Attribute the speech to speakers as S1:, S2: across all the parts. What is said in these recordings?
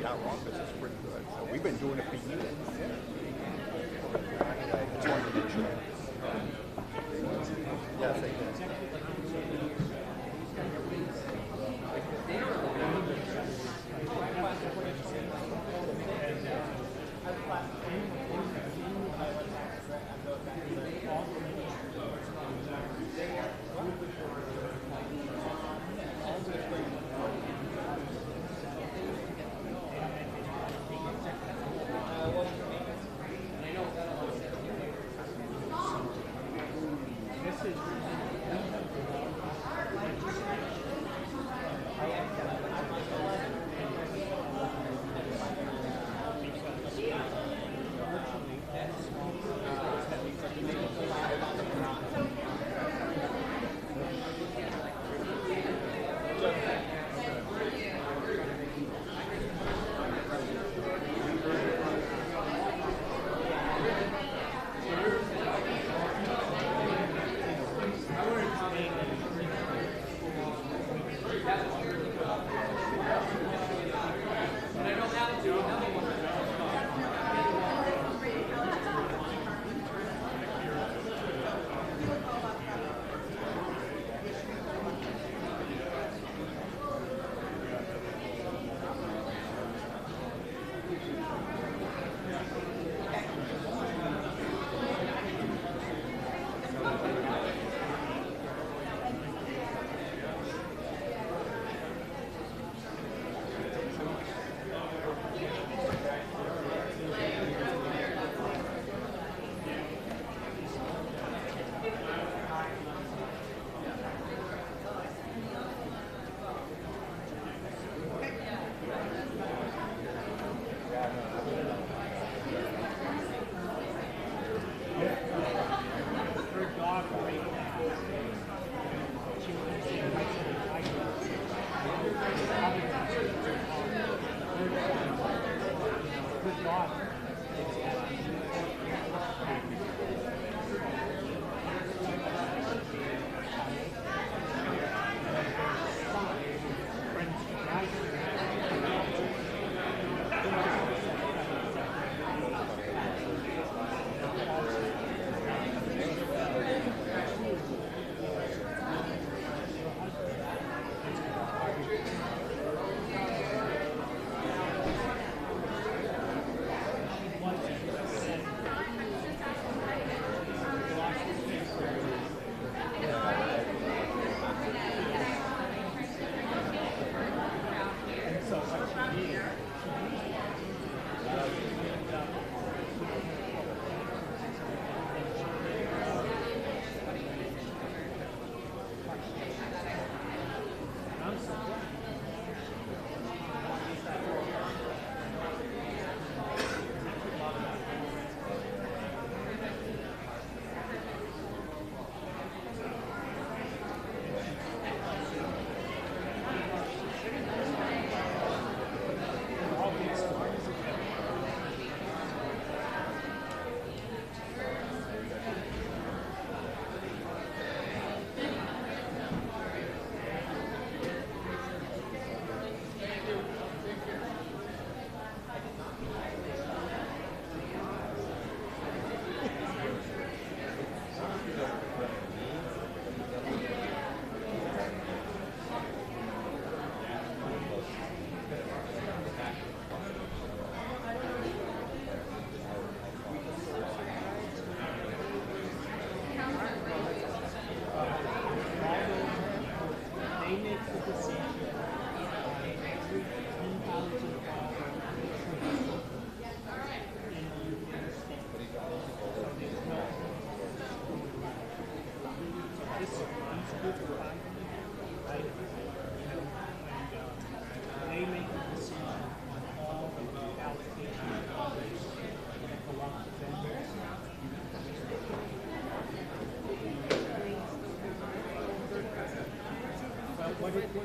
S1: our office is pretty good. So we've been doing it for years. Just wanted to make sure. Yes, they did.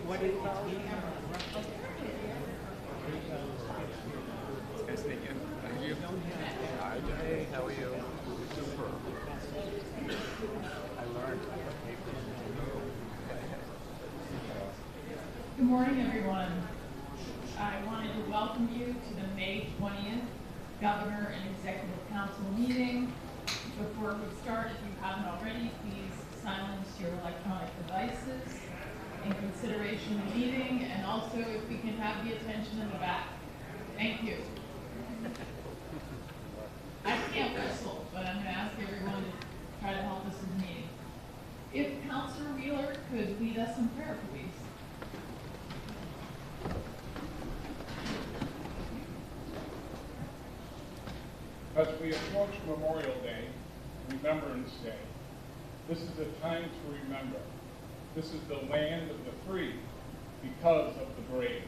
S2: What did
S1: Nice to meet you. Thank you. Hi, Jay. How are you? Super. I learned.
S3: Good morning, everyone. I wanted
S2: to welcome you to the May 20th Governor and Executive Council meeting. Before we start, if you haven't already, please silence your electronic devices in consideration of the meeting, and also if we can have the attention in the back. Thank you. I can't whistle, but I'm going to ask everyone to try to help us in the meeting. If Councilor Wheeler could lead us in prayer, please.
S3: As we approach Memorial Day, Remembrance Day, this is a time to remember. This is the land of the free because of the brave.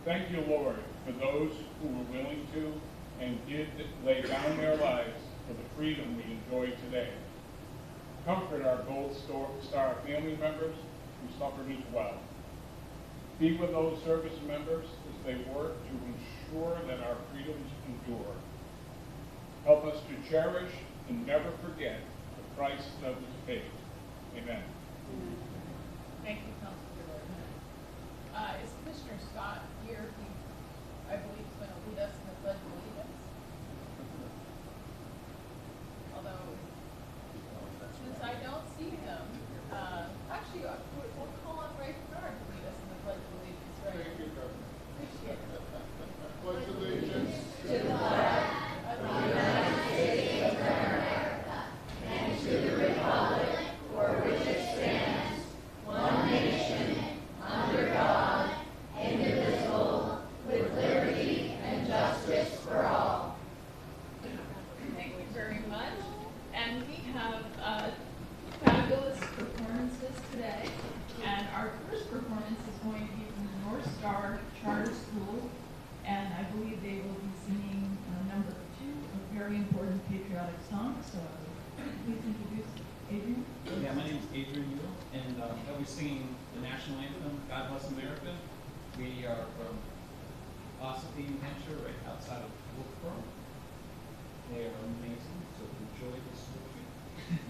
S3: Thank you, Lord, for those who were willing to and did lay down their lives for the freedom we enjoy today. Comfort our Gold Star family members who suffered as well. Be with those service members as they work to ensure that our freedoms endure. Help us to cherish and never forget the price that was paid. Amen.
S2: Thank you, Councilor Wheeler. Is Commissioner Scott here? He, I believe, is going to lead us in the Pledge of Allegiance. Although, since I don't see him, actually, we'll call on Ray Bernard to lead us in the Pledge of Allegiance, right?
S3: Thank you, Governor.
S2: Appreciate it.
S3: Pledge allegiance
S2: To the flag of the United States of America and to the republic for which it stands, one nation, under God, indivisible, with liberty and justice for all. Thank you very much. And we have fabulous performances today. And our first performance is going to be from the North Star Charter School. And I believe they will be singing number 2, a very important patriotic song. So please introduce Adrian.
S4: Yeah, my name is Adrian Yule, and I'll be singing the national anthem, God Bless America. We are from Ossipee, New Hampshire, right outside of Wilkesboro. They are amazing, so enjoy this worship.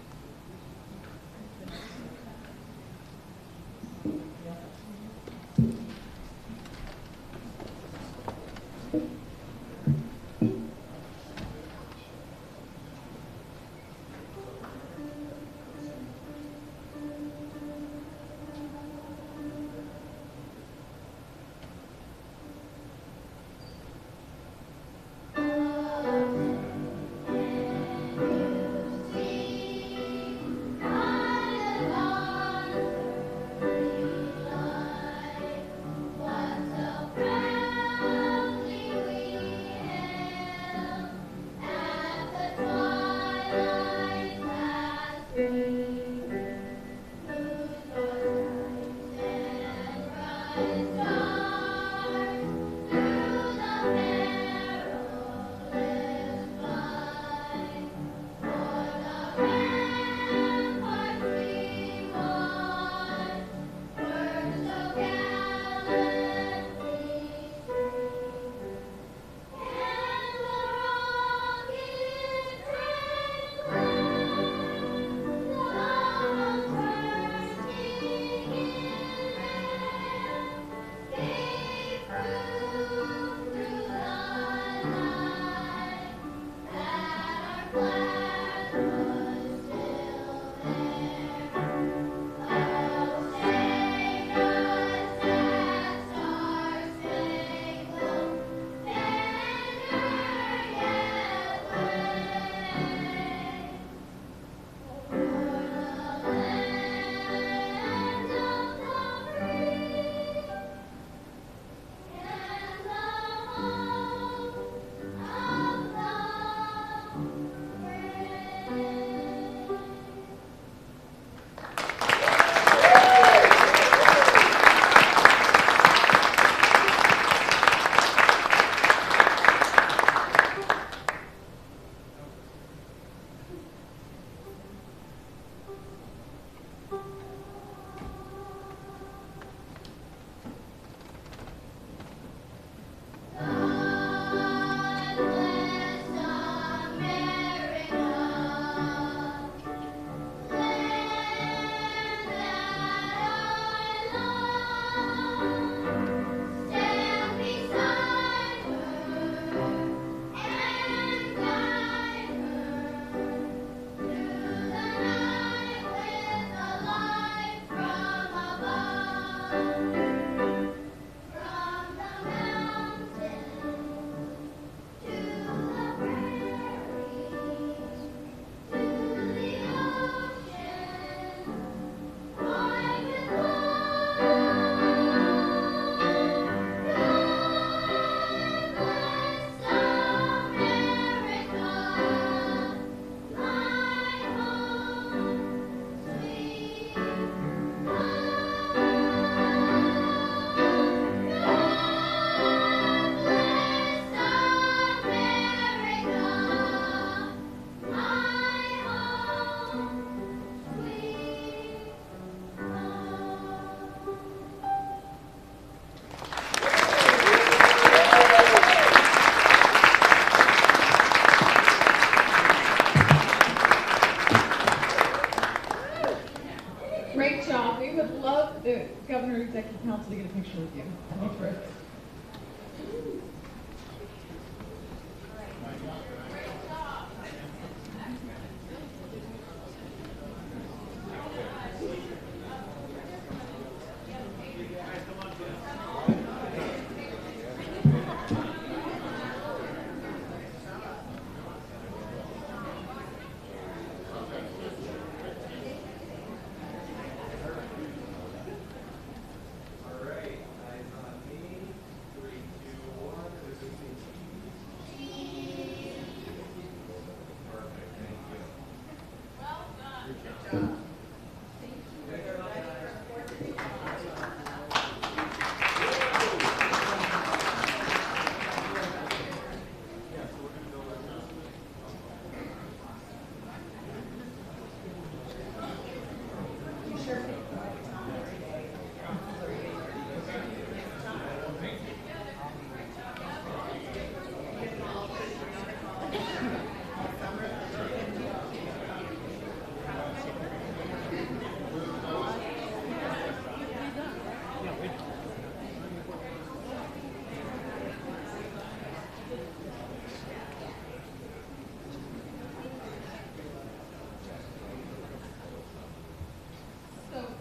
S2: the Governor Executive Council to get a picture with you. That'd be terrific.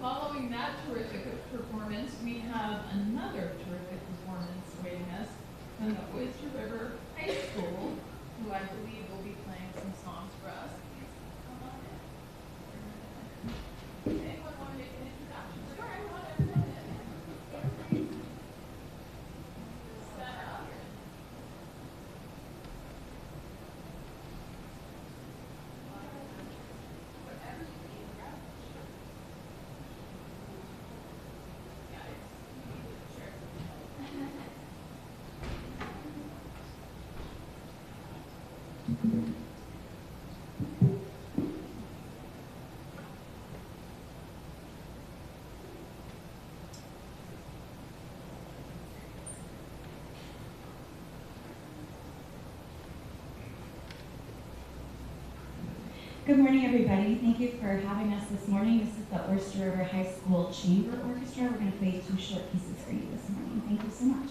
S2: Following that terrific performance, we have another terrific performance awaiting us from the Oyster River High School, who I believe will be playing some songs for us. Come on in. Anyone want to make an introduction? Sure, everyone, everyone. Set up.
S5: Good morning, everybody. Thank you for having us this morning. This is the Oyster River High School Chamber Orchestra. We're going to play 2 short pieces for you this morning. Thank you so much.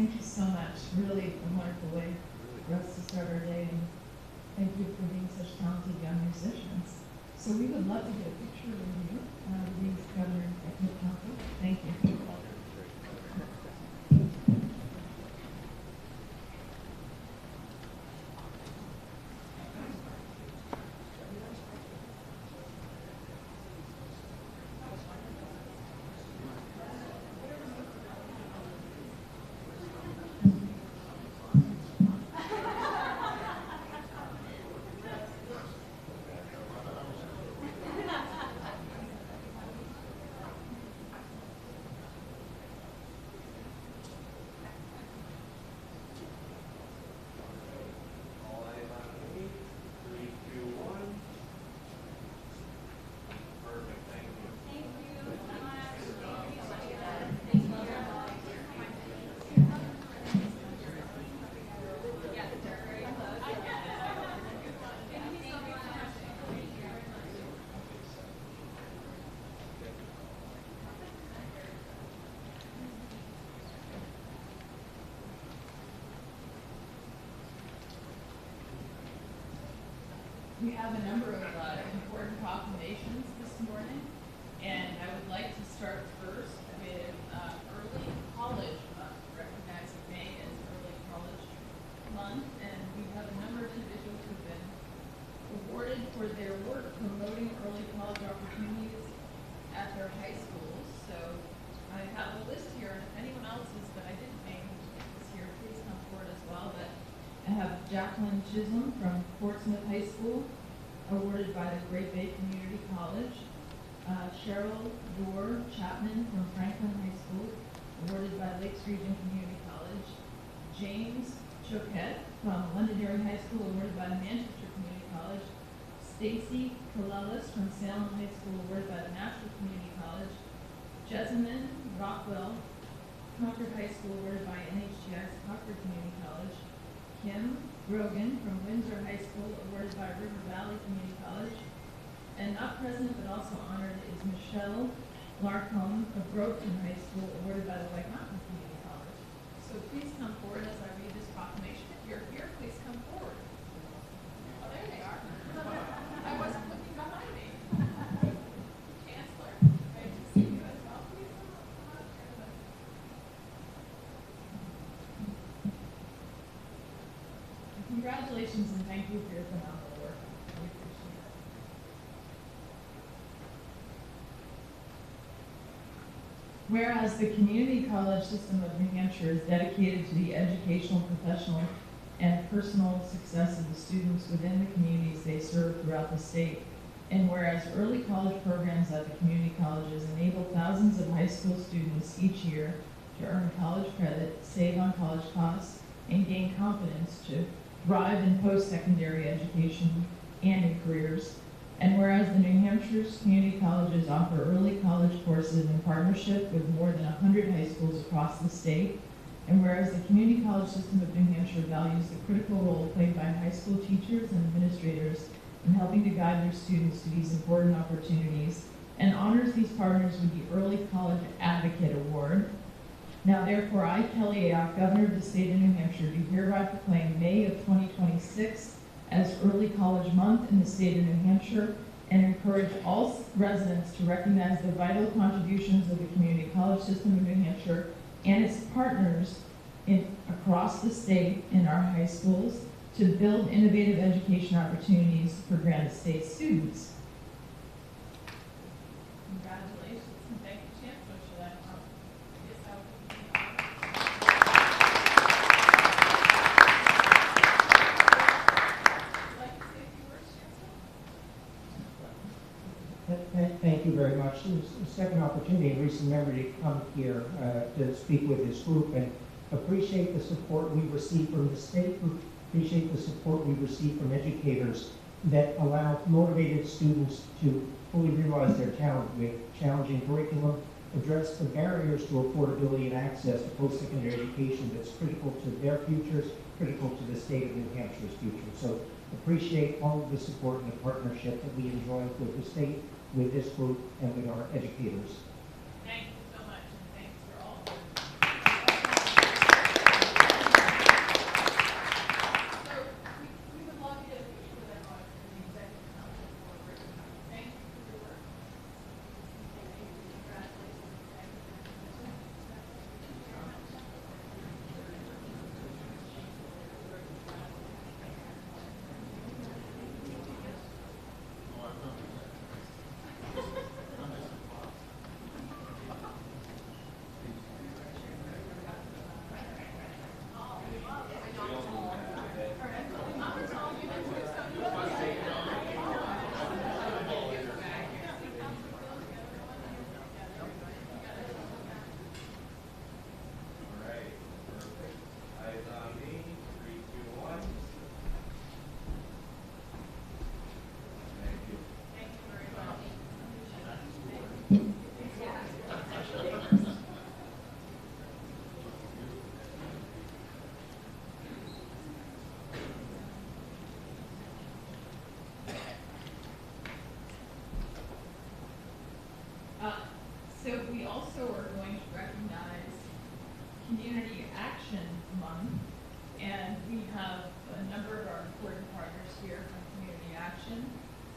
S2: Thank you so much. Really a wonderful way for us to start our day, and thank you for being such talented young musicians. So we would love to get a picture of you, being Governor at Hill Council. Thank you. We have a number of important proclamations this morning, and I would like to start first with Early College Month, recognizing May as Early College Month, and we have a number of individuals who have been awarded for their work promoting early college opportunities at their high schools. So I have a list here, and if anyone else's that I didn't name is here, please come forward as well. But I have Jacqueline Chisholm from Portsmouth High School, awarded by the Great Bay Community College. Cheryl Dorr Chapman from Franklin High School, awarded by Lakes Region Community College. James Choquette from Londonderry High School, awarded by Manchester Community College. Stacy Colellis from Salem High School, awarded by the Nashville Community College. Jessamine Rockwell, Concord High School, awarded by NHGI's Concord Community College. Kim Grogan from Windsor High School, awarded by River Valley Community College. And not present but also honored is Michelle Larcombe of Groveton High School, awarded by the White Mountain Community College. So please come forward as I read this proclamation. If you're here, please come forward. Oh, there they are. I wasn't looking behind me. Chancellor, great to see you as well. Please come up here. Congratulations and thank you for your phenomenal work. We appreciate it. Whereas the community college system of New Hampshire is dedicated to the educational, professional, and personal success of the students within the communities they serve throughout the state, and whereas early college programs at the community colleges enable thousands of high school students each year to earn college credit, save on college costs, and gain confidence to thrive in post-secondary education and in careers. And whereas the New Hampshire's community colleges offer early college courses in partnership with more than 100 high schools across the state, and whereas the community college system of New Hampshire values the critical role played by high school teachers and administrators in helping to guide their students to these important opportunities, and honors these partners with the Early College Advocate Award. Now therefore, I, Kelly Ayotte, Governor of the State of New Hampshire, do hereby proclaim May of 2026 as Early College Month in the state of New Hampshire, and encourage all residents to recognize the vital contributions of the community college system of New Hampshire and its partners across the state in our high schools to build innovative education opportunities for Granite State students. Congratulations, and thank you, Chancellor. Should I guess I would like to say a few words, Chancellor?
S6: Thank you very much. It was a second opportunity in recent memory to come here to speak with this group and appreciate the support we receive from the state, appreciate the support we receive from educators that allow motivated students to fully realize their talent with challenging curriculum, address the barriers to affordability and access to post-secondary education that's critical to their futures, critical to the state of New Hampshire's future. So appreciate all of the support and the partnership that we enjoy with the state, with this group, and with our educators.
S2: Thank you so much, and thanks for all. also are going to recognize Community Action Month, and we have a number of our important partners here from Community Action.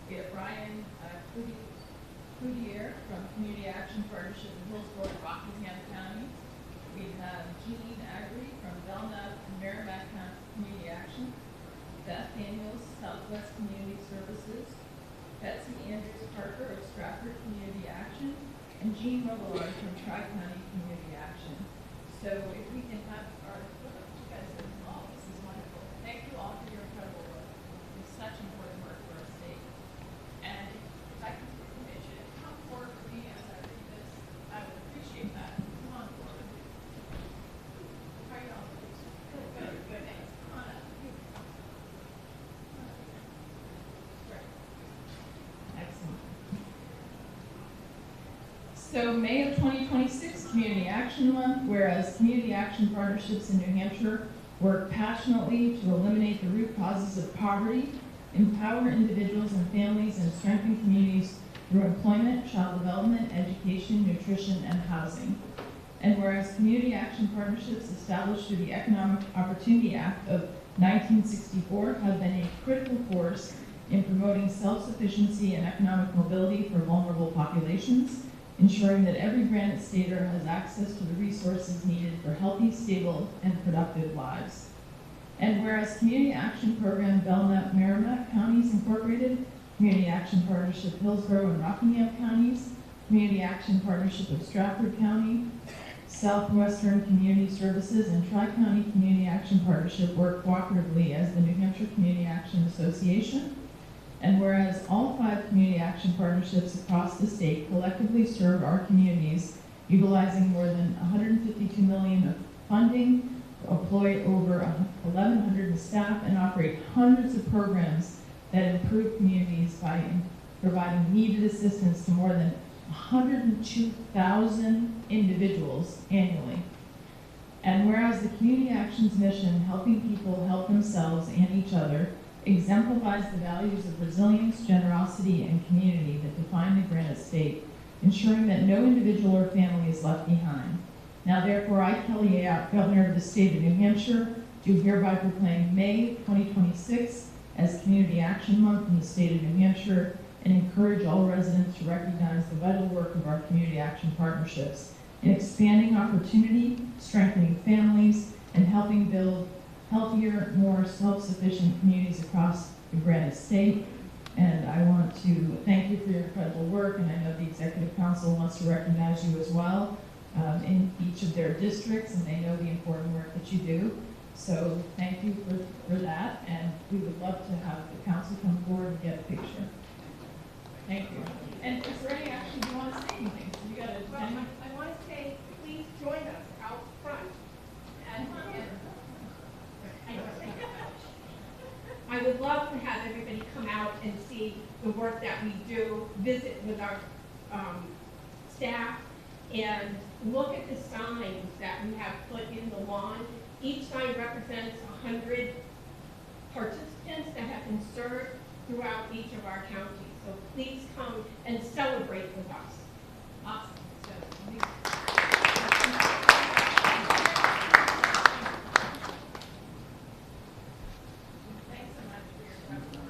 S2: We have Ryan Cloutier from Community Action Partnership in Hillsborough, Rockingham County. We have Jean Agri from Belknap and Merrimack County Community Action. Beth Daniels, Southwest Community Services. Betsy Andrews Parker of Stratford Community Action. And Jean Robillard from Tri-County Community Action. So if we can have our, you guys are involved, this is wonderful. Thank you all for your incredible work. It's such important work for our state. And if I can permit you to come forward for me as I read this, I would appreciate that. Come on forward. How are you all? Good, good, good. Thanks. Come on up. Great. Excellent. So May of 2026, Community Action Month, whereas Community Action Partnerships in New Hampshire work passionately to eliminate the root causes of poverty, empower individuals and families, and strengthen communities through employment, child development, education, nutrition, and housing. And whereas Community Action Partnerships established through the Economic Opportunity Act of 1964 have been a critical force in promoting self-sufficiency and economic mobility for vulnerable populations, ensuring that every Granite Stater has access to the resources needed for healthy, stable, and productive lives. And whereas Community Action Program Belknap Merrimack Counties Incorporated, Community Action Partnership Hillsborough and Rockingham Counties, Community Action Partnership of Stratford County, Southwestern Community Services, and Tri-County Community Action Partnership work cooperatively as the New Hampshire Community Action Association. And whereas all 5 community action partnerships across the state collectively serve our communities, utilizing more than $152 million of funding, employ over 1,100 staff, and operate hundreds of programs that improve communities by providing needed assistance to more than 102,000 individuals annually. And whereas the Community Action's mission, helping people help themselves and each other, exemplifies the values of resilience, generosity, and community that define the Granite State, ensuring that no individual or family is left behind. Now therefore, I, Kelly Ayotte, Governor of the State of New Hampshire, do hereby proclaim May 2026 as Community Action Month in the state of New Hampshire, and encourage all residents to recognize the vital work of our community action partnerships in expanding opportunity, strengthening families, and helping build healthier, more self-sufficient communities across the Granite State. And I want to thank you for your incredible work, and I know the Executive Council wants to recognize you as well in each of their districts, and they know the important work that you do. So thank you for that, and we would love to have the council come forward and get a picture. Thank you. And is there any action you want to say anything? You got to.
S7: Well, I want to say, please join us out front. I would love to have everybody come out and see the work that we do, visit with our staff, and look at the signs that we have put in the lawn. Each sign represents 100 participants that have been served throughout each of our counties. So please come and celebrate with us.
S2: Awesome. So, thanks so much for your incredible work.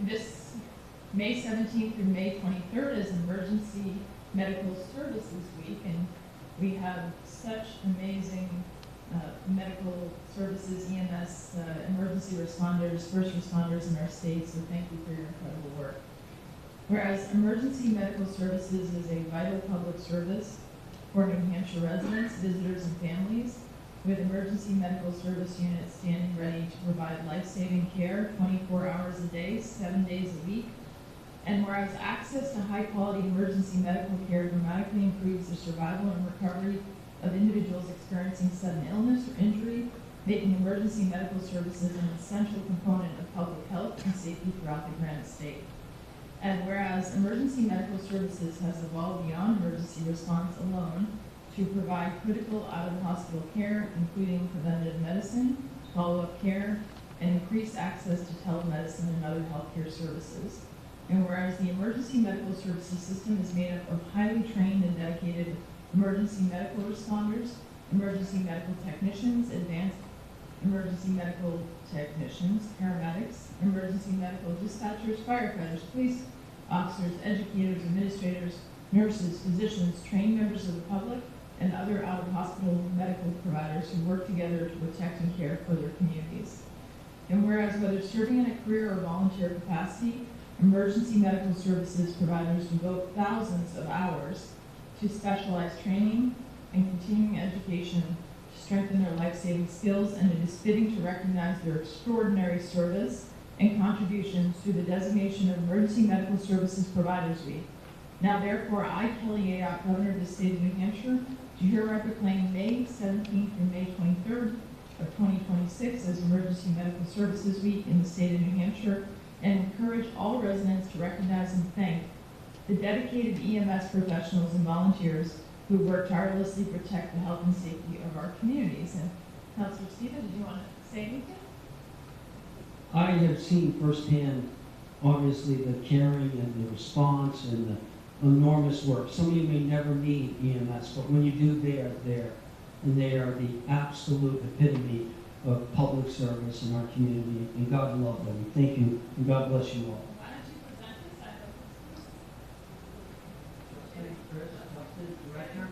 S2: this May 17th through May 23rd is Emergency Medical Services Week, and we have such amazing medical services, EMS, emergency responders, first responders in our state, so thank you for your incredible work. Whereas emergency medical services is a vital public service for New Hampshire residents, visitors, and families, with emergency medical service units standing ready to provide life-saving care 24 hours a day, 7 days a week. And whereas access to high-quality emergency medical care dramatically improves the survival and recovery of individuals experiencing sudden illness or injury, making emergency medical services an essential component of public health and safety throughout the Granite State. And whereas emergency medical services has evolved beyond emergency response alone to provide critical out-of-hospital care, including preventative medicine, follow-up care, and increased access to telemedicine and other healthcare services. And whereas the emergency medical services system is made up of highly trained and dedicated emergency medical responders, emergency medical technicians, advanced emergency medical technicians, paramedics, emergency medical dispatchers, firefighters, police officers, educators, administrators, nurses, physicians, trained members of the public, and other out-of-hospital medical providers who work together to protect and care for their communities. And whereas whether serving in a career or volunteer capacity, emergency medical services providers devote thousands of hours to specialized training and continuing education to strengthen their life-saving skills, and it is fitting to recognize their extraordinary service and contributions through the designation of Emergency Medical Services Providers Week. Now therefore, I, Kelly Ayotte, Governor of the State of New Hampshire, do hereby proclaim May 17th through May 23rd of 2026 as Emergency Medical Services Week in the state of New Hampshire, and encourage all residents to recognize and thank the dedicated EMS professionals and volunteers who work tirelessly to protect the health and safety of our communities. And Councilor Stephen, did you want to say anything?
S8: I have seen firsthand, obviously, the caring and the response and the enormous work. Some of you may never need EMS, but when you do, they are there. And they are the absolute epitome of public service in our community. And God love them. Thank you, and God bless you all.
S2: Why don't you present this? I hope.
S8: Director?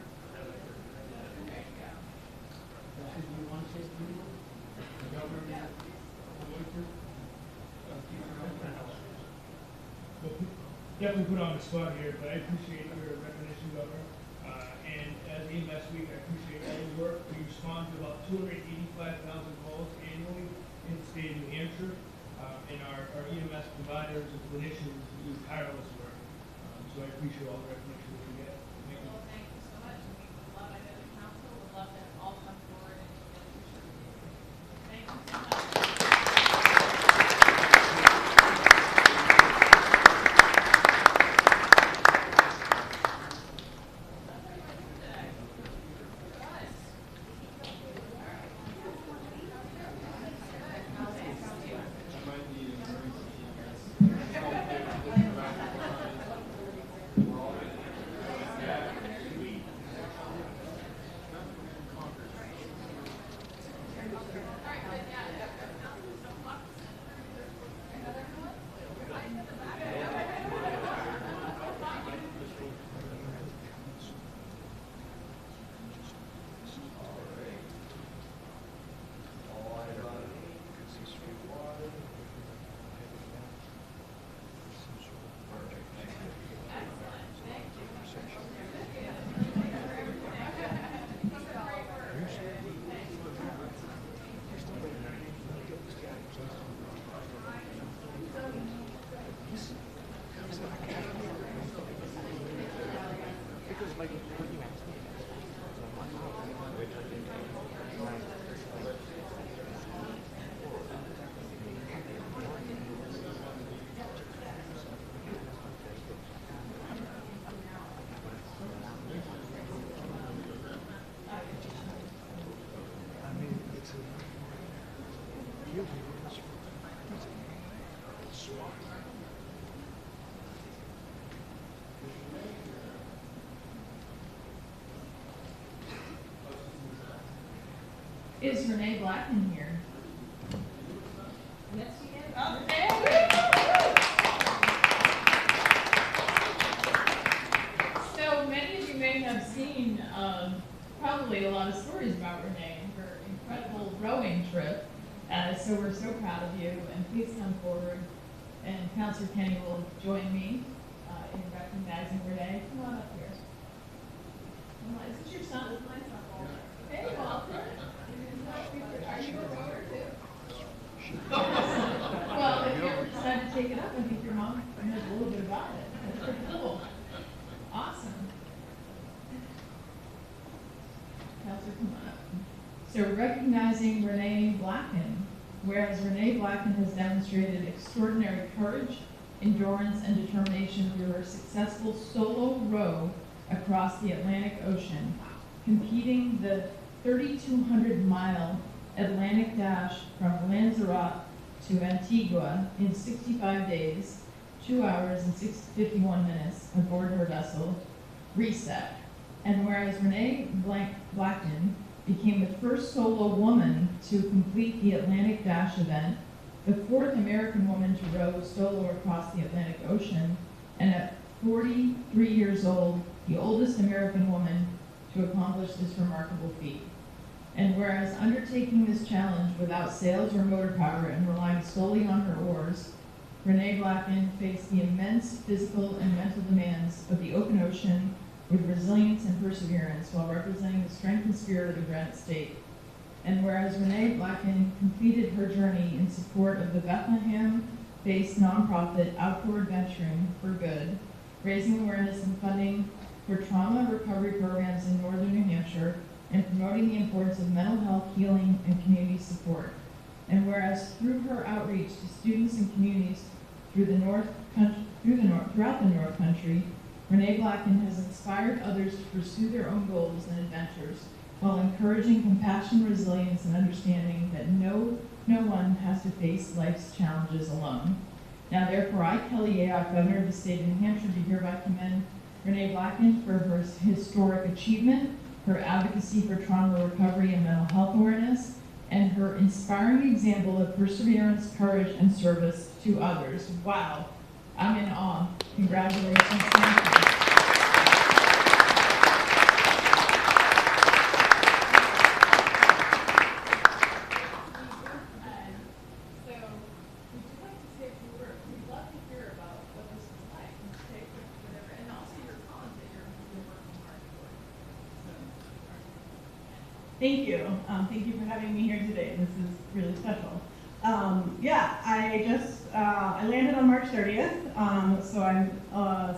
S9: Definitely put on the spot here, but I appreciate your recognition, Governor. And as EMS Week, I appreciate all the work. We respond to about 285,000 calls annually in the state of New Hampshire. And our EMS providers and clinicians do tireless work. So I appreciate all the recognition that we get. Thank you.
S2: Well, thank you so much. And we would love, I know the council would love to all come forward and really appreciate it. Thank you so much. Is Renee Blackman here? Yes, she is. Okay. may have seen probably a lot of stories about Renee and her incredible rowing trip. So we're so proud of you, and please come forward. And Councilor Kenny will join me in recognizing Renee. Come on up here. Come on. Is this your son? My son. Hey, Walter. Are you a rower too? Well, if you ever decide to take it up, I think your mom knows a little bit about it. That's pretty cool. Awesome. Counselor, come on up. So recognizing Renee Blacken, whereas Renee Blacken has demonstrated extraordinary courage, endurance, and determination through her successful solo row across the Atlantic Ocean, competing the 3,200-mile Atlantic dash from Lanzarote to Antigua in 65 days, 2 hours and 51 minutes aboard her vessel, Reset. And whereas Renee Blacken became the first solo woman to complete the Atlantic Dash event, the fourth American woman to row solo across the Atlantic Ocean, and at 43 years old, the oldest American woman to accomplish this remarkable feat. And whereas undertaking this challenge without sails or motor power and relying solely on her oars, Renee Blacken faced the immense physical and mental demands of the open ocean with resilience and perseverance while representing the strength and spirit of the Granite State. And whereas Renee Blacken completed her journey in support of the Bethlehem-based nonprofit Outdoor Adventuring for Good, raising awareness and funding for trauma recovery programs in northern New Hampshire, and promoting the importance of mental health, healing, and community support. And whereas through her outreach to students and communities throughout the North Country, Renee Blacken has inspired others to pursue their own goals and adventures while encouraging compassion, resilience, and understanding that no one has to face life's challenges alone. Now therefore, I, Kelly Ayotte, Governor of the State of New Hampshire, do hereby commend Renee Blacken for her historic achievement, her advocacy for trauma recovery and mental health awareness, and her inspiring example of perseverance, courage, and service to others. Wow, I'm in awe. Congratulations. Thank you.
S10: Thank you. Thank you for having me here today. This is really special. I landed on March 30th, so I'm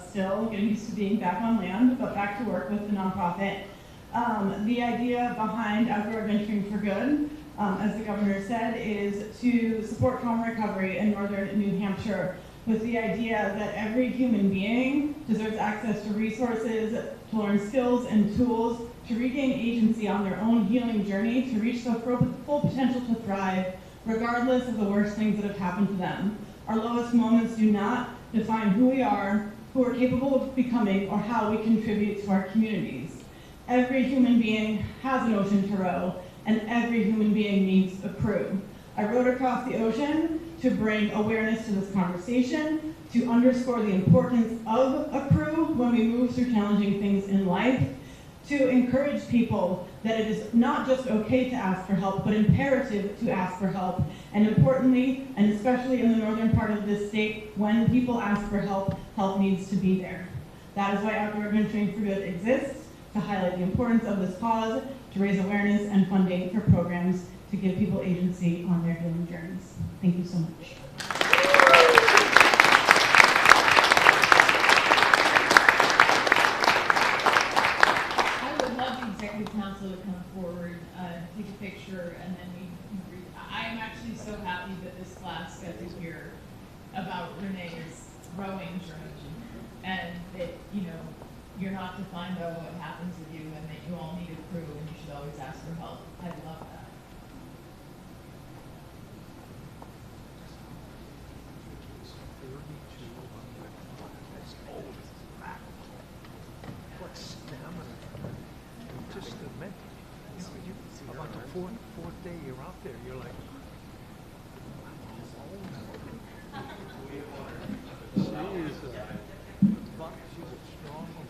S10: still getting used to being back on land, but back to work with the nonprofit. The idea behind Outdoor Adventuring for Good, as the governor said, is to support trauma recovery in northern New Hampshire with the idea that every human being deserves access to resources, to learn skills and tools, to regain agency on their own healing journey, to reach their full potential to thrive, regardless of the worst things that have happened to them. Our lowest moments do not define who we are, who we're capable of becoming, or how we contribute to our communities. Every human being has an ocean to row, and every human being needs a crew. I rowed across the ocean to bring awareness to this conversation, to underscore the importance of a crew when we move through challenging things in life, to encourage people that it is not just okay to ask for help, but imperative to ask for help. And importantly, and especially in the northern part of this state, when people ask for help, help needs to be there. That is why Outdoor Adventuring for Good exists, to highlight the importance of this cause, to raise awareness and funding for programs to give people agency on their healing journeys. Thank you so much.
S2: Executive Council to come forward, take a picture, and then we can read. I am actually so happy that this class got to hear about Renee's rowing journey, and that you're not defined by what happens with you, and that you all need a crew, and you should always ask for help. I love that.
S1: What stamina. Just the mental. About the fourth day you're out there, you're like, she's a strong woman.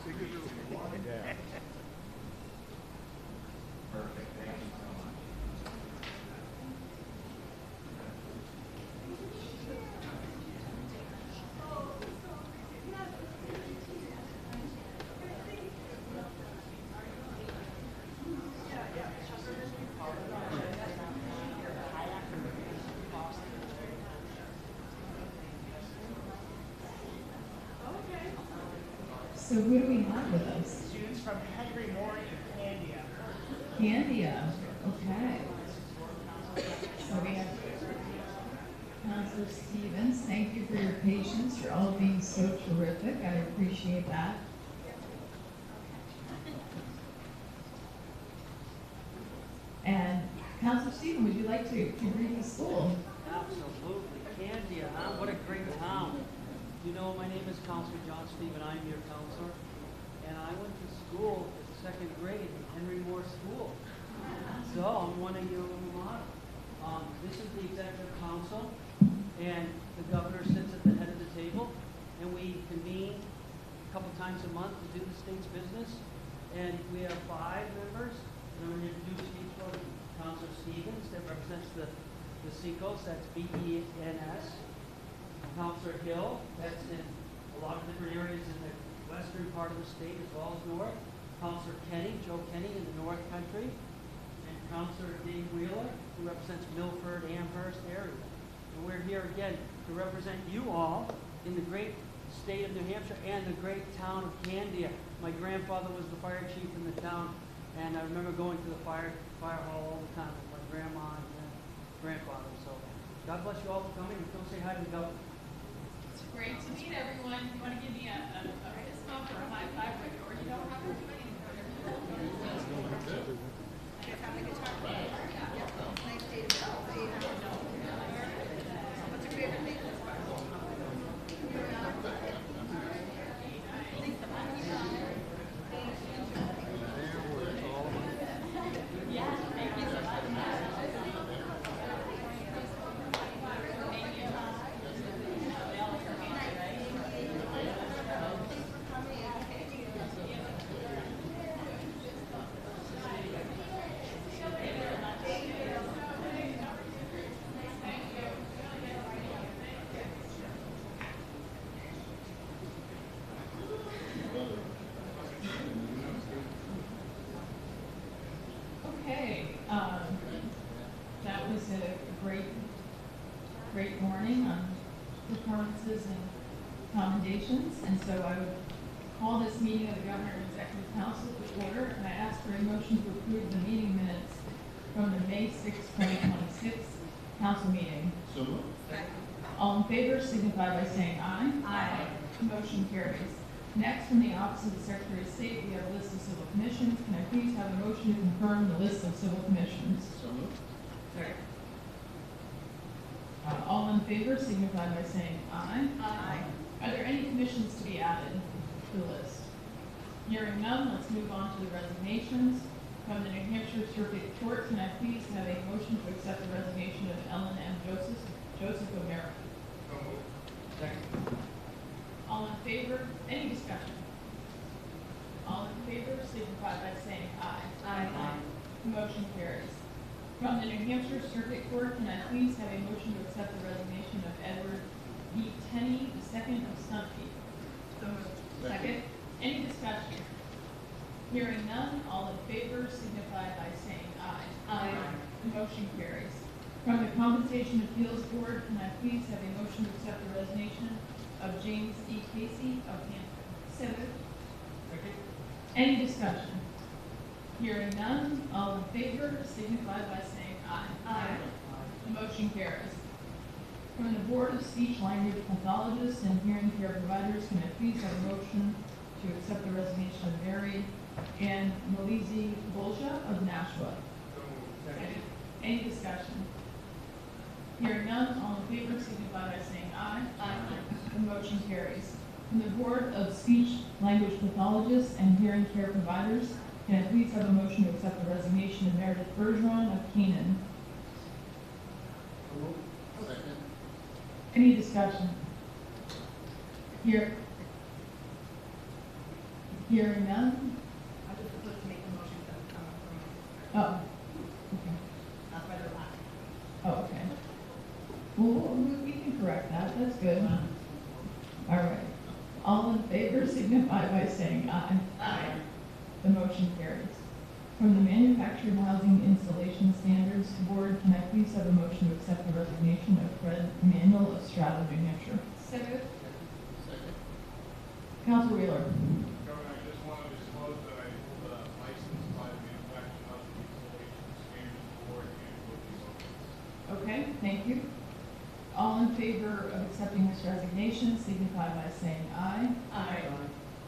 S1: Yeah.
S4: Perfect, thank you so much.
S2: So who do we have with us?
S9: Students from Henry Moore and Candia.
S2: Candia, okay. So we have Counselor Stevens, thank you for your patience, you're all being so terrific, I appreciate that. And Counselor Stevens, would you like to greet the school?
S11: Absolutely. Candia, huh? What a great town. You know, my name is Counselor John Stephen. I'm your counselor. And I went to school at second grade at Henry Moore School. So I'm one of your alma mater. This is the executive council, and the governor sits at the head of the table, and we convene a couple times a month to do the state's business. And we have 5 members, and I'm going to introduce each one. Counselor Stevens, that represents the Seacoast, that's BENS. Counselor Hill, that's in a lot of different areas in the western part of the state as well as north. Counselor Kenny, Joe Kenny in the North Country. And Counselor Dave Wheeler, who represents Milford, Amherst area. And we're here again to represent you all in the great state of New Hampshire and the great town of Candia. My grandfather was the fire chief in the town, and I remember going to the fire hall all the time with my grandma and grandfather. So God bless you all for coming, and come say hi to the governor.
S12: It's great to meet everyone. If you want to give me a fist bump or a high five, or you don't have to do anything.
S2: What's your favorite thing? Okay, that was a great morning on performances and commendations, and so I would call this meeting of the Governor and Executive Council to order, and I ask for a motion to approve the meeting minutes from the May 6, 2026 council meeting.
S3: So moved.
S2: All in favor signify by saying aye. Aye. Motion carries. Next, from the Office of the Secretary of State, we have a list of civil commissions. Can I please have a motion to confirm the list of civil commissions?
S3: So moved.
S2: Second. All in favor signify by saying aye.
S12: Aye.
S2: Are there any commissions to be added to the list? Hearing none, let's move on to the resignations. From the New Hampshire Circuit Court, can I please have a motion to accept the resignation of Ellen M. Joseph O'Mara?
S3: So moved.
S11: Second.
S2: All in favor? Any discussion? All in favor signify by saying aye.
S12: Aye.
S2: Motion carries. From the New Hampshire Circuit Court, can I please have a motion to accept the resignation of Edward B. Tenney, II of Stumpy?
S12: So moved.
S2: Second. Any discussion? Hearing none, all in favor signify by saying aye.
S12: Aye.
S2: Motion carries. From the Compensation Appeals Board, can I please have a motion to accept the resignation of James E. Casey of Hampton?
S12: So moved.
S11: Second.
S2: Any discussion? Hearing none, all in favor signify by saying aye.
S12: Aye.
S2: Motion carries. From the Board of Speech Language Pathologists and Hearing Care Providers, can I please have a motion to accept the resignation of Mary Ann Malizi Bolsha of Nashua?
S11: Second.
S2: Any discussion? Hearing none, all in favor signify by saying aye.
S12: Aye.
S2: The motion carries. From the Board of Speech Language Pathologists and Hearing Care Providers, can I please have a motion to accept the resignation of Meredith Bergeron of Canaan?
S3: Second.
S2: Any discussion?
S10: Hearing none?
S2: I was supposed to make a motion to come from,
S10: Oh, okay.
S2: that's why they're laughing.
S10: Oh, okay. Well, we can correct that, that's good. All right. All in favor signify by saying aye.
S2: Aye.
S10: The motion carries. From the Manufactured Housing Installation Standards Board, can I please have a motion to accept the resignation of Fred Manuel of Strata, New Hampshire?
S12: So moved.
S10: Counselor Wheeler?
S3: Governor, I just want to disclose that I hold a license by the Manufactured Housing Installation Standards Board and with these office.
S10: Okay, thank you. All in favor of accepting this resignation signify by saying aye.
S2: Aye.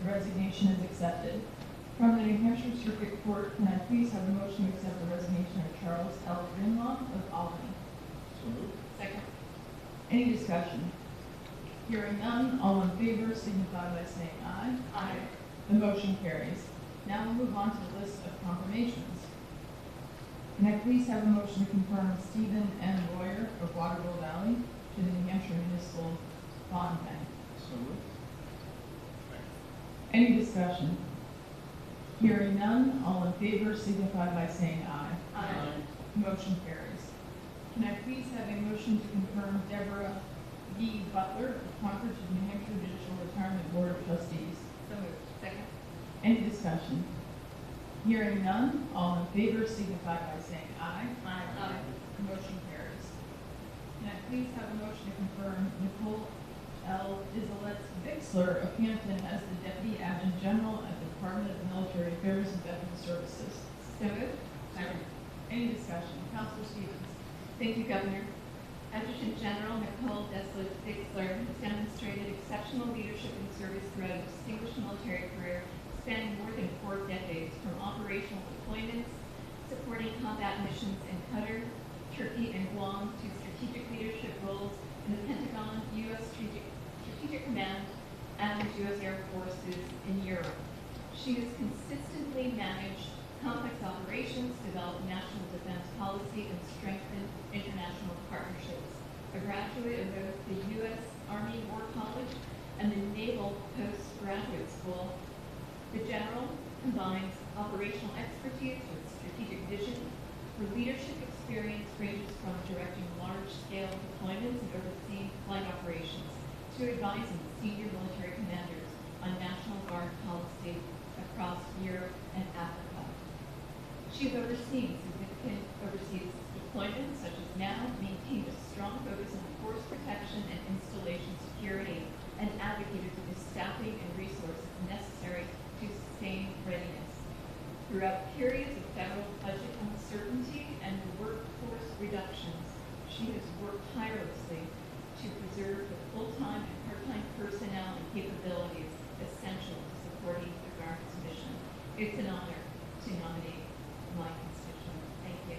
S10: The resignation is accepted. From the New Hampshire Circuit Court, can I please have a motion to accept the resignation of Charles L. Greenlaw of Albany?
S12: Second.
S10: Any discussion? Hearing none, all in favor signify by saying aye.
S2: Aye.
S10: The motion carries. Now we'll move on to the list of confirmations. Can I please have a motion to confirm Stephen N. Royer of Waterville Valley to the New Hampshire Municipal Bond Bank?
S4: So moved.
S10: Any discussion? Hearing none, all in favor signify by saying aye.
S2: Aye.
S10: Motion carries. Can I please have a motion to confirm Deborah B. Butler of Concord to the New Hampshire Judicial Retirement Board of Trustees?
S2: So moved. Second.
S10: Any discussion? Hearing none, all in favor signify by saying aye.
S2: Aye.
S10: Motion carries. Can I please have a motion to confirm Nicole L. Isolet Bixler of Hampton as the Deputy Adjutant General at the Department of Military Affairs and Veteran Services?
S2: So moved. Second.
S10: Any discussion? Counselor Stevens?
S12: Thank you, Governor. Adjutant General Nicole Dessler-Bixler has demonstrated exceptional leadership and service throughout a distinguished military career spanning more than 4 decades, from operational deployments, supporting combat missions in Qatar, Turkey, and Guam, to strategic leadership roles in the Pentagon, U.S. Strategic Command, and U.S. Air Forces in Europe. She has consistently managed complex operations, developed national defense policy, and strengthened international partnerships. A graduate of both the U.S. Army War College and the Naval Postgraduate School, the General combines operational expertise with strategic vision. Her leadership experience ranges from directing large-scale deployments and overseeing flight operations to advising senior military commanders on National Guard policy across Europe and Africa. She has overseen significant overseas deployments, such as now, maintained a strong focus on force protection and installation security, and advocated for the staffing and resources necessary to sustain readiness. Throughout periods of federal budget uncertainty and workforce reductions, she has worked tirelessly to preserve the full-time and part-time personnel and capabilities essential to supporting the Guard's mission. It's an honor to nominate my constituent. Thank you.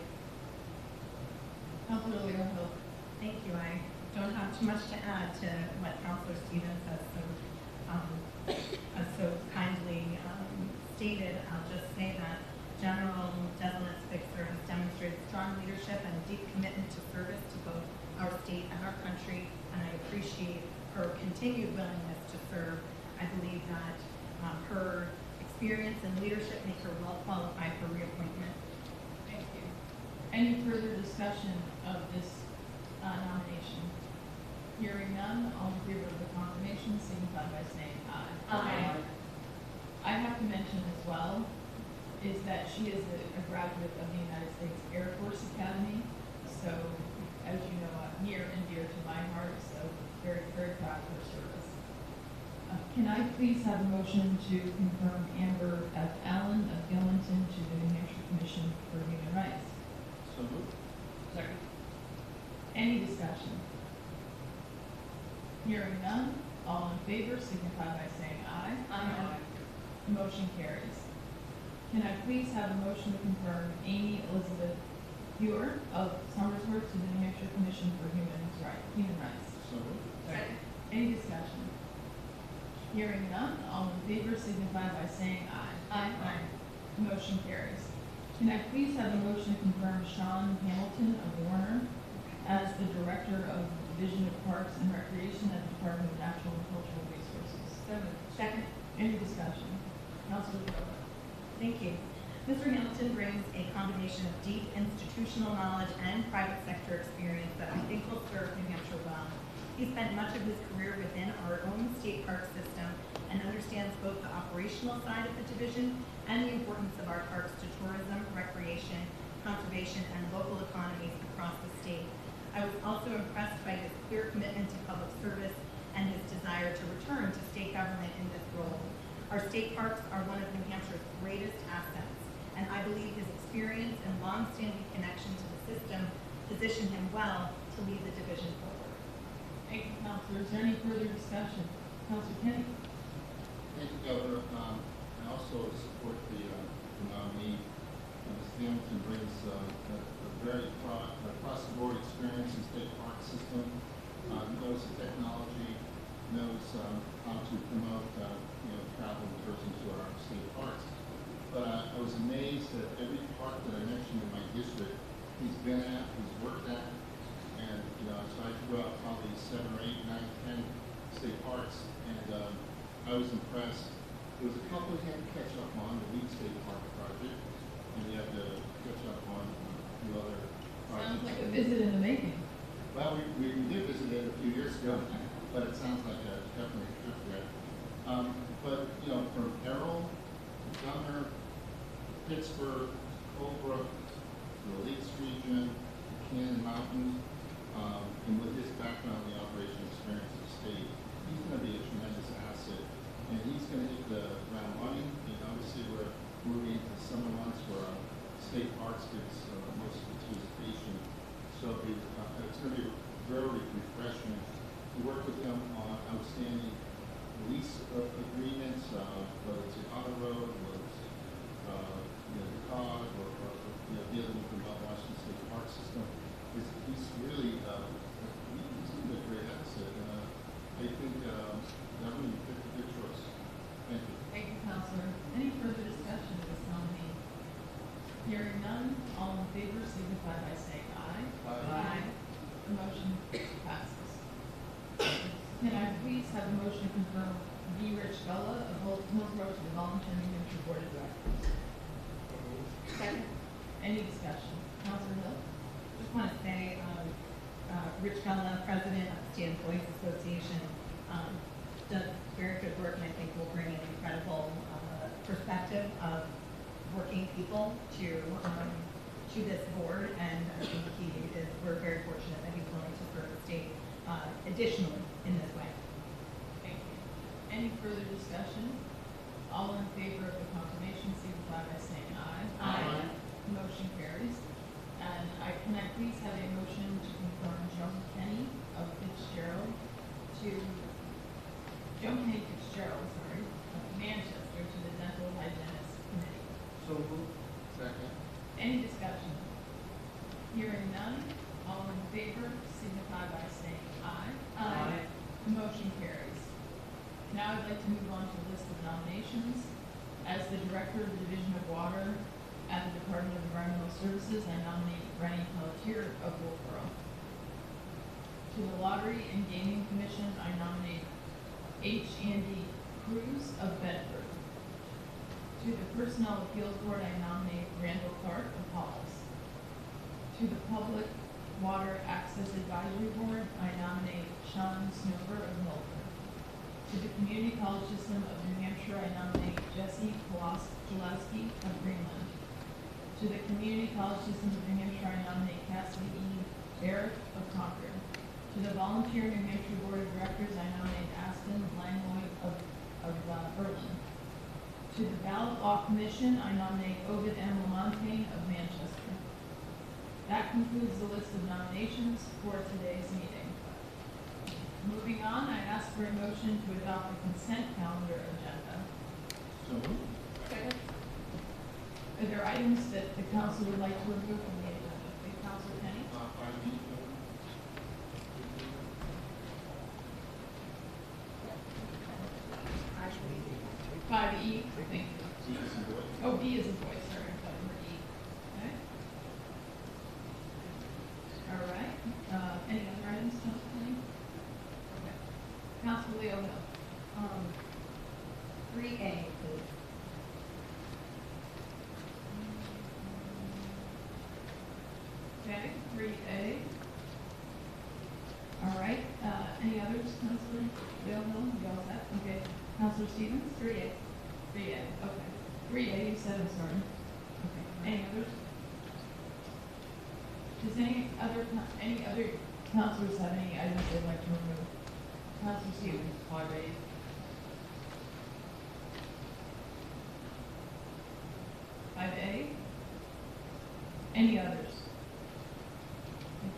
S10: Counselor Learfield?
S2: Thank you. I don't have too much to add to what Counselor Stevens has so kindly stated. I'll just say that General Dessler-Bixler has demonstrated strong leadership and a deep commitment to service to both our state and our country, and I appreciate her continued willingness to serve. I believe that her experience and leadership make her well qualified for reappointment.
S10: Thank you. Any further discussion of this nomination? Hearing none, all in favor of the confirmation signify by saying aye.
S2: Aye.
S10: I have to mention as well is that she is a graduate of the United States Air Force Academy. So, as you know, near and dear to my heart, so very, very proud of her service. Can I please have a motion to confirm Amber F. Allen of Gillington to the New Hampshire Commission for Human Rights?
S4: So moved. Second.
S10: Any discussion? Hearing none, all in favor signify by saying aye.
S2: Aye.
S10: Motion carries. Can I please have a motion to confirm Amy Elizabeth Hewer of Somersworth to the New Hampshire Commission for Human Rights?
S4: So moved.
S2: Second.
S10: Any discussion? Hearing none, all in favor signify by saying aye.
S2: Aye.
S10: Motion carries. Can I please have a motion to confirm Sean Hamilton of Warner as the Director of the Division of Parks and Recreation at the Department of Natural and Cultural Resources?
S2: So moved.
S12: Second.
S10: Any discussion?
S5: Councilor Viola.
S13: Thank you. Mr. Hamilton brings a combination of deep institutional knowledge and private sector experience that I think will serve New Hampshire well. He spent much of his career within our own state park system and understands both the operational side of the division and the importance of our parks to tourism, recreation, conservation, and local economies across the state. I was also impressed by his clear commitment to public service and his desire to return to state government in this role. Our state parks are one of New Hampshire's greatest assets, and I believe his experience and long-standing connection to the system position him well to lead the division forward.
S5: Thank you, Councilor. Is there any further discussion? Councilor Kenny?
S14: Thank you, Governor. I also support the nominee. Mr. Hamilton brings a very across-the-board experience in state park system, knows the technology, knows how to promote travel and tourism to our state parks. But I was amazed at every park that I mentioned in my district he's been at, he's worked at, and so I threw out probably 7 or 8, 9, 10 state parks, and I was impressed. There was a couple he had to catch up on, the Weed State Park project, and he had to catch up on a few other projects.
S5: Sounds like a visit in the making.
S14: Well, we did visit it a few years ago, but it sounds like definitely a trip there. But from Errol, Gunner, Pittsburgh, Colebrook, the Lakes region, Cannon Mountain, and with his background in the operation experience of the state, he's going to be a tremendous asset, and he's going to hit the ground running. And obviously, we're moving into summer months where state parks gets most of its visitation, so it's going to be very refreshing to work with him on outstanding lease agreements, whether it's the auto road, whether it's the COG, or dealing with the Mount Washington State Park System. He's really he's going to be a great asset, and I think that would be a good choice. Thank you.
S5: Thank you, Councilor. Any further discussion of this nominee? Hearing none, all in favor signify by saying aye.
S14: Aye.
S5: The motion passes. Can I please have a motion to confirm V. Rich Gullah of Hillsborough to the Volunteer New Hampshire Board of Directors?
S13: Second.
S5: Any discussion? Councilor Hill?
S13: Just want to say, Rich Gullah, president of the State Employees Association, does very good work, and I think will bring an incredible perspective of working people to this board, and I think we're very fortunate that he's willing to serve the state additionally in this way.
S5: Thank you. Any further discussion? All in favor of the confirmation signify by saying aye.
S13: Aye.
S5: Motion carries. And can I please have a motion to confirm Joan Kenny of Manchester to the Dental Hygienist Committee?
S14: So moved. Second.
S5: Any discussion? Hearing none, all in favor signify by saying aye.
S13: Aye.
S5: Motion carries. Now I'd like to move on to the list of nominations. As the Director of the Division of Water at the Department of Environmental Services, I nominate Rennie Pelletier of Wolfboro. To the Lottery and Gaming Commission, I nominate H. Andy Cruz of Bedford. To the Personnel Appeals Board, I nominate Randall Clark of Hollis. To the Public Water Access Advisory Board, I nominate Sean Snover of Milford. To the Community College System of New Hampshire, I nominate Jesse Pulaski of Greenland. To the Community College System of New Hampshire, I nominate Cassidy E. Barrett of Concord. To the Volunteer New Hampshire Board of Directors, I nominate Aston Langlois of Berlin. To the Ballot Law Commission, I nominate Ovid M. Lamontagne of Manchester. That concludes the list of nominations for today's meeting. Moving on, I ask for a motion to adopt the consent calendar agenda.
S14: So moved.
S5: Second. Are there items that the council would like to remove from the agenda? Please, Councilor Kenny.
S14: 5B.
S13: Actually,
S5: 5E, thank you.
S14: C is in boy.
S5: Oh, B is a boy, sorry, I thought you were E. Okay. All right, any other items, Councilor Kenny? Okay. Councilor Leo Hill.
S13: 3A, please.
S5: Counselor Stevens?
S12: 3A.
S5: 3A, okay. 3A, you said, I'm sorry. Okay. Any others? Does any other counselors have any items they'd like to remove? Counselor Stevens? 5A. 5A? Any others?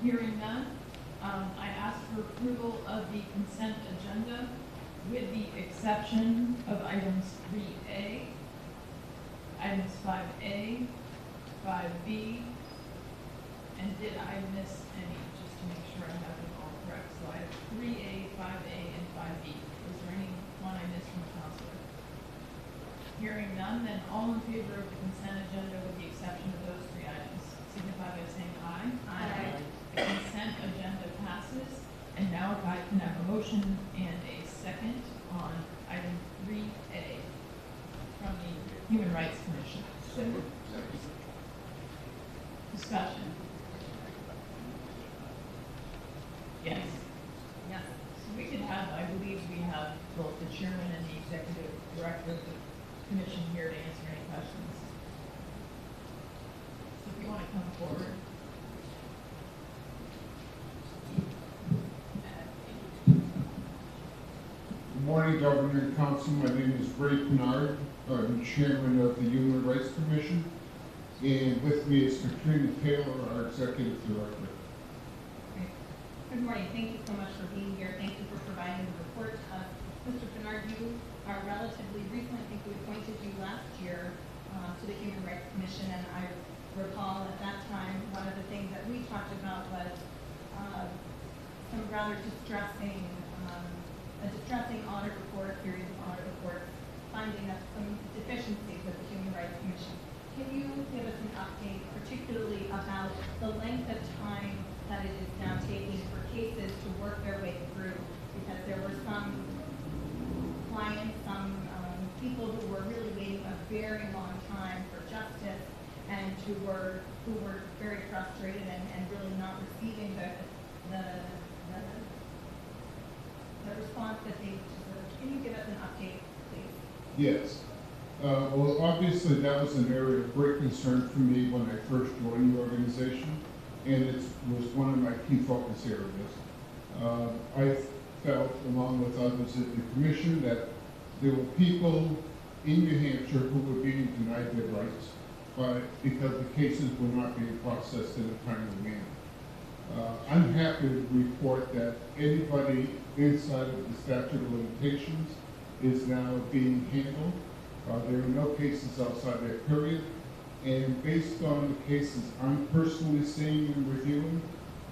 S5: Hearing none, I ask for approval of the consent agenda with the exception of items 3A, items 5A, 5B, and did I miss any, just to make sure I have them all correct? So I have 3A, 5A, and 5B. Is there any one I missed from the counselor? Hearing none, then all in favor of the consent agenda with the exception of those three items, signify by saying aye.
S12: Aye.
S5: The consent agenda passes, and now if I can have a motion and a second on item 3A from the Human Rights Commission. Discussion. Yes.
S13: Yes.
S5: So we could have, I believe we have both the chairman and the executive director of the commission here to answer any questions. So if you want to come forward.
S15: Good morning, Governor and Council. My name is Ray Pinard. I'm chairman of the Human Rights Commission. And with me is Katrina Taylor, our executive director.
S13: Good morning. Thank you so much for being here. Thank you for providing the report to us. Mr. Bernard, you are relatively recent. I think we appointed you last year to the Human Rights Commission, and I recall at that time one of the things that we talked about was some rather distressing, a distressing audit report, series of audit reports, finding that some deficiencies with the Human Rights Commission. Can you give us an update, particularly about the length of time that it is now taking for cases to work their way through? Because there were some clients, some people who were really waiting a very long time for justice, and who were very frustrated and really not receiving the response that they deserved. Can you give us an update, please?
S15: Yes. Well, obviously, that was an area of great concern for me when I first joined the organization, and it was one of my key focus areas. I felt, along with others at the commission, that there were people in New Hampshire who were being denied their rights because the cases were not being processed in a timely manner. I'm happy to report that anybody inside of the statute of limitations is now being handled. There are no cases outside that period. And based on the cases I'm personally seeing and reviewing,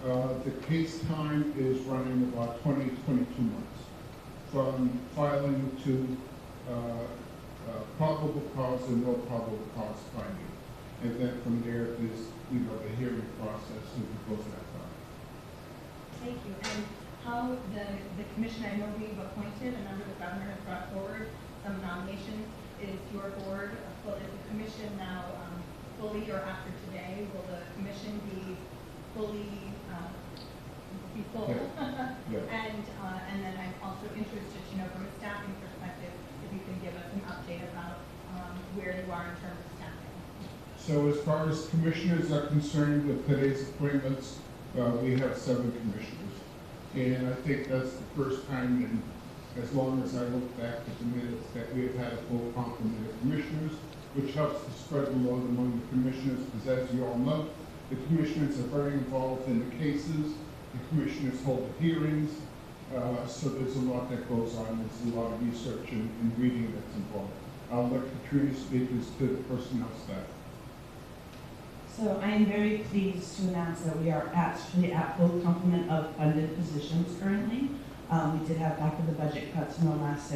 S15: the case time is running about 20 to 22 months from filing to probable cause or no probable cause finding. And then from there, there's, the hearing process and it goes that far.
S13: Thank you. And how the commission, I know we've appointed, a member of the governor has brought forward some nominations. Is your board, is the commission now fully, or after today, will the commission be fully, be full?
S15: Yeah. Yeah.
S13: And then I'm also interested to know from a staffing perspective, if you can give us an update about where you are in terms of staffing.
S15: So as far as commissioners are concerned with today's appointments, we have 7 commissioners. And I think that's the first time in as long as I look back at the minutes that we have had a full complement of commissioners, which helps to spread the load among the commissioners, because as you all know, the commissioners are very involved in the cases, the commissioners hold the hearings, so there's a lot that goes on, there's a lot of research and reading that's involved. I'll let Katrina speak as to the personnel staff.
S10: So I am very pleased to announce that we are actually at full complement of funded positions currently. We did have back of the budget cuts in the last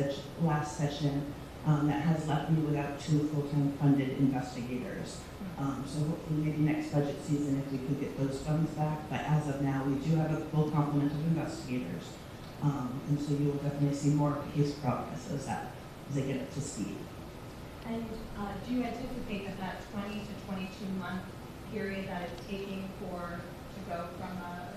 S10: session that has left me without 2 full-time funded investigators. So hopefully maybe next budget season if we could get those funds back. But as of now, we do have a full complement of investigators. And so you will definitely see more case progress as they get up to speed.
S13: And do you anticipate that 20 to 22 month period that it's taking to go from a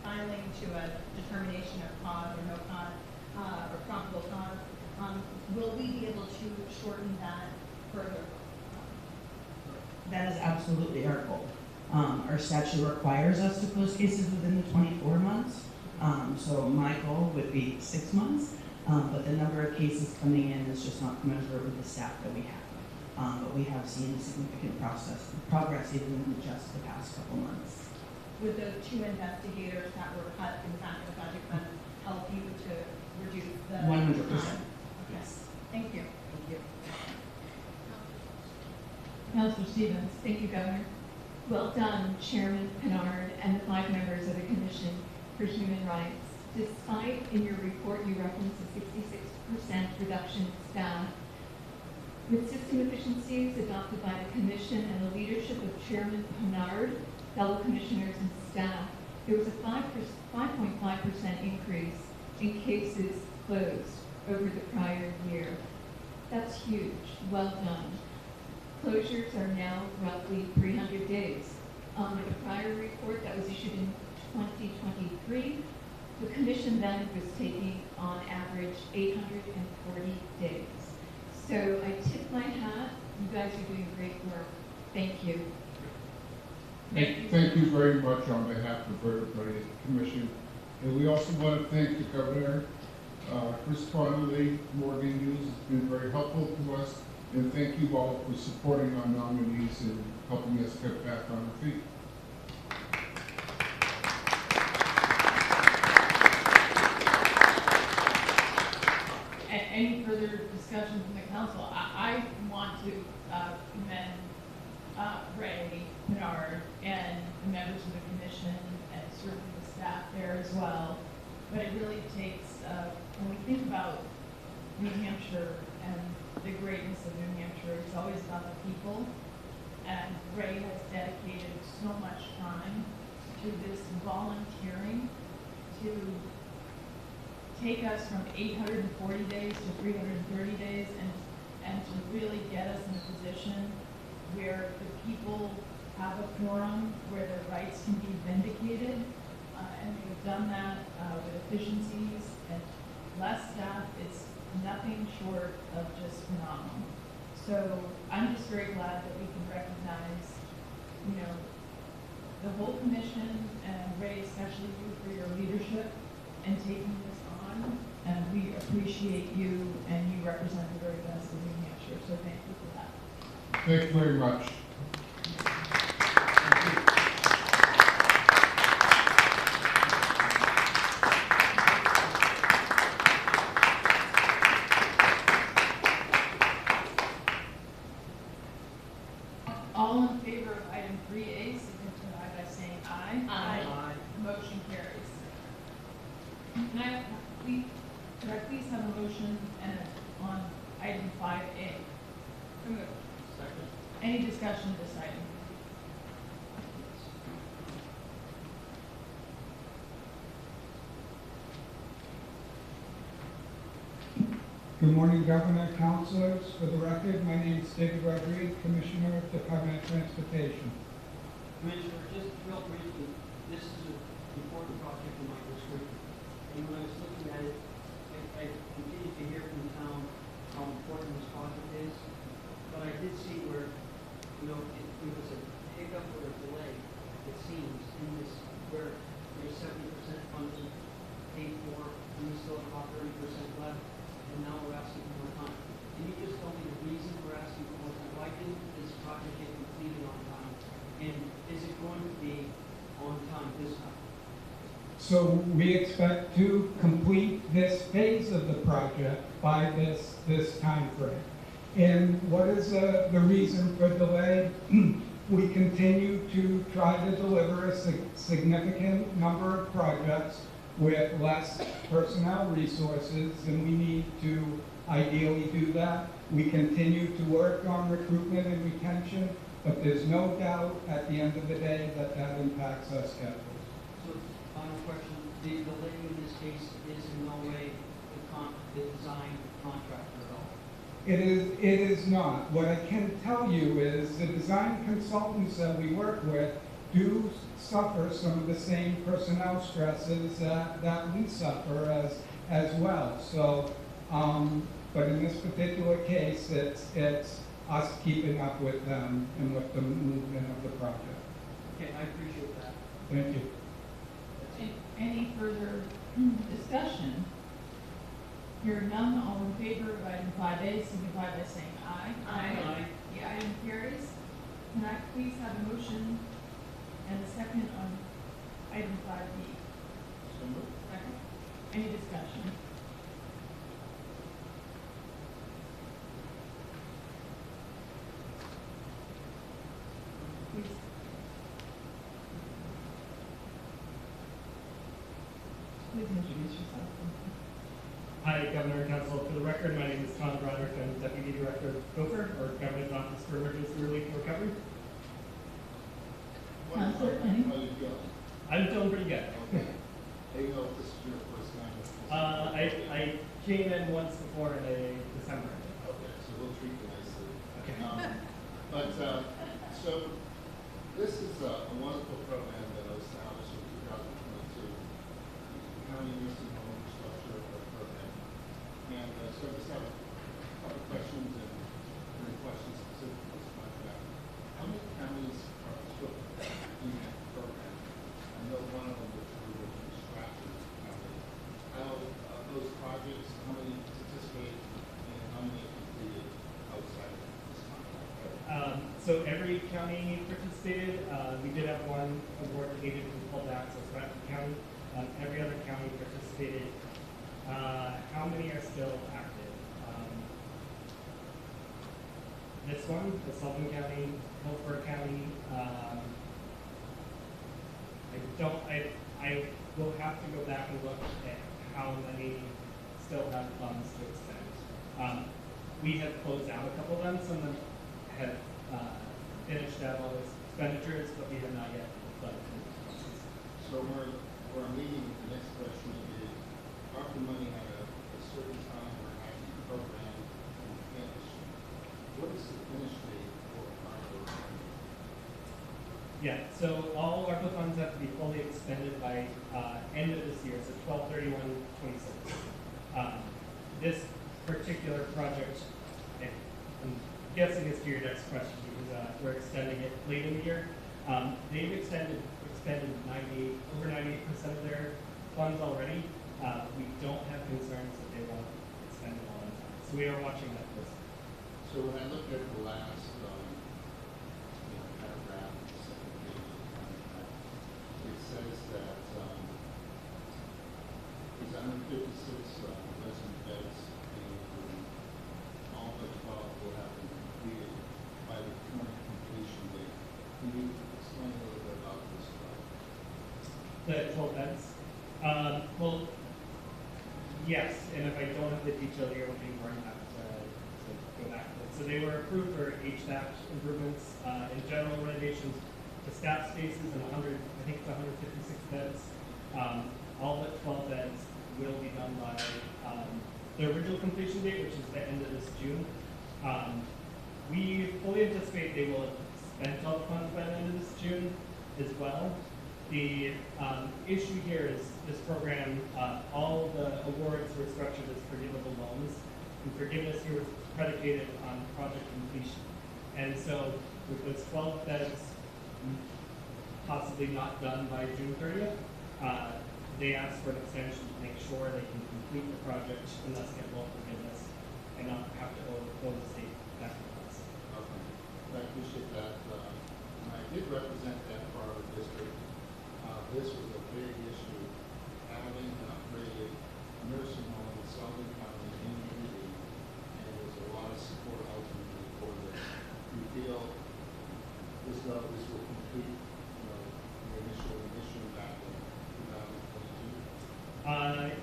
S13: filing to a determination of cause or no cause or probable cause we be able to shorten that further?
S10: That is absolutely our goal. Our statute requires us to close cases within the 24 months. So my goal would be 6 months, but the number of cases coming in is just not commensurate with the staff that we have. But we have seen significant progress even in just the past couple months.
S13: Would the 2 investigators that were cut in back of the budget fund help you to reduce the?
S10: 100%. Yes.
S13: Thank you.
S10: Thank you.
S5: Councilor Stevens.
S12: Thank you, Governor. Well done, Chairman Pinard and the 5 members of the Commission for Human Rights. Despite in your report you reference a 66% reduction in staff, with system efficiencies adopted by the Commission and the leadership of Chairman Pinard, fellow commissioners and staff, there was a 5.5% increase in cases closed over the prior year. That's huge. Well done. Closures are now roughly 300 days. Under the prior report that was issued in 2023, the Commission then was taking on average 840 days. So I tip my hat. You guys are doing great work. Thank you.
S15: Thank you very much on behalf of everybody at the Commission. And we also want to thank the Governor, Chris Connolly, Morgan Hughes has been very helpful to us. And thank you all for supporting our nominees and helping us get back on our feet.
S5: Any further discussion from the council? I want to commend Ray, Pinard, and the members of the commission, and certainly the staff there as well. But it really takes, when we think about New Hampshire and the greatness of New Hampshire, it's always about the people. And Ray has dedicated so much time to this volunteering to take us from 840 days to 330 days and to really get us in a position where the people have a forum where their rights can be vindicated. And we've done that with efficiencies and less staff. It's nothing short of just phenomenal. So I'm just very glad that we can recognize, you know, the whole commission and Ray, especially you for your leadership and taking this on. And we appreciate you, and you represent the very best of New Hampshire. So thank you for that.
S15: Thank you very much.
S5: All in favor of item 3A, signify by saying aye.
S11: Aye.
S5: Motion carries. Could I please have a motion on item 5A?
S11: Second.
S5: Any discussion of this item?
S16: Good morning, Governor, councilors. For the record, my name is David Rodriguez, Commissioner of Department of Transportation.
S11: Commissioner, just real briefly, this is an important project in my district. And when I was looking at it, I continued to hear from the town how important this project is. But I did see where, you know, it was a hiccup or a delay, it seems, in this, where there's 70% funding paid for, and we still have about 30% left, and now we're asking for more time. Can you just tell me the reason we're asking for more time? Why didn't this project get completed on time? And is it going to be on time this time?
S16: So we expect to complete this phase of the project by this time frame. And what is the reason for delay? We continue to try to deliver a significant number of projects with less personnel resources, and we need to ideally do that. We continue to work on recruitment and retention, but there's no doubt at the end of the day that that impacts our schedule.
S11: So, final question, the delay in this case is in no way the design contractor at all?
S16: It is not. What I can tell you is the design consultants that we work with do suffer some of the same personnel stresses that we suffer as well. So But in this particular case, it's us keeping up with them and with the movement of the project.
S11: Okay, I appreciate that.
S16: Thank you.
S5: Any further discussion? Hearing none, all in favor of item 5A, signify by saying aye.
S11: Aye.
S5: The item carries. Can I please have a motion and a second on item 5B?
S14: So moved.
S5: Second. Any discussion? Please. Please introduce yourself.
S17: Hi, Governor and Council. For the record, my name is Tom Broderick. I'm Deputy Director of GOFER, or Governor's Office for Emergency Relief and Recovery.
S5: Councilor
S14: How
S5: Penny?
S14: you feeling?
S17: I'm feeling pretty good.
S14: Okay. How you know if this is your first time?
S17: I came in once before in December.
S14: Okay, so we'll treat you nicely.
S17: Okay.
S14: So this is a wonderful program that was established in 2022, the County Nursing Home Structure Program. And so I just have a couple questions and any questions specific to this contract. How many counties are still in that program? I know one of them which we were in Stratford County. How those projects, how many participate and how many are completed outside of this contract?
S17: So every county participated. We did have one award that needed to be pulled back, so Stratford County. Every other county participated. How many are still active? This one, the Sullivan County, Hillsborough County. I will have to go back and look at how many still have funds to expend. We have closed out a couple of them. Some of them have finished out all those expenditures, but we have not yet funded them.
S14: So we're meeting, the next question is, ARPA money at a certain time or after the program and finish, what is the finish date for ARPA?
S17: Yeah, so all ARPA funds have to be fully expended by end of this year, so 12/31/26. This particular project, I'm guessing is to your next question because we're extending it late in the year. They've expended over 98% of their funds already. We don't have concerns that they won't extend it all in time. So we are watching that closely.
S14: So when I look at the last, paragraph, the second page of the contract, it says that, there's 156 resident beds being approved. All but 12 will have been completed by the current completion date. Can you explain a little bit about this project?
S17: The 12 beds? Well, yes, and if I don't have the detail here, we'll be more than happy to go back to it. So they were approved for HVAC improvements, in general renovations to staff spaces and 100, I think it's 156 beds. All but 12 beds will be done by the original completion date, which is the end of this June. We fully anticipate they will have spent all the funds by the end of this June as well. The issue here is this program, all the awards were structured as forgivable loans, and forgiveness here was predicated on project completion. And so with those 12 beds possibly not done by June 30th, they asked for an extension to make sure they can complete the project and thus get loan forgiveness and not have to owe the state back the funds.
S14: Okay, I appreciate that. When I did represent that part of the district, this was a big issue, having an upgraded nursing home in Sullivan County in Unity, and there was a lot of support ultimately for this. We feel as though this will complete, the initial mission back in 2022.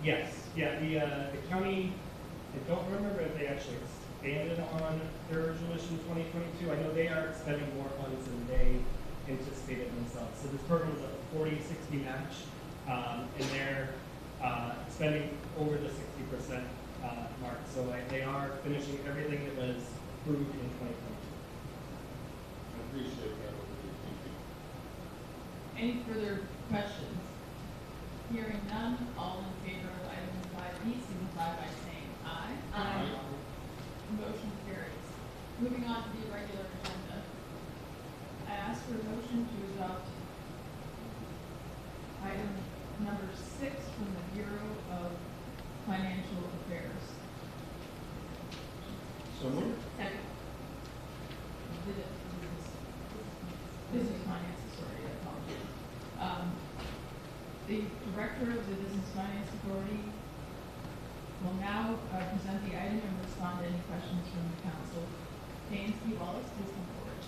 S17: Yes, yeah, the county, I don't remember if they actually expanded on their original mission in 2022. I know they are spending more funds than they anticipated themselves. So this program is a 40-60 match, and they're spending over the 60% mark. So they are finishing everything that was approved in 2022.
S14: I appreciate that. Thank you.
S5: Any further questions? Hearing none, all in favor of item 5B signify by saying Moving on to the regular agenda. I ask for a motion to adopt item number 6 from the Bureau of Financial Affairs.
S14: So moved.
S12: Second.
S5: Business Finance Authority, I apologize. The Director of the Business Finance Authority will now present the item and respond to any questions from the council. James P. Wallace, please come forward.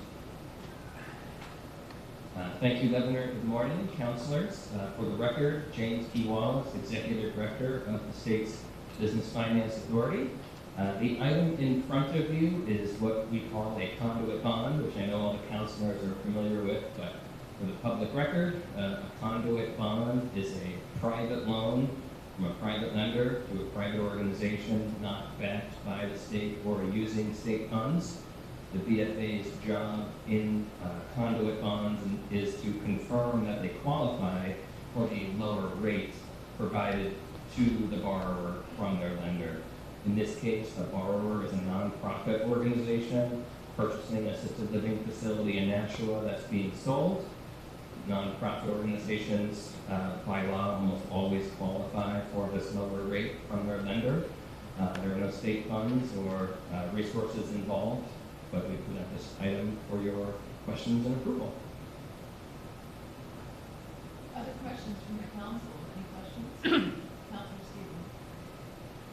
S18: Thank you, Governor. Good morning, councilors. For the record, James P. Wallace, Executive Director of the state's Business Finance Authority. The item in front of you is what we call a conduit bond, which I know all the councilors are familiar with, but for the public record, a conduit bond is a private loan from a private lender to a private organization not backed by the state or using state funds. The BFA's job in conduit bonds is to confirm that they qualify for the lower rate provided to the borrower from their lender. In this case, the borrower is a nonprofit organization purchasing an assisted living facility in Nashua that's being sold. Nonprofit organizations, by law, almost always qualify for this lower rate from their lender. There are no state funds or resources involved, but we put up this item for your questions and approval.
S5: Other questions from the council? Any questions? Councilor Stevens.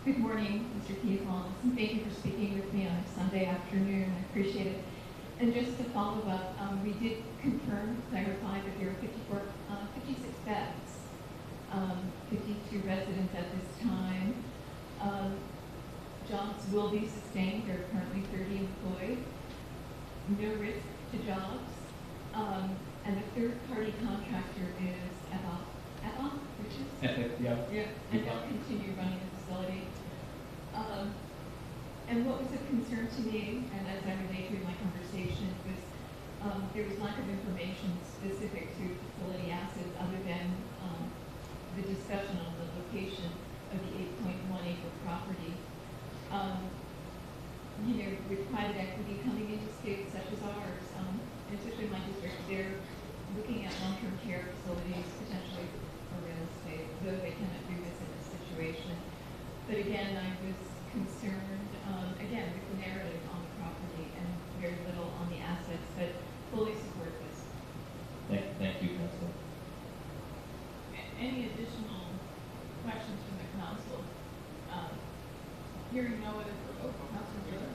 S12: Good morning, Mr. Keith Wallace, and thank you for speaking with me on a Sunday afternoon. I appreciate it. And just to follow up, we did confirm, clarify that there are 56 beds, 52 residents at this time. Jobs will be sustained. There are currently 30 employed. No risk to jobs. And the third-party contractor is Epoch, which is?
S18: Epic, yeah.
S12: Yeah, and they'll continue running the facility. And what was a concern to me, and as I relayed through my conversation, was there was lack of information specific to facility assets other than the discussion on the location of the 8.1 acre property. With private equity coming into states such as ours, and especially my district, they're looking at long-term care facilities potentially for real estate, though they cannot do this in this situation. But again, I was concerned, again, with the narrative on the property and very little on the assets, but fully support this.
S18: Thank you, Councilor.
S5: Any additional questions from the council? Hearing no other, Councilor Miller.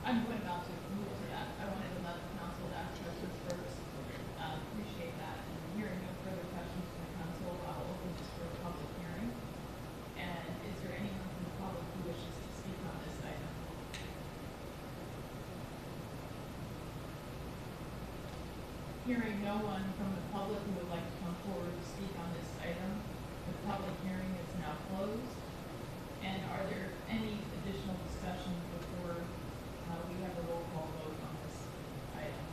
S5: I'm about to move to that. I wanted to let the council ask questions first. Appreciate that. And hearing no further questions from the council, I'll open this for a public hearing. And is there anyone from the public who wishes to speak on this item? Hearing no one from the public who would like to come forward to speak on this item, the public hearing is now closed. And are there any additional discussions before we have a roll call vote on this item?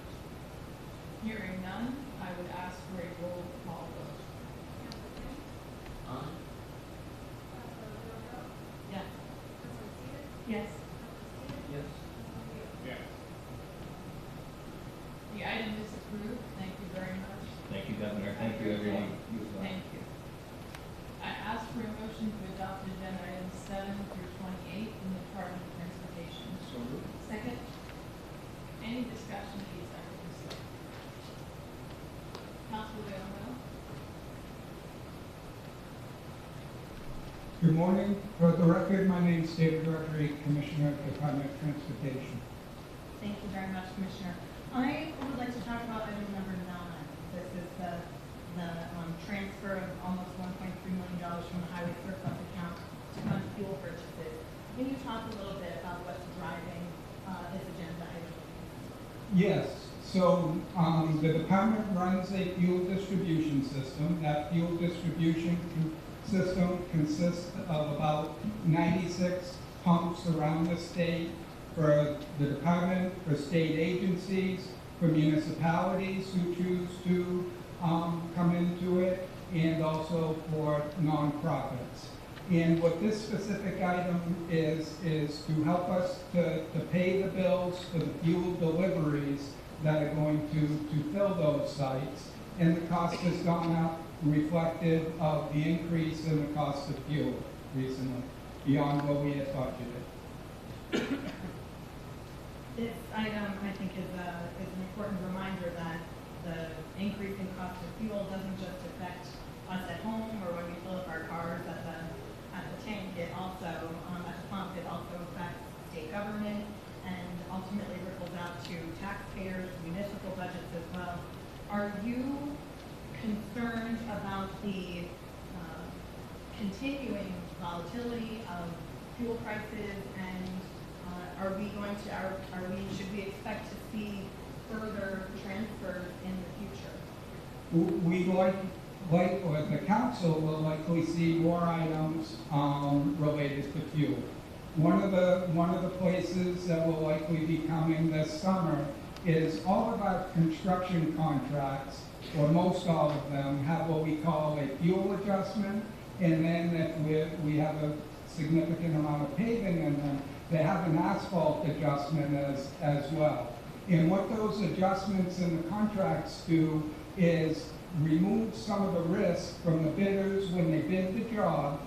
S5: Hearing none, I would ask for a roll call vote. Yes.
S12: Yes.
S18: Yes.
S3: Yes.
S5: The item is approved. Thank you very much.
S18: Thank you, Governor. Thank you, everyone. You as well.
S5: Thank you. I ask for a motion to adopt agenda items 7 through 28 in the Department of Transportation.
S14: So moved.
S12: Second.
S5: Any discussion of these items? Councilor Leonard.
S16: Good morning. For the record, my name is David Rodriguez, Commissioner of the Department of Transportation.
S13: Thank you very much, Commissioner. I would like to talk about item number 9. This is the transfer of almost $1.3 million from the highway surplus account to fund fuel purchases. Can you talk a little bit about what's driving this agenda item?
S16: Yes. So the department runs a fuel distribution system. That fuel distribution system consists of about 96 pumps around the state for the department, for state agencies, for municipalities who choose to come into it, and also for nonprofits. And what this specific item is to help us to pay the bills for the fuel deliveries that are going to fill those sites. And the cost has gone up reflective of the increase in the cost of fuel recently, beyond what we had budgeted.
S13: This item, I think, is an important reminder that the increase in cost of fuel doesn't just affect us at home or when we fill up our cars at the tank. It also, at the pump, it also affects state government and ultimately ripples out to taxpayers, municipal budgets as well. Are you concerned about the continuing volatility of fuel prices, and should we expect to see further transfers in the future?
S16: We or the council will likely see more items related to fuel. One of the places that will likely be coming this summer is all of our construction contracts, or most all of them, have what we call a fuel adjustment, and then if we have a significant amount of paving in them, they have an asphalt adjustment as well. And what those adjustments in the contracts do is remove some of the risk from the bidders when they bid the job,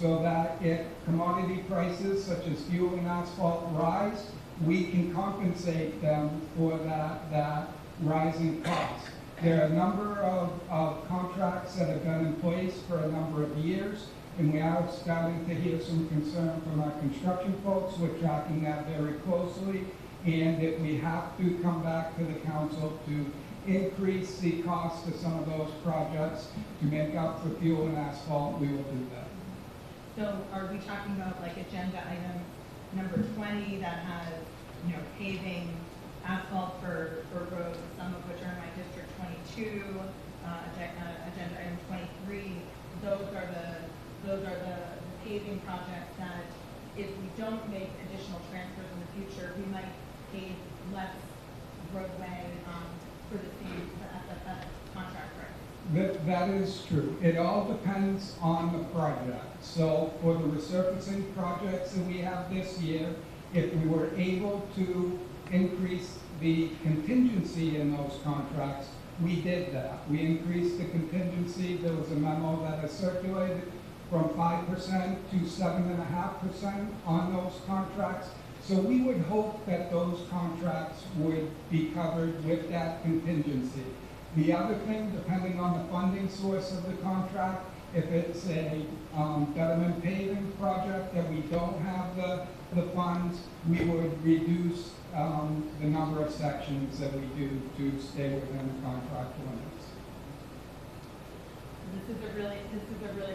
S16: so that if commodity prices such as fuel and asphalt rise, we can compensate them for that rising cost. There are a number of contracts that have been in place for a number of years, and we are starting to hear some concern from our construction folks. We're tracking that very closely, and if we have to come back to the council to increase the cost of some of those projects to make up for fuel and asphalt, we will do that.
S13: So are we talking about like agenda item number 20 that has, paving, asphalt for roads, some of which are in my district 22, agenda item 23, those are the paving projects that if we don't make additional transfers in the future, we might pave less roadway for the same at the contract price.
S16: That is true. It all depends on the project. So for the resurfacing projects that we have this year, if we were able to increase the contingency in those contracts, we did that. We increased the contingency. There was a memo that has circulated from 5% to 7.5% on those contracts. So we would hope that those contracts would be covered with that contingency. The other thing, depending on the funding source of the contract, if it's a betterment paving project that we don't have the funds, we would reduce the number of sections that we do to stay within the contract limits.
S13: This is a really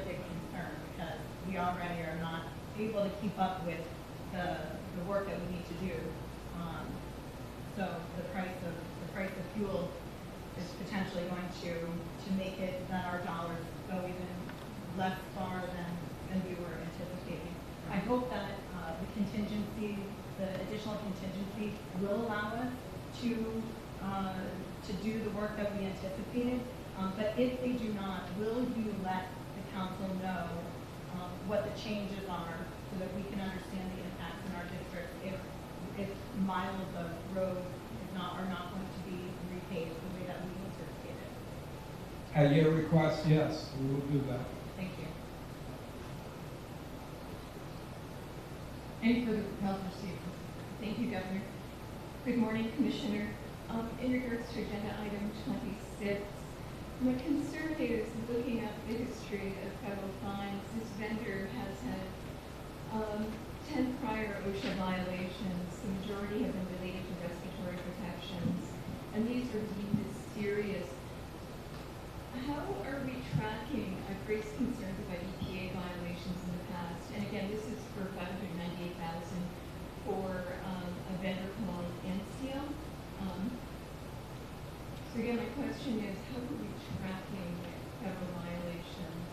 S13: big concern because we already are not able to keep up with the work that we need to do. So the price of fuel is potentially going to make it that our dollars go even less far than we were anticipating. I hope that the contingency, the additional contingency, will allow us to do the work that we anticipated. But if they do not, will you let the council know what the changes are so that we can understand the impacts in our district if miles of road are not going to be repaved the way that we anticipated?
S16: At your request, yes, we will do that.
S13: Thank you.
S5: Any further proposals received?
S12: Thank you, Governor. Good morning, Commissioner. In regards to agenda item 26, my concern is looking at the history of federal fines. This vendor has had 10 prior OSHA violations. The majority have been related to respiratory protections, and these are deemed as serious. How are we tracking? I've raised concerns about EPA violations in the past, and again, this is for $598,000 for a vendor called NCO. So again, my question is, how are we tracking federal violations?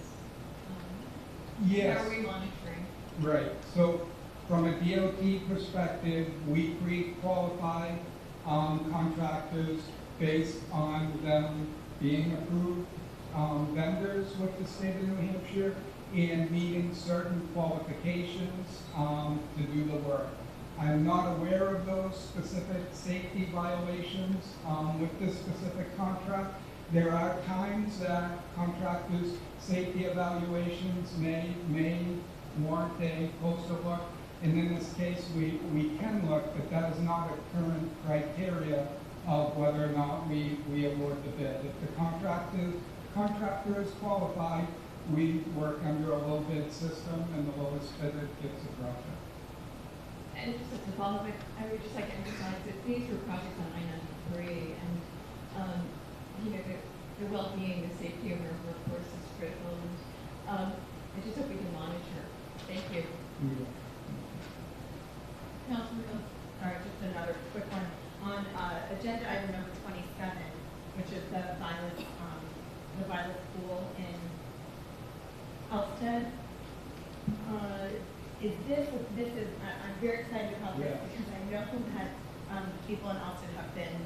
S16: Yes.
S12: How are we monitoring?
S16: Right. So from a DOT perspective, we pre-qualify contractors based on them being approved vendors with the state of New Hampshire, and meeting certain qualifications to do the work. I'm not aware of those specific safety violations with this specific contract. There are times that contractors' safety evaluations may warrant a closer look. And in this case, we can look, but that is not a current criteria of whether or not we award the bid. If the contractor is qualified, we work under a low bid system, and the lowest bidder gets the project.
S12: And just to follow up, I would just like to emphasize that these were projects on I-93, and the well-being, the safety of our workforce is critical, and I just hope we can monitor. Thank you.
S5: Councilman Hill.
S13: All right, just another quick one. On agenda item number 27, which is the Violet Pool in Elstead. I'm very excited about this because I know that people in Elstead have been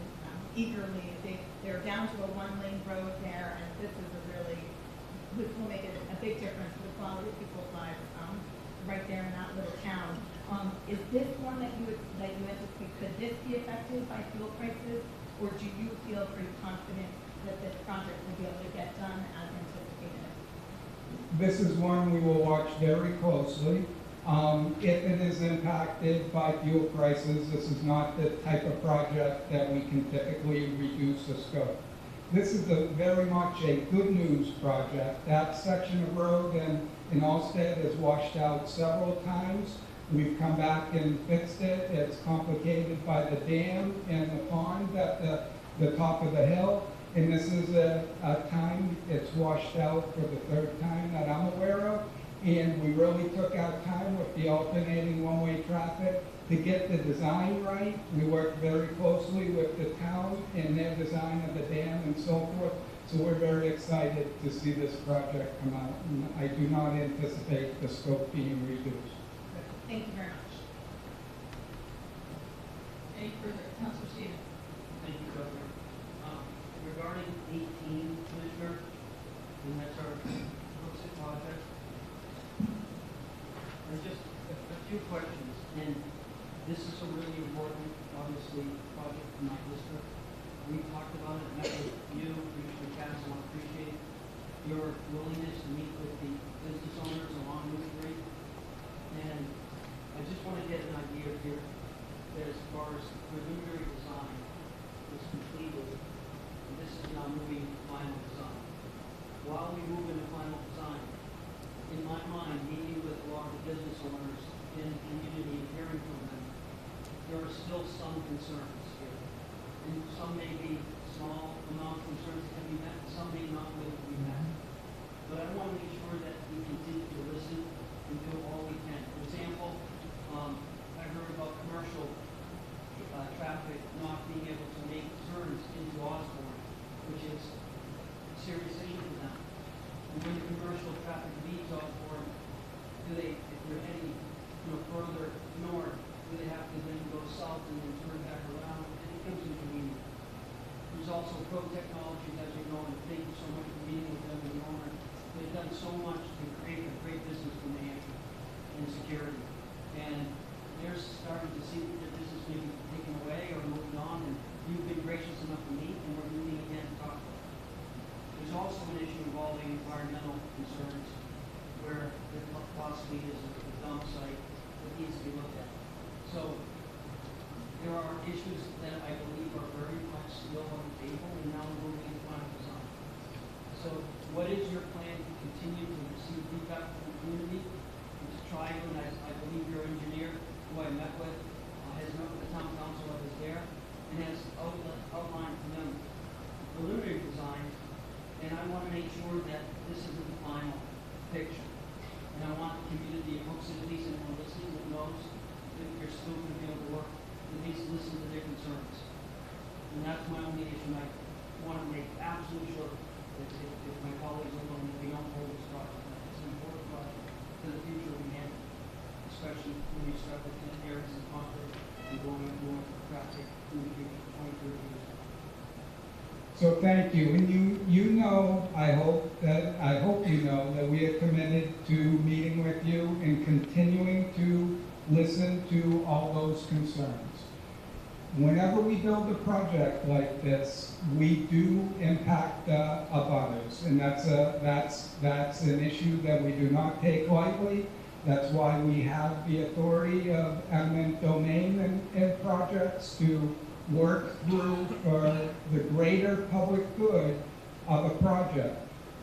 S13: eagerly, they're down to a one-lane road there, and this will make a big difference for the quality of people's lives right there in that little town. Is this one that you anticipate, could this be affected by fuel prices, or do you feel pretty confident that this project will be able to get done as anticipated?
S16: This is one we will watch very closely. If it is impacted by fuel prices, this is not the type of project that we can typically reduce the scope. This is very much a good news project. That section of road in Allstead has washed out several times. We've come back and fixed it. It's complicated by the dam and the pond at the top of the hill. And this is a time it's washed out for the third time that I'm aware of. And we really took our time with the alternating one-way traffic to get the design right. We worked very closely with the town in their design of the dam and so forth. So we're very excited to see this project come out. And I do not anticipate the scope being reduced.
S13: Thank you very much.
S5: Any further? Councilor Stevens.
S11: Thank you, Governor. Regarding 18, Commissioner, and that's our Brookside project. And just a few questions, and this is a really important, obviously, project for my district. We talked about it, met with you, Commissioner Castle. I appreciate your willingness to meet with the business owners along Route 3. And I just want to get an idea here that as far as preliminary design is completed, and this is now moving to final design. While we move into final design, in my mind, meeting with a lot of the business owners in the community and hearing from them, there are still some concerns here. And some may be small amount of concerns that can be met, and some may not be able to be met. But I want to make sure that we continue to listen and do all we can. For example, I heard about commercial traffic not being able to make turns into Osborne, which is a serious issue for them. And when the commercial traffic leaves Osborne, if they're heading further north, do they have to then go south and then turn back around? It becomes inconvenient. There's also Pro Technologies, as you know, and thank you so much for meeting with them and the owner. They've done so much to create a great business for Manhattan in security. And they're starting to see that their business may be taken away or moving on, and you've been gracious enough to meet, and we're meeting again to talk about it. There's also an issue involving environmental concerns where there possibly is a dump site that needs to be looked at. So there are issues that I believe are very much still on the table, and now we're moving into final design. So what is your plan to continue to receive feedback from the community and to try, and I believe your engineer, who I met with, has met with the town council that was there, and has outlined for them preliminary design, and I want to make sure that this isn't the final picture. And I want the community of Hook City, at least anyone listening that knows that you're still going to be able to work, at least listen to their concerns. And that's my only issue. I want to make absolutely sure that if my colleagues are willing, that we don't hold this project back. It's an important project for the future of Manhattan, especially when you start with 10 areas in Concord and going up north for traffic in the future, 20, 30 years.
S16: So thank you, and you know, I hope you know that we are committed to meeting with you and continuing to listen to all those concerns. Whenever we build a project like this, we do impact abutters, and that's an issue that we do not take lightly. That's why we have the authority of eminent domain and projects to work through for the greater public good of a project.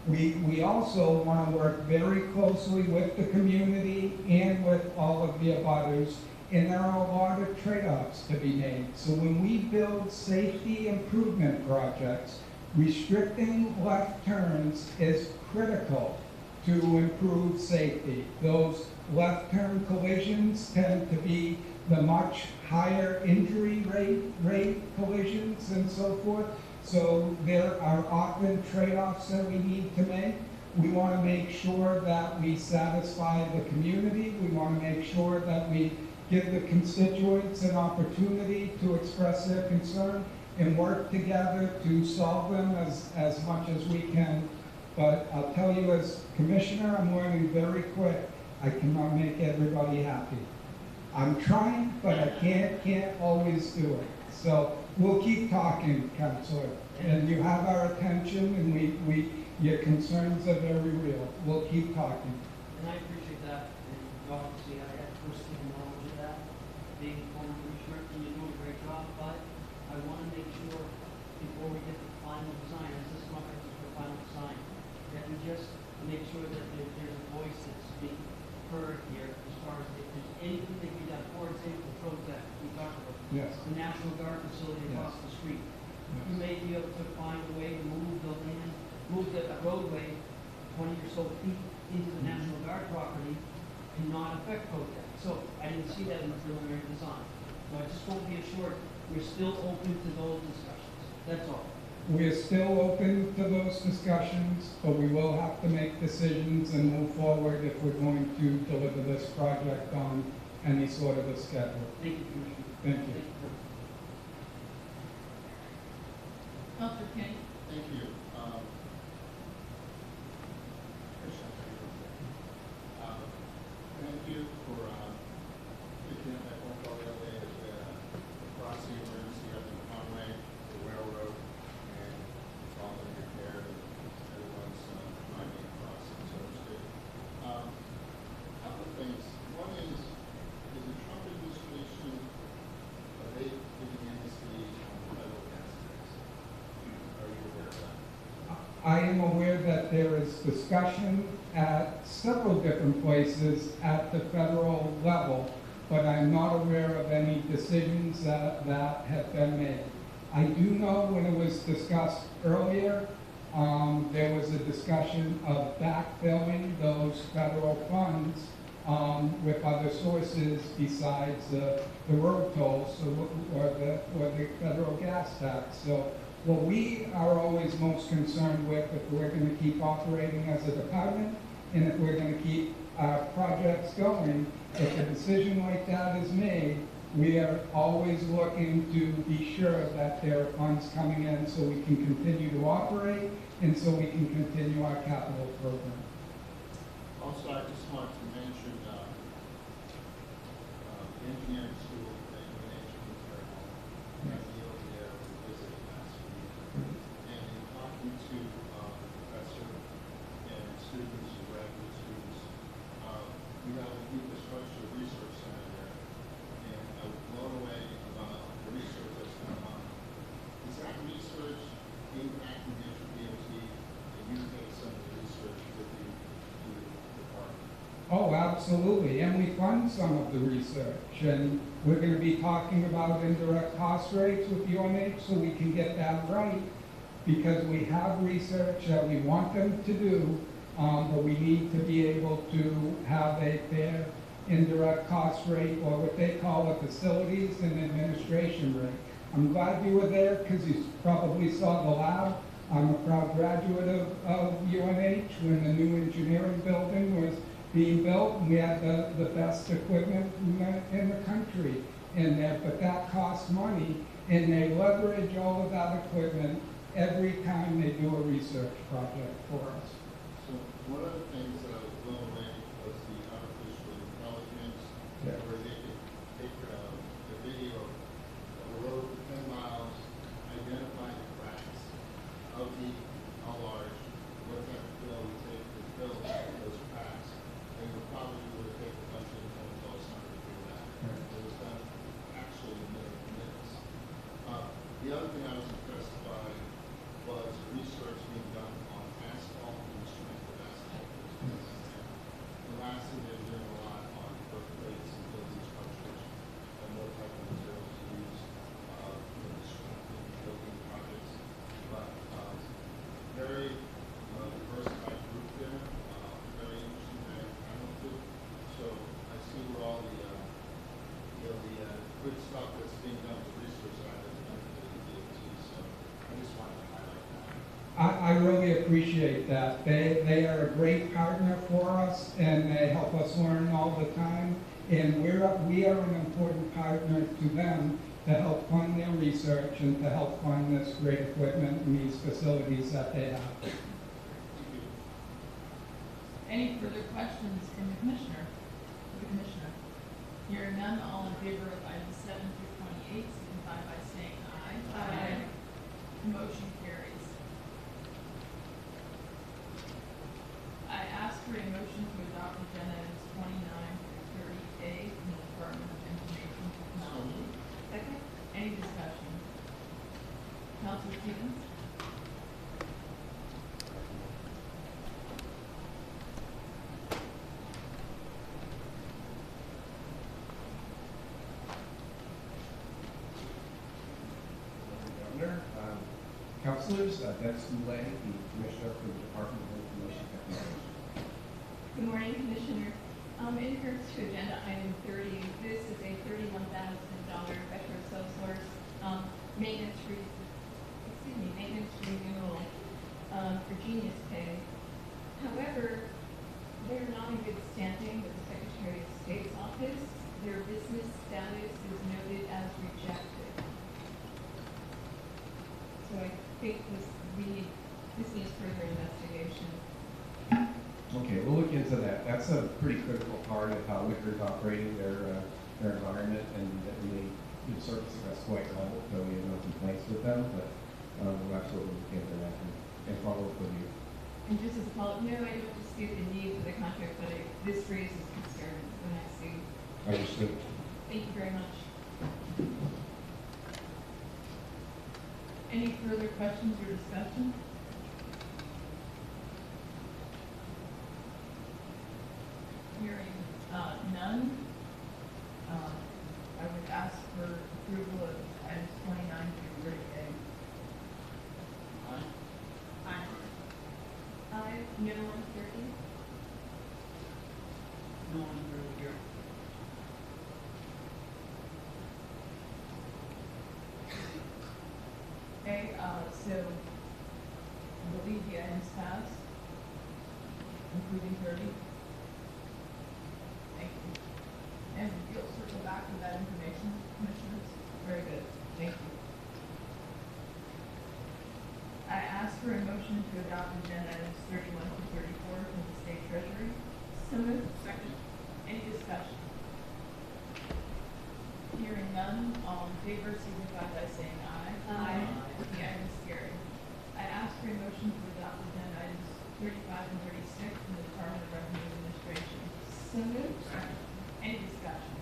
S16: We also want to work very closely with the community and with all of the abutters, and there are a lot of trade-offs to be made. So when we build safety improvement projects, restricting left turns is critical to improve safety. Those left turn collisions tend to be the much higher injury rate collisions and so forth. So there are often trade-offs that we need to make. We want to make sure that we satisfy the community. We want to make sure that we give the constituents an opportunity to express their concern and work together to solve them as much as we can. But I'll tell you, as commissioner, I'm learning very quick, I cannot make everybody happy. I'm trying, but I can't always do it. So we'll keep talking, Councilor, and you have our attention, and your concerns are very real. We'll keep talking.
S11: And I appreciate that, and obviously I have firsthand knowledge of that, being a former commissioner, and you're doing a great job, but I want to make sure, before we get to the final design, as this conference is for final design, that we just make sure that there's a voice that's being heard here as far as if there's anything that we done. For example, the Protect, we talked about.
S16: Yes.
S11: The National Guard facility across the street. You may be able to find a way to move the land, move the roadway 20 or so feet into the National Guard property and not affect Protect. So I didn't see that in the preliminary design. So I just want to be assured we're still open to those discussions. That's all.
S16: We are still open to those discussions, but we will have to make decisions and move forward if we're going to deliver this project on any sort of a schedule.
S11: Thank you, Commissioner.
S16: Thank you.
S5: Councilor King.
S14: Thank you. Thank you for picking up that phone call the other day as across the emergency up in Conway, the railroad, and it's all been repaired, and everyone's finding crossing, so it's good. Couple of things. One is the Trump administration, are they giving amnesty on federal gas tax? Are you aware of that?
S16: I am aware that there is discussion at several different places at the federal level, but I'm not aware of any decisions that have been made. I do know when it was discussed earlier, there was a discussion of backfilling those federal funds with other sources besides the road tolls or the federal gas tax. So what we are always most concerned with, if we're going to keep operating as a department and if we're going to keep our projects going, if a decision like that is made, we are always looking to be sure that there are funds coming in so we can continue to operate and so we can continue our capital program.
S14: Also, I just want to mention engineering school that you mentioned was very well.
S16: Yes.
S14: Over there, we visited last week. And in talking to professor and students, graduate students, we have an infrastructure research center there. And I was blown away about the research that's going on. Is that research impacting Metro DOT, and you take some of the research with you to the department?
S16: Oh, absolutely, and we fund some of the research, and we're going to be talking about indirect cost rates with UNH so we can get that right, because we have research that we want them to do, but we need to be able to have a fair indirect cost rate, or what they call a facilities and administration rate. I'm glad you were there because you probably saw the lab. I'm a proud graduate of UNH when the new engineering building was being built, and we had the best equipment in the country in there, but that costs money, and they leverage all of that equipment every time they do a research project for us.
S14: So one of the things that I was blown away was the artificial intelligence,
S16: Yeah.
S14: where they could take a video of a road for 10 miles, identify the cracks, how deep, how large, what type of fill we take to fill those cracks. And it probably would take a bunch of phone calls to do that. It was done actually in minutes. The other thing I was impressed by was research being done on asphalt and the strength of asphalt. And lastly, they're doing a lot on earthquakes and building structures and what type of materials to use for the strength of building projects. But very diversified group there, very interesting, very talented. So I see where all the good stuff that's being done with research side is benefiting the DOT. So I just wanted to highlight that.
S16: I really appreciate that. They are a great partner for us, and they help us learn all the time. And we are an important partner to them to help fund their research and to help fund this great equipment and these facilities that they have.
S5: Any further questions from the commissioner? Hearing none, all in favor of items 7 through 28, signify by saying aye. Aye. Motion carries. I ask for a motion to adopt agenda items 29 through 30A from the Department of Information Technology. Second. Any discussion? Councilor Stevens?
S19: Governor, councilors, Dennis Goulet, the Commissioner for the Department of Information Technology.
S12: Good morning, Commissioner. In regards to agenda item 30, this is a $31,000 retro sole source maintenance renewal for Genius Pay. However, they're not in good standing with the Secretary of State's office. Their business status is noted as rejected. So I think this needs further investigation.
S19: Okay, we'll look into that. That's a pretty critical part of how Wicker's operating their environment, and that really good servicing us quite well, so we have no complaints with them, but we'll absolutely look into that and follow up with you.
S12: And just as a follow-up, no, I don't dispute the need for the contract, but this raises concerns when I see.
S19: Understood.
S12: Thank you very much.
S5: Any further questions or discussion? Hearing none, I would ask for approval of items 29 through 30A.
S11: Aye.
S12: Aye. Aye. No on 30?
S11: No one really here.
S5: Okay, so I believe the items passed, including 30. Thank you. And you'll circle back with that information, commissioners? Very good, thank you. I ask for a motion to adopt agenda items 31 to 34 from the state treasury.
S12: So moved.
S5: Second. Any discussion? Hearing none, all in favor signify by saying aye.
S12: Aye.
S5: The item is carried. I ask for a motion to adopt agenda items 35 and 36 from the Department of Revenue Administration.
S12: So moved.
S5: Any discussion?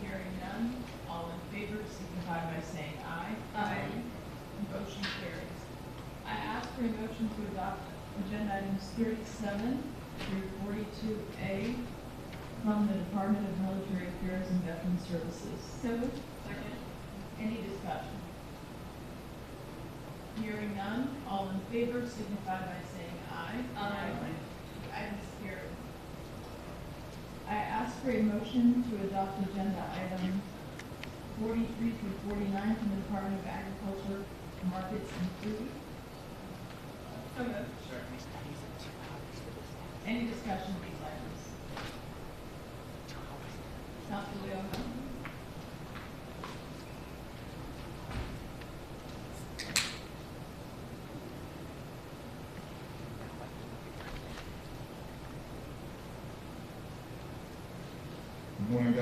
S5: Hearing none, all in favor signify by saying aye.
S12: Aye.
S5: Motion carries. I ask for a motion to adopt agenda items 37 through 42A from the Department of Military Affairs and Veteran Services.
S12: So moved.
S5: Second. Any discussion? Hearing none, all in favor signify by saying aye.
S12: Aye.
S5: The item is carried. I ask for a motion to adopt agenda item 43 through 49 from the Department of Agriculture, Markets and Food.
S12: So moved.
S5: Any discussion of these items? Councilor Leon?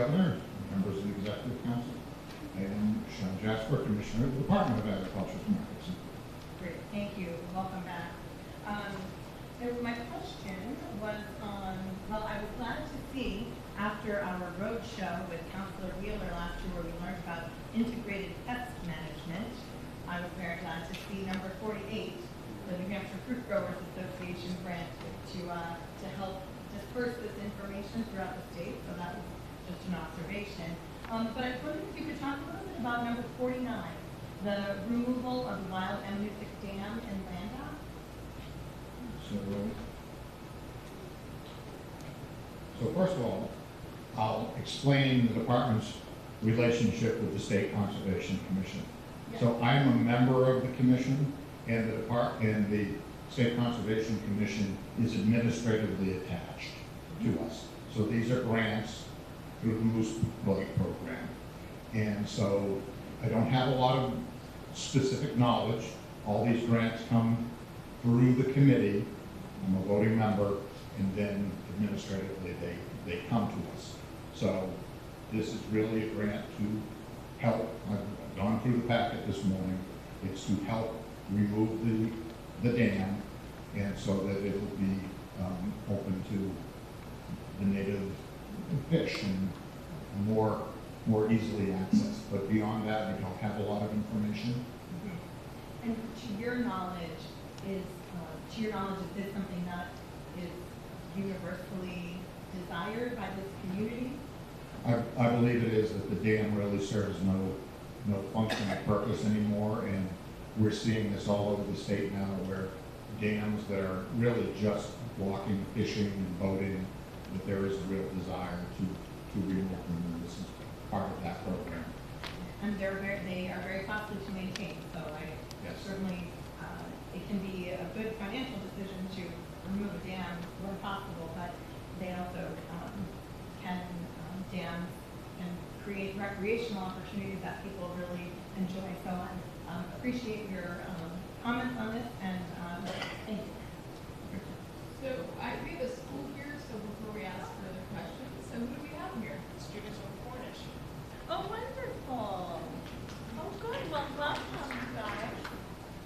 S15: Governor, members of the Executive Council. I am Sean Jasper, Commissioner of the Department of Agriculture's Markets.
S13: Great, thank you. Welcome back. My question was on, well, I was glad to see after our road show with Councilor Wheeler last year where we learned about integrated pest management, I was very glad to see number 48, the New Hampshire Fruit Growers Association grant to help disperse this information throughout the state. So that was just an observation. But I was wondering if you could talk a little bit about number 49, the removal of the Wild Music Dam in Landa.
S15: So first of all, I'll explain the department's relationship with the State Conservation Commission.
S13: Yes.
S15: So I'm a member of the commission, and the State Conservation Commission is administratively attached to us. So these are grants through the Moose Lake program. And so I don't have a lot of specific knowledge. All these grants come through the committee. I'm a voting member, and then administratively they come to us. So this is really a grant to help. I've gone through the packet this morning. It's to help remove the dam, and so that it will be open to the native fish and more easily accessed. But beyond that, we don't have a lot of information.
S13: And to your knowledge, is this something that is universally desired by this community?
S15: I believe it is, that the dam really serves no function or purpose anymore, and we're seeing this all over the state now, where dams that are really just blocking fishing and boating, that there is a real desire to remove them, and this is part of that program.
S13: And they are very costly to maintain, so certainly it can be a good financial decision to remove a dam when possible, but they also dams can create recreational opportunities that people really enjoy. So I appreciate your comments on this, and thank you.
S5: So we have a school here, so before we ask further questions, so who do we have here?
S2: Students from Cornish.
S20: Oh, wonderful. Oh, good. Well, welcome, you guys.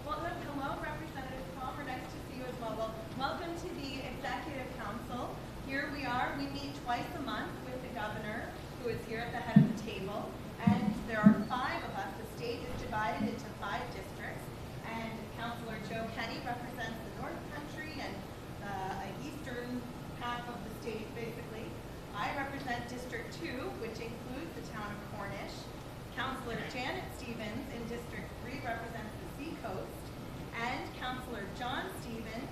S20: Well, hello, Representative Palmer. Nice to see you as well. Well, welcome to the Executive Council. Here we are. We meet twice a month with the governor, who is here at the head of the table. And there are 5 of us. The state is divided into 5 districts. And Councilor Joe Kenny represents the North Country and eastern half of the state, basically. I represent District 2, which includes the town of Cornish. Councilor Janet Stevens in District 3 represents the Seacoast. And Councilor John Stevens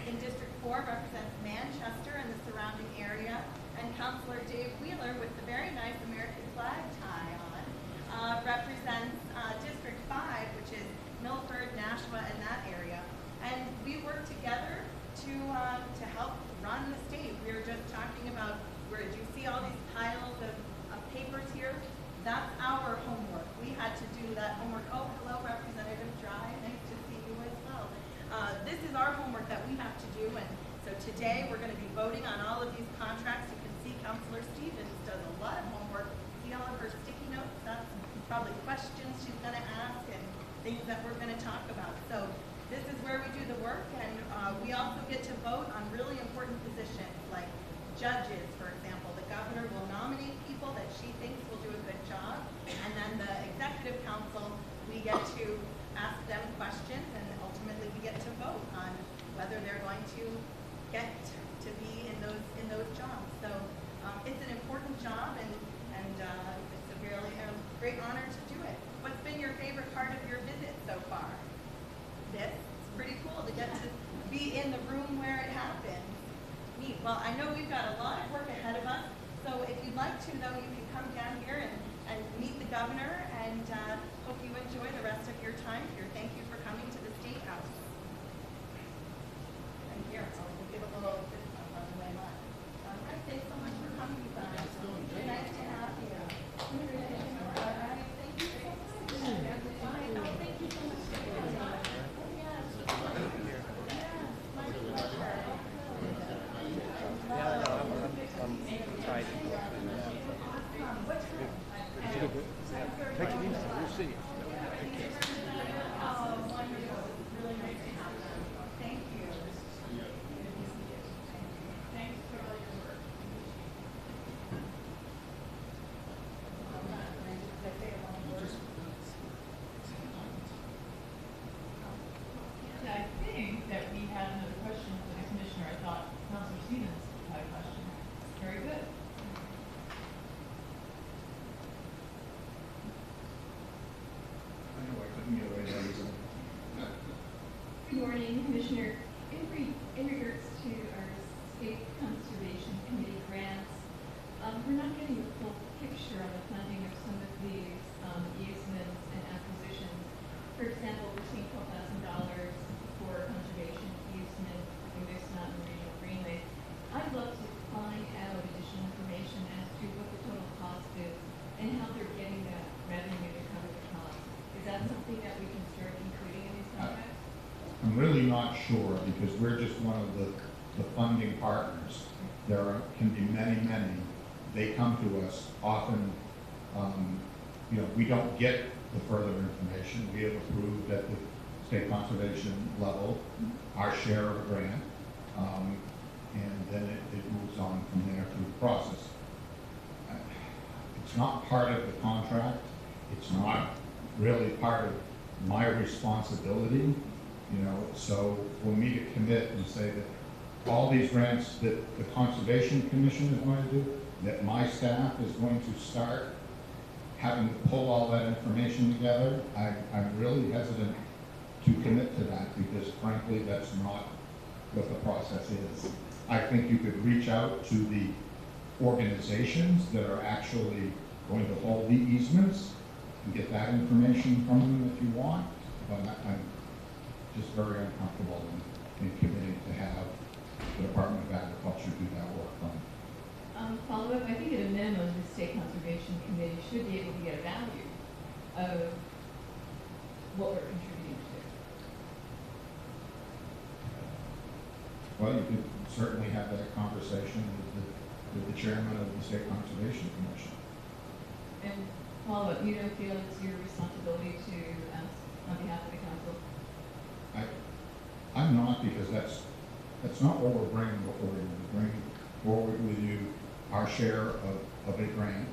S20: in District 4 represents Manchester and the surrounding area. And Councilor Dave Wheeler, with the very nice American flag tie on, represents District 5, which is Milford, Nashua, and that area. And we work together to help run the state. We were just talking about, where you see all these piles of papers here? That's our homework. We had to do that homework. Oh, hello, Representative Dry. Nice to see you as well. This is our homework that we have to do, and so today we're going to be voting on all of these contracts. You can see Councilor Stevens does a lot of homework. See all of her sticky notes? That's probably questions she's going to ask and things that we're going to talk about. So this is where we do the work, and we also get to vote on really important positions like judges, for example. The governor will nominate people that she thinks will do a good job, and then the executive council, we get to ask them questions, and ultimately we get to vote on whether they're going to get to be in those jobs. So it's an important job, and it's a really great honor to do it. What's been your favorite part of your visit so far? This? It's pretty cool to get to be in the room where it happens. Neat. Well, I know we've got a lot of work ahead of us, so if you'd like to, though, you can come down here and meet the governor, and hope you enjoy the rest of your time here. Thank you for coming to the State House. And here, I'll give a little fist bump on the way by. All right, thanks so much for coming, you guys. It's nice to have you. All right, thank you so much. Bye. Oh, thank you so much for coming. Yes. Yes, my pleasure.
S1: Yeah, no, I'm tied. see you.
S20: Oh, wonderful. Really nice to have them. Thank you.
S5: Thanks for all your work. And I think that we had another question for the commissioner. I thought Councilor Stevens had a question. Very good.
S15: I know I couldn't get away from it.
S12: Good morning, Commissioner. In regards to our state conservation committee grants, we're not getting a full picture on the funding of some of these easements and acquisitions. For example, we're seeing $12,000 for conservation easement in Moose Mountain Regional Greenway. I'd love to find out additional information as to what the total cost is and how they're getting that revenue to cover the cost. Is that something that we can start including in these contracts?
S15: I'm really not sure because we're just one of the funding partners. Can be many. They come to us often, we don't get the further information. We have approved at the state conservation level our share of a grant, and then it moves on from there through the process. It's not part of the contract. It's not really part of my responsibility, so for me to commit and say that all these grants that the Conservation Commission is going to do, that my staff is going to start having to pull all that information together, I'm really hesitant to commit to that because frankly, that's not what the process is. I think you could reach out to the organizations that are actually going to hold the easements and get that information from them if you want, but I'm just very uncomfortable in committing to have the Department of Agriculture do that work for me.
S12: Follow-up, I think at a minimum, the State Conservation Committee should be able to get a value of what we're contributing to.
S15: Well, you could certainly have that conversation with the chairman of the State Conservation Commission.
S12: And follow-up, you don't feel it's your responsibility to ask on behalf of the council?
S15: I'm not, because that's not what we're bringing before you. We're bringing forward with you our share of a grant.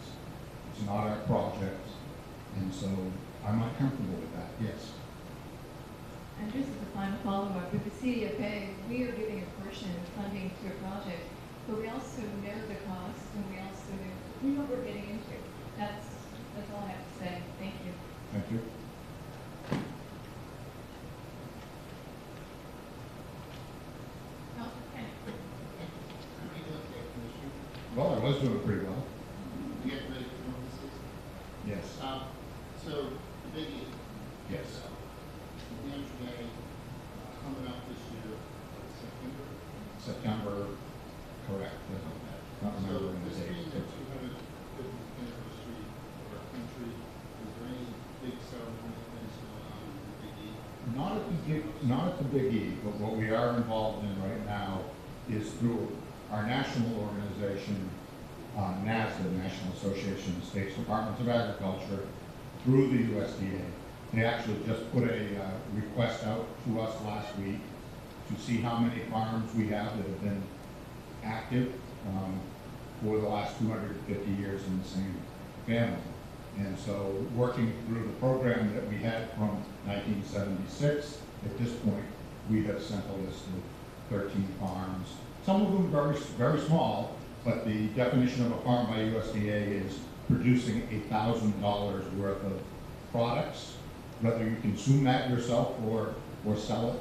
S15: It's not our project, and so I'm not comfortable with that, yes.
S12: And just as a final follow-up, with the CDFA, we are giving a portion of funding to a project, but we also know the costs, and we also know what we're getting into. That's all I have to say. Thank you.
S15: Thank you. Well, I was doing pretty well.
S14: You get ready for notices?
S15: Yes.
S14: So, the biggie.
S15: Yes.
S14: New Hampshire Day, coming up this year, September?
S15: September, correct. Not
S14: So,
S15: remembering the
S14: this
S15: date.
S14: being the 250th anniversary of our country, is there any big ceremony things going on in the Big E?
S15: Not at the Big E, but what we are involved in right now is through our national organization, NASDA, National Association of States Departments of Agriculture, through the USDA. They actually just put a request out to us last week to see how many farms we have that have been active for the last 250 years in the same family. And so working through the program that we had from 1976, at this point, we have sent a list of 13 farms. Some of them very small, but the definition of a farm by USDA is producing $1,000 worth of products, whether you consume that yourself or sell it.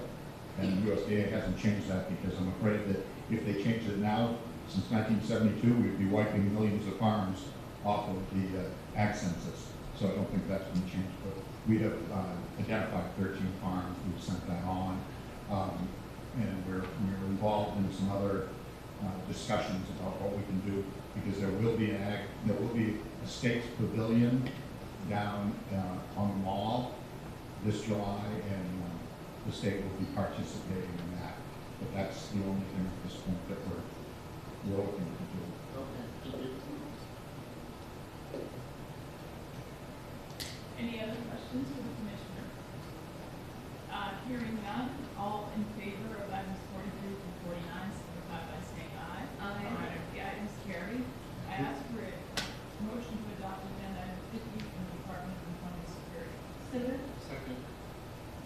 S15: And USDA hasn't changed that because I'm afraid that if they changed it now, since 1972, we'd be wiping millions of farms off of the ag census. So I don't think that's been changed, but we have identified 13 farms. We've sent that on. And we're involved in some other discussions about what we can do, because there will be a state's pavilion down on the mall this July, and the state will be participating in that. But that's the only thing at this point that we're looking to do.
S14: Okay, thank you.
S5: Any other questions? questions for the commissioner? Hearing none, all in favor of items 43 through 49, signify by saying aye.
S12: Aye.
S5: The items carry. I ask for a motion to adopt agenda item 50 from the Department of Homeland Security.
S12: So moved.
S3: Second.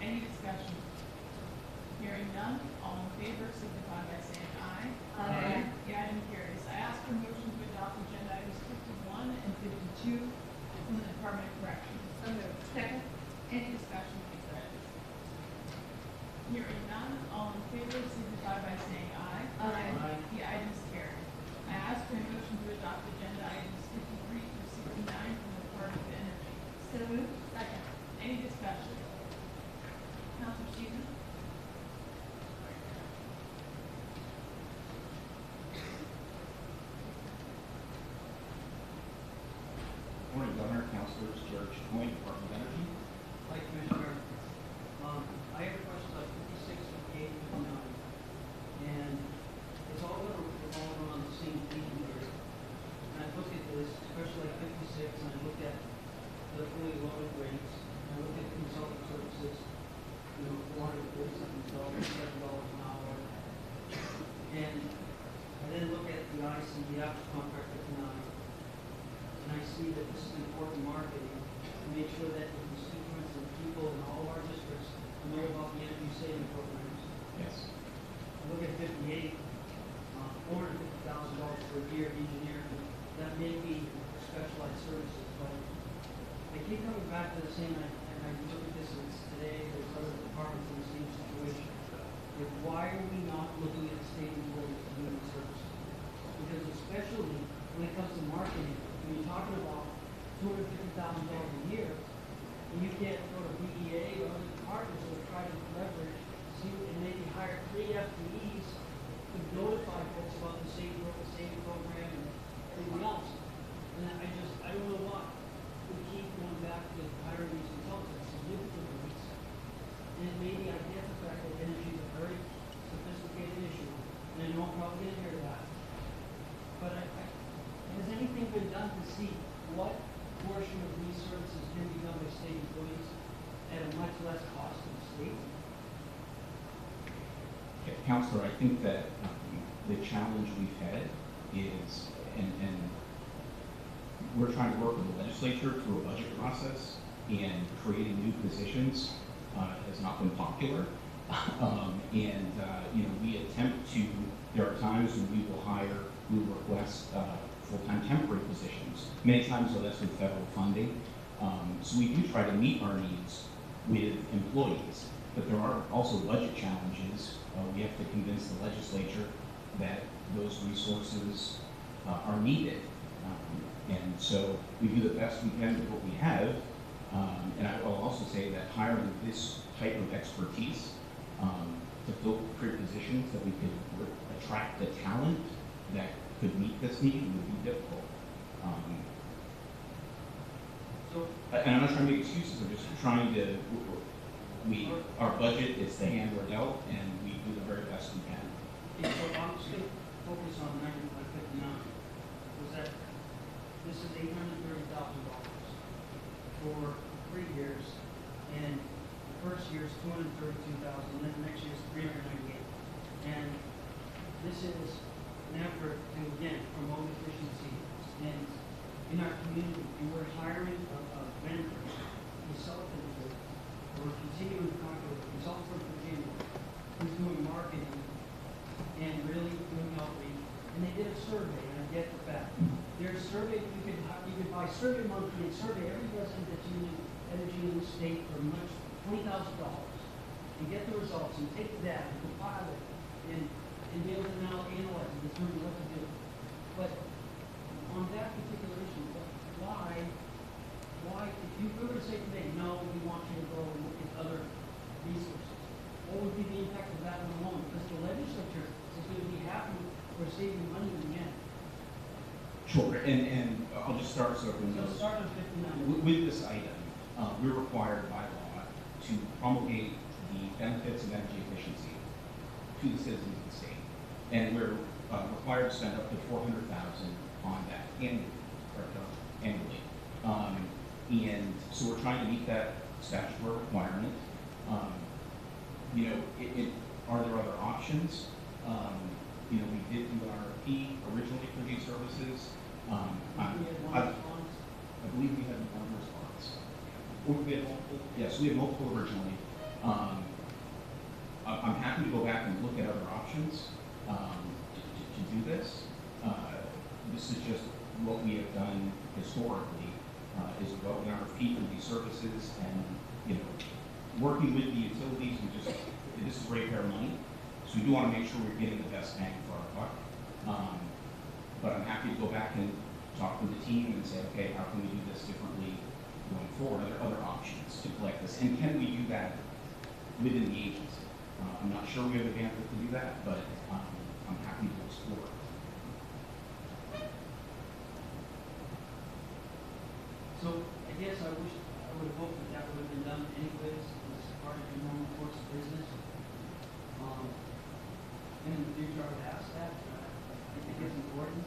S5: Any discussion? Hearing none, all in favor signify by saying aye.
S12: Aye.
S5: The item carries. I ask for a motion to adopt agenda items 51 and 52 from the Department of Corrections.
S12: So moved. Second.
S5: Any discussion on these items? Hearing none, all in favor signify by saying aye.
S12: Aye.
S5: The items carry. I ask for a motion to adopt agenda items 53 through 69 from the Department of Energy.
S12: So moved.
S5: Second. Any discussion? Counselor Stephen?
S21: Morning, Governor, Councilors, George Coyne, Department of Energy.
S11: Hi, Commissioner. I have a question about 56, 58, 59. And it's all going to revolve around the same theme here. And I look at this, especially like 56, and I look at the fully loaded rates, and I look at consultant services, you know, $447, $7 an hour. And I then look at the ICDF contract 59. And I see that this is important marketing to make sure that the constituents and people in all of our districts know about the energy saving programs.
S21: Yes.
S11: I look at 58, $450,000 per year engineering. That may be specialized services, but I keep coming back to the same, and I look at this as today, there's other departments in the same situation. Like, why are we not looking at state employees to do these services? Because especially when it comes to marketing, when you're talking about $250,000 a year, and you can't go to BEA or other departments that are trying to leverage, see, and maybe hire 3 FTEs to notify folks about the same program and everything else. And I don't know why we keep going back to hiring these consultants significant rates. And maybe I get the fact that energy is a very sophisticated issue, and I know I'm probably going to hear that. But has anything been done to see what portion of these services can be done by state employees at a much less cost to the state?
S21: Yeah, Counselor, I think that the challenge we've had is, and we're trying to work with the legislature through a budget process, and creating new positions has not been popular. You know, we attempt to, there are times when we will hire, we will request full-time temporary positions. Many times, though, that's with federal funding. So we do try to meet our needs with employees, but there are also budget challenges. We have to convince the legislature that those resources are needed. And so we do the best we can with what we have. And I will also say that hiring this type of expertise to fill career positions that we could attract the talent that could meet this need would be difficult. And I'm not trying to make excuses, I'm just trying to, our budget is the hand we're dealt, and we do the very best we can.
S11: Okay, so I'm just going to focus on 59. Was that this is $830,000 for 3 years, and the first year is $232,000, and then the next year is $398,000. And this is an effort to, again, promote efficiency and in our community. And we're hiring a vendor, consultant, we're continuing to talk to a consultant from Virginia who's doing marketing and really doing outreach. And they did a survey, and I get the fact. There's a survey, you could buy Survey Monkey and survey every resident that's using energy in the state for much $20,000 and get the results and take the data and compile it and be able to now analyze and determine what to do. But on that particular issue, why, if you were to say today, no, we want you to go and look at other resources, what would be the impact of that in the moment? Because the legislature is going to be happy for saving money in the end.
S21: Sure, and I'll just start so everyone knows.
S11: So start with 59.
S21: With this item, we're required by law to promulgate the benefits of energy efficiency to the citizens of the state. And we're required to spend up to $400,000 on that annually. And so we're trying to meet that statutory requirement. You know, are there other options? You know, we did do an RFP originally for these services. I believe we had one response. Or we had multiple? Yes, we had multiple originally. I'm happy to go back and look at other options to do this. This is just what we have done historically, is go an RFP for these services and, you know, working with the utilities, this is ratepayer money, so we do want to make sure we're getting the best bang for our buck. But I'm happy to go back and talk with the team and say, okay, how can we do this differently going forward? Are there other options to collect this? And can we do that within the agency? I'm not sure we have the bandwidth to do that, but I'm happy to explore it.
S11: So I guess I would have hoped that would have been done anyways, as part of your normal course of business. And in the future, I would ask that. I think it's important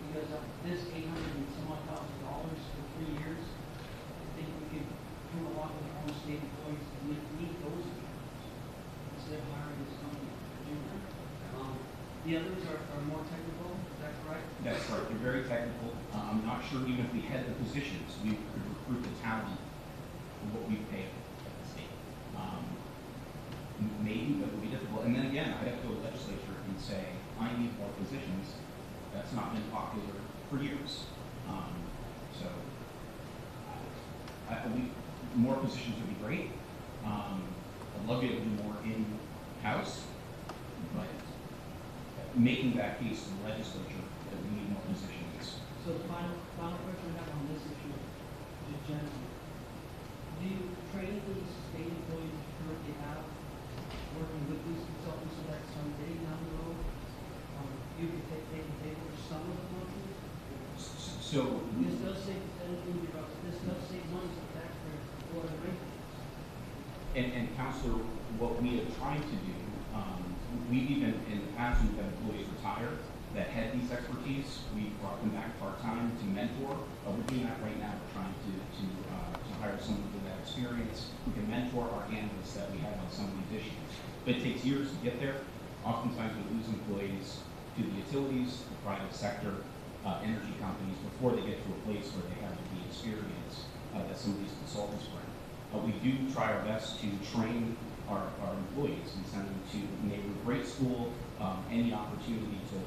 S11: because this $800 and some odd thousand for 3 years, I think we could do a lot with our own state employees to meet those requirements instead of hiring this company for junior. The others are more technical, is that correct?
S21: That's right, they're very technical. I'm not sure even if we had the positions, we could recruit the talent for what we pay at the state. Maybe that would be difficult. And then again, I'd have to go to the legislature and say, I need more positions. That's not been popular for years. More positions would be great. I'd love to be able to do more in-house, but making that case to the legislature that we need more positions.
S11: So the final question I have on this issue, just generally, do you train these state employees you currently have working with these consultants so that someday down the road, they can take over some of the functions?
S21: So
S11: This does save money for taxpayers for the rate.
S21: And Counselor, what we have tried to do, we've even in the past, we've had employees retire that had these expertise. We brought them back part-time to mentor. We're doing that right now. We're trying to hire someone with that experience who can mentor our analysts that we have on some of these issues. But it takes years to get there. Oftentimes we lose employees to the utilities, the private sector, energy companies before they get to a place where they have the experience that some of these consultants bring. We do try our best to train our employees and send them to neighborhood grade school, any opportunity to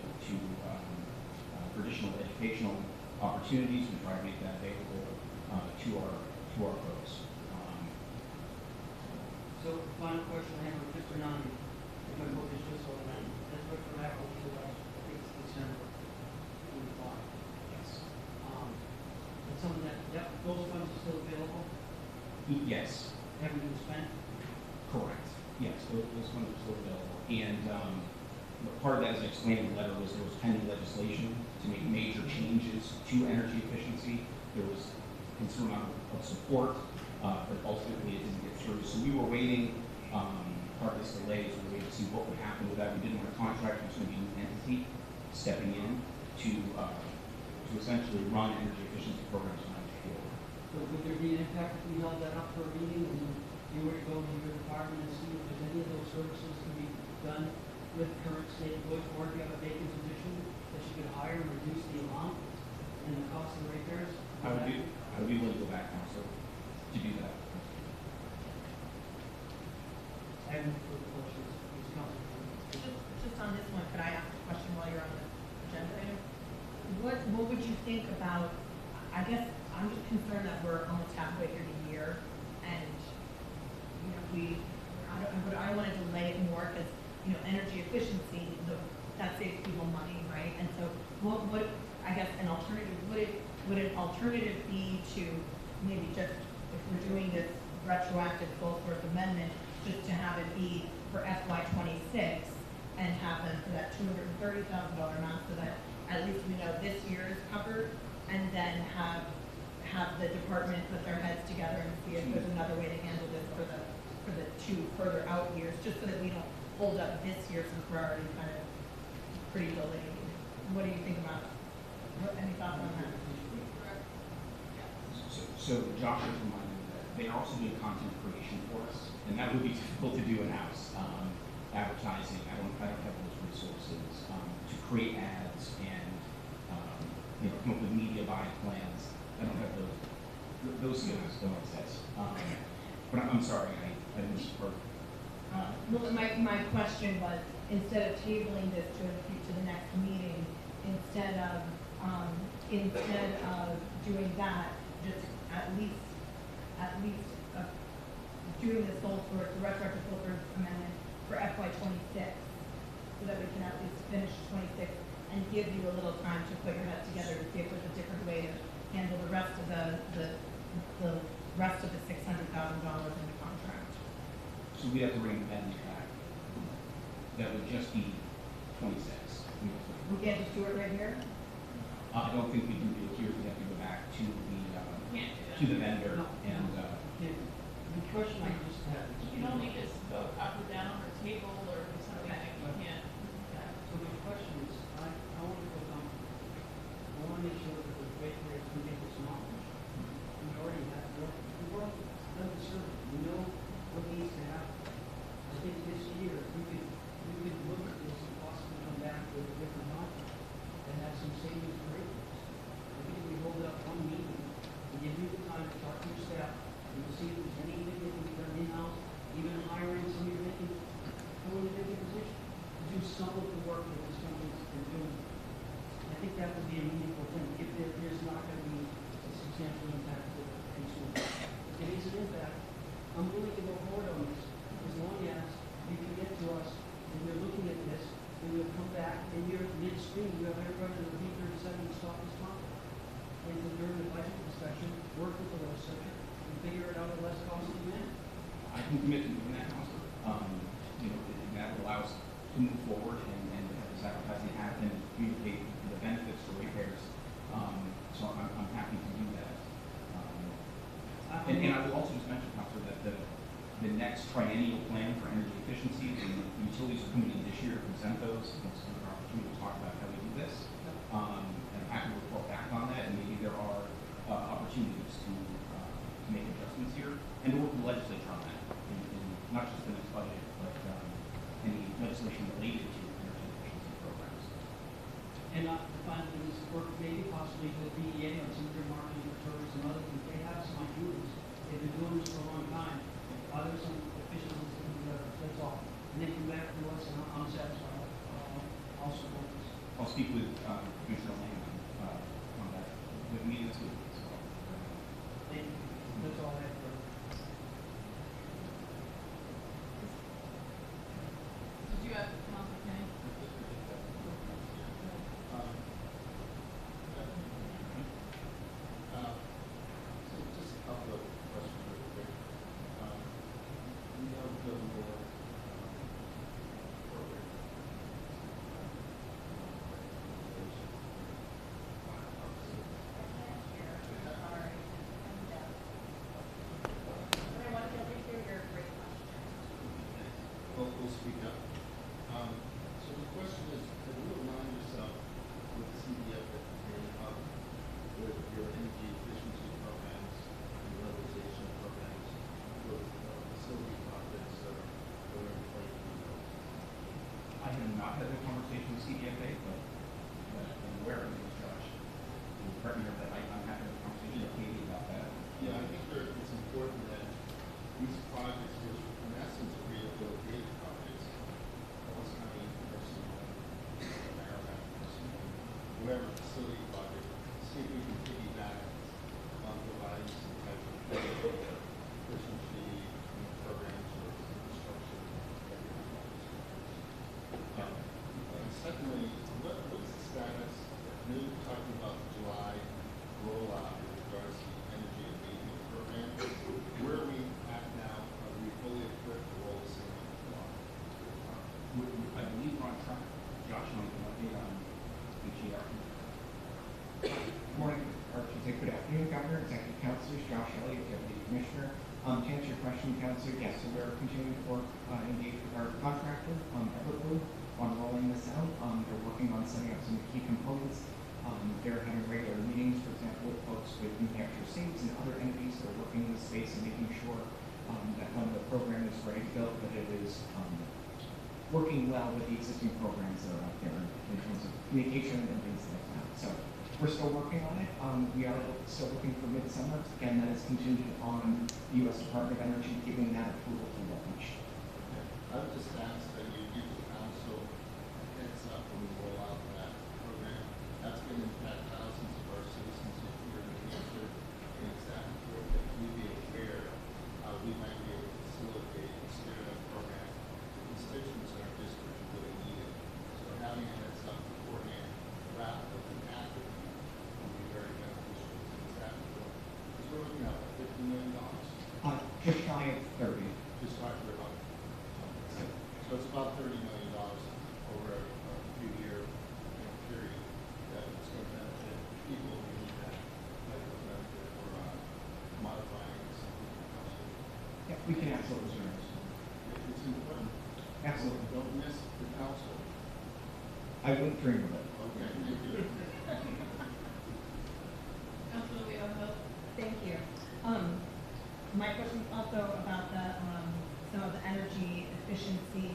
S21: for additional educational opportunities. We try to make that available to our folks.
S11: So final question I have with Mr. Nani, if my book is just on that, that's what for that one to I think it's December 25.
S21: Yes.
S11: And some of that, those funds are still available?
S21: Yes.
S11: Haven't been spent?
S21: Correct. Yes, those funds are still available. And part of that, as I explained in the letter, was there was pending legislation to make major changes to energy efficiency. There was a considerable amount of support, but ultimately it didn't get through. So we were waiting. Part of this delay is we were waiting to see what would happen with that. We didn't want a contract. There was going to be a new entity stepping in to essentially run energy efficiency programs going forward.
S11: So would there be an impact if we held that up for a meeting and you were to go to your department and see if there's any of those services can be done with current state employees, or if you have a vacant position that you could hire and reduce the amount and the cost of the repairs?
S21: I would be willing to go back, Council, to do that.
S11: I have no further questions. Ms. Councilor.
S13: Just on this one, could I ask a question while you're on the agenda item? What would you think about, I guess I'm just concerned that we're almost halfway through the year and, you know, I don't want to delay it more because, you know, energy efficiency, that saves people money, right? And so what I guess an alternative, would an alternative be to maybe just, if we're doing this retroactive sole source amendment, just to have it be for FY '26 and have them for that $230,000 amount so that at least we know this year is covered, and then have the department put their heads together and see if there's another way to handle this for the two further out years, just so that we don't hold up this year since we're already kind of pretty delayed. What do you think about it? Any thoughts on that?
S21: So Josh has reminded me that they are also doing content creation for us, and that would be difficult to do in-house. Advertising, I don't have those resources to create ads and come up with media buy plans. I don't have those skills don't exist. But I'm sorry, I missed part.
S13: Well, my question was, instead of tabling this to the next meeting, instead of doing that, just at least doing the sole source, the retroactive sole source amendment for FY '26, so that we can at least finish '26 and give you a little time to put your head together to see if there's a different way to handle the rest of the rest of the $600,000 in the contract.
S21: So we have to bring Ben back. That would just be 26.
S13: We can't just do it right here?
S21: I don't think we can do it here. We have to go back to the vendor and.
S11: The question I just had.
S5: You can only just vote up or down or table or do something like you can't.
S11: So my question is, I want to go down. I want to make sure that the rate payers can get this knowledge. We already have, we've already done the survey. We know what needs to happen. I think this year, we could look at this and possibly come back with a different option and have some savings for rate payers. I think if we hold it up one meeting and give you the time to talk to your staff and to see if there's anything that can be done in-house, even hiring somebody that can go in a different position, to do some of the work that this company's been doing. I think that would be a meaningful thing, if there's not going to be a substantial impact to the consumer. If there is an impact, I'm willing to go forward on this, as long as you can get to us, and we're looking at this, and we'll come back, and you're midstream, you have everybody in the B37 to stop this contract. And so during the budget discussion, work with the legislature, and figure it out at less costly manner.
S21: I can commit to doing that, Counselor. That will allow us to move forward and have this advertising happen and communicate the benefits to ratepayers. So I'm happy to do that. And I will also just mention, Counselor, that the next triennial plan for energy efficiency, and the utilities are coming in this year to present those. It's an opportunity to talk about how we do this. And I'm happy to report back on that, and maybe there are opportunities to make adjustments here and to work with the legislature on that, in not just the next budget, but any legislation related to energy efficiency programs.
S11: And not finally, this work maybe possibly with DEA on some of their marketing for tourism and other things. They have some ideas. They've been doing this for a long time. Are there some efficiencies that can be better? That's all. And they come back to us, and I'm satisfied. I'll support this.
S21: I'll speak with Commissioner Lane on that with me this week. So,
S11: thank you. That's all I have for.
S5: Did you have a comment, Kenny?
S14: So just a couple of questions real quick. We know the more program. We'll speak up. So the question is, can you align yourself with the CDF that you're up with your energy efficiency programs and levelization programs with facility projects that are going to play in those?
S21: I have not had a conversation with CDFA, but I'm aware of this, Josh. You correct me if I'm having a conversation with Katie about that.
S14: Yeah, I think it's important that these projects, which in essence are rehabilitative projects, Ellis County Nursing Home, Maryland Nursing Home, whoever facility project, see if we can piggyback on providing some type of efficiency programs or infrastructure. And secondly, what is the status? You were talking about the July rollout with regards to the energy abatement program. Where are we at now? Are we fully equipped to roll this in?
S21: I believe we're on track. Josh, you want to update on HER?
S6: Good morning, or should I say good afternoon, Governor, Executive Councilors, Josh Elliott, Deputy Commissioner. To answer your question, Councilor, yes, so we're continuing to work, engage with our contractor, Everblue, on rolling this out. They're working on setting up some key components. They're having regular meetings, for example, with folks with New Hampshire Saves and other entities that are working in this space and making sure that when the program is ready to go, that it is working well with the existing programs that are out there in terms of communication and things like that. So we're still working on it. We are still looking for midsummer. Again, that is contingent on the U.S. Department of Energy giving that approval to launch.
S14: I would just ask that you give the council heads up when we roll out that program. That's going to impact thousands of our citizens here in New Hampshire, and it's that important that we be aware how we might be able to facilitate and steer that program. The constituents in our district really need it. So having a heads up beforehand rather than after will be very beneficial. It's that important. Because we're looking at $50 million.
S6: Just shy of 30.
S14: Just shy of 30. So it's about $30 million over a few-year period that it's going to benefit people who need that type of benefit or modifying something else.
S6: Yeah, we can absolutely do it.
S14: It's important.
S6: Absolutely.
S14: Don't miss the council.
S6: I wouldn't dream of it.
S14: Okay, thank you.
S5: Councilor Leopold?
S13: Thank you. My question is also about the some of the energy efficiency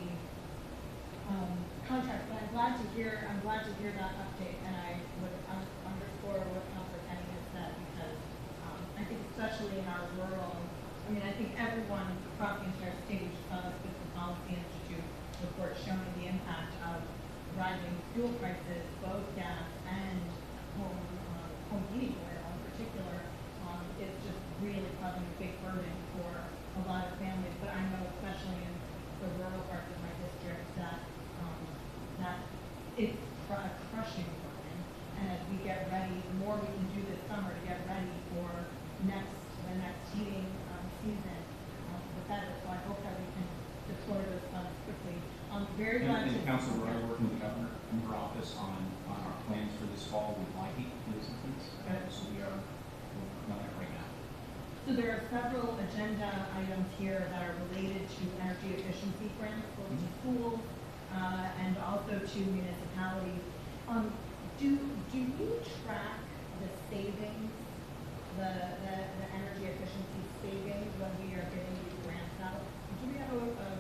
S13: contracts. But I'm glad to hear that update, and I would underscore what Councilor Kenny has said, because I think especially in our rural, I think everyone across the entire state, we just saw this with the Policy Institute report showing the impact of rising fuel prices, both gas and home heating oil in particular. It's just really causing a big burden for a lot of families. But I know, especially in the rural parts of my district, that it's a crushing burden. And as we get ready, the more we can do this summer to get ready for the next heating season, the better. So I hope that we can deploy those funds quickly. I'm very glad to.
S21: And Council, we're already working with the governor in her office on our plans for this fall with LIHEAP and those things. So we are working on that right now.
S13: So there are several agenda items here that are related to energy efficiency grants, both to schools and also to municipalities. Do you track the savings, the energy efficiency savings when we are getting these grants out? Do we have a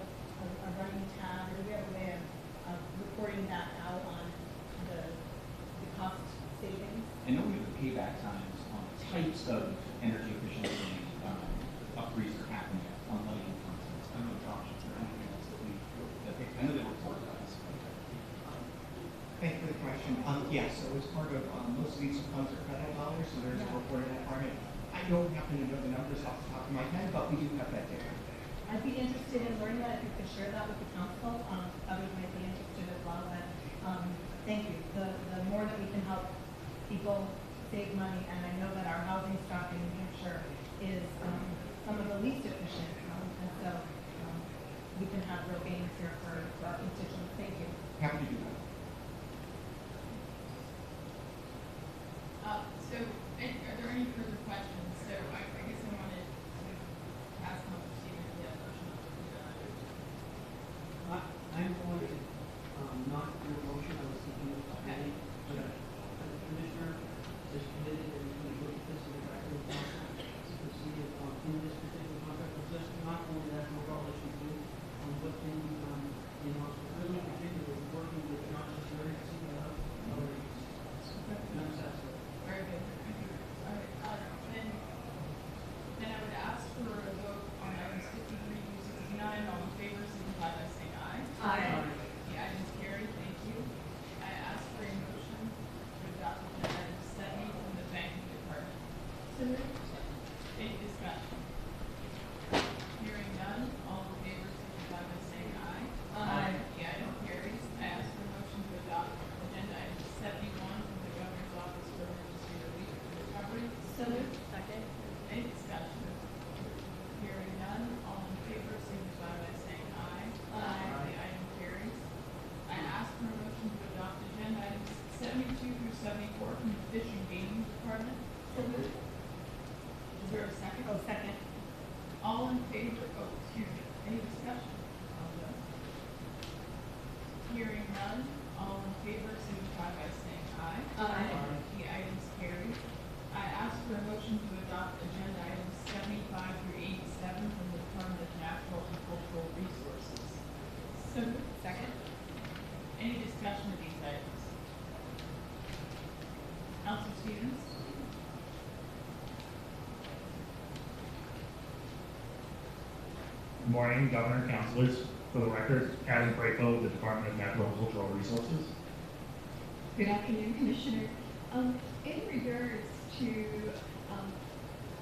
S13: running tab, or do we have a way of reporting that out on the cost savings?
S21: And knowing the payback times on types of energy efficiency upgrades that are happening on lighting, for instance. I don't know, Josh, is there anything else I know they report to us.
S6: Thank you for the question. Yes, so as part of most of these funds are federal dollars, so there's a reporting requirement. I don't happen to know the numbers off the top of my head, but we do have that data.
S13: I'd be interested in learning that. If you could share that with the council, others might be interested as well. But thank you. The more that we can help people save money, and I know that our housing stock in New Hampshire is some of the least efficient, and so we can have real gains here for our constituents. Thank you.
S6: Happy to do that.
S5: So, are there any further questions? So, I guess I wanted to ask Councilor Stevens the question of the
S1: I'm going to not do a motion. I was thinking of
S5: Okay.
S1: but the commissioner is committed and he's going to look at this in the back of the council to see if in this particular contract, but just not only that, but overall issue too, what can be done in house, but really particularly working with John Sherry to see other agencies. And I'm satisfied.
S5: Very good. All right. Then I would ask for a vote on items 53 through 69. All in favor, signify by saying aye.
S13: Aye.
S5: The items carried. Thank you. I ask for a motion to adopt agenda item 70 from the banking department.
S13: So moved.
S5: Any discussion? Hearing none. All in favor, signify by saying aye.
S13: Aye.
S5: The item carries. I ask for a motion to adopt agenda item 71 from the governor's office for emergency relief and recovery.
S13: So moved. Second.
S5: Any discussion? Hearing none, all in favor signify by saying aye.
S13: Aye.
S5: The item carries. I ask for a motion to adopt agenda items 72 through 74 from the Fish and Game Department.
S13: So moved.
S5: Is there a second?
S13: Oh, second.
S5: All in favor, excuse me, any discussion? on those? Hearing none, all in favor signify by saying aye.
S13: Aye.
S5: The items carry. I ask for a motion to adopt agenda items 75 through
S7: Good morning, Governor and Councilors. For the record, Adam Braco, the Department of Natural and Cultural Resources.
S12: Good afternoon, Commissioner. In regards to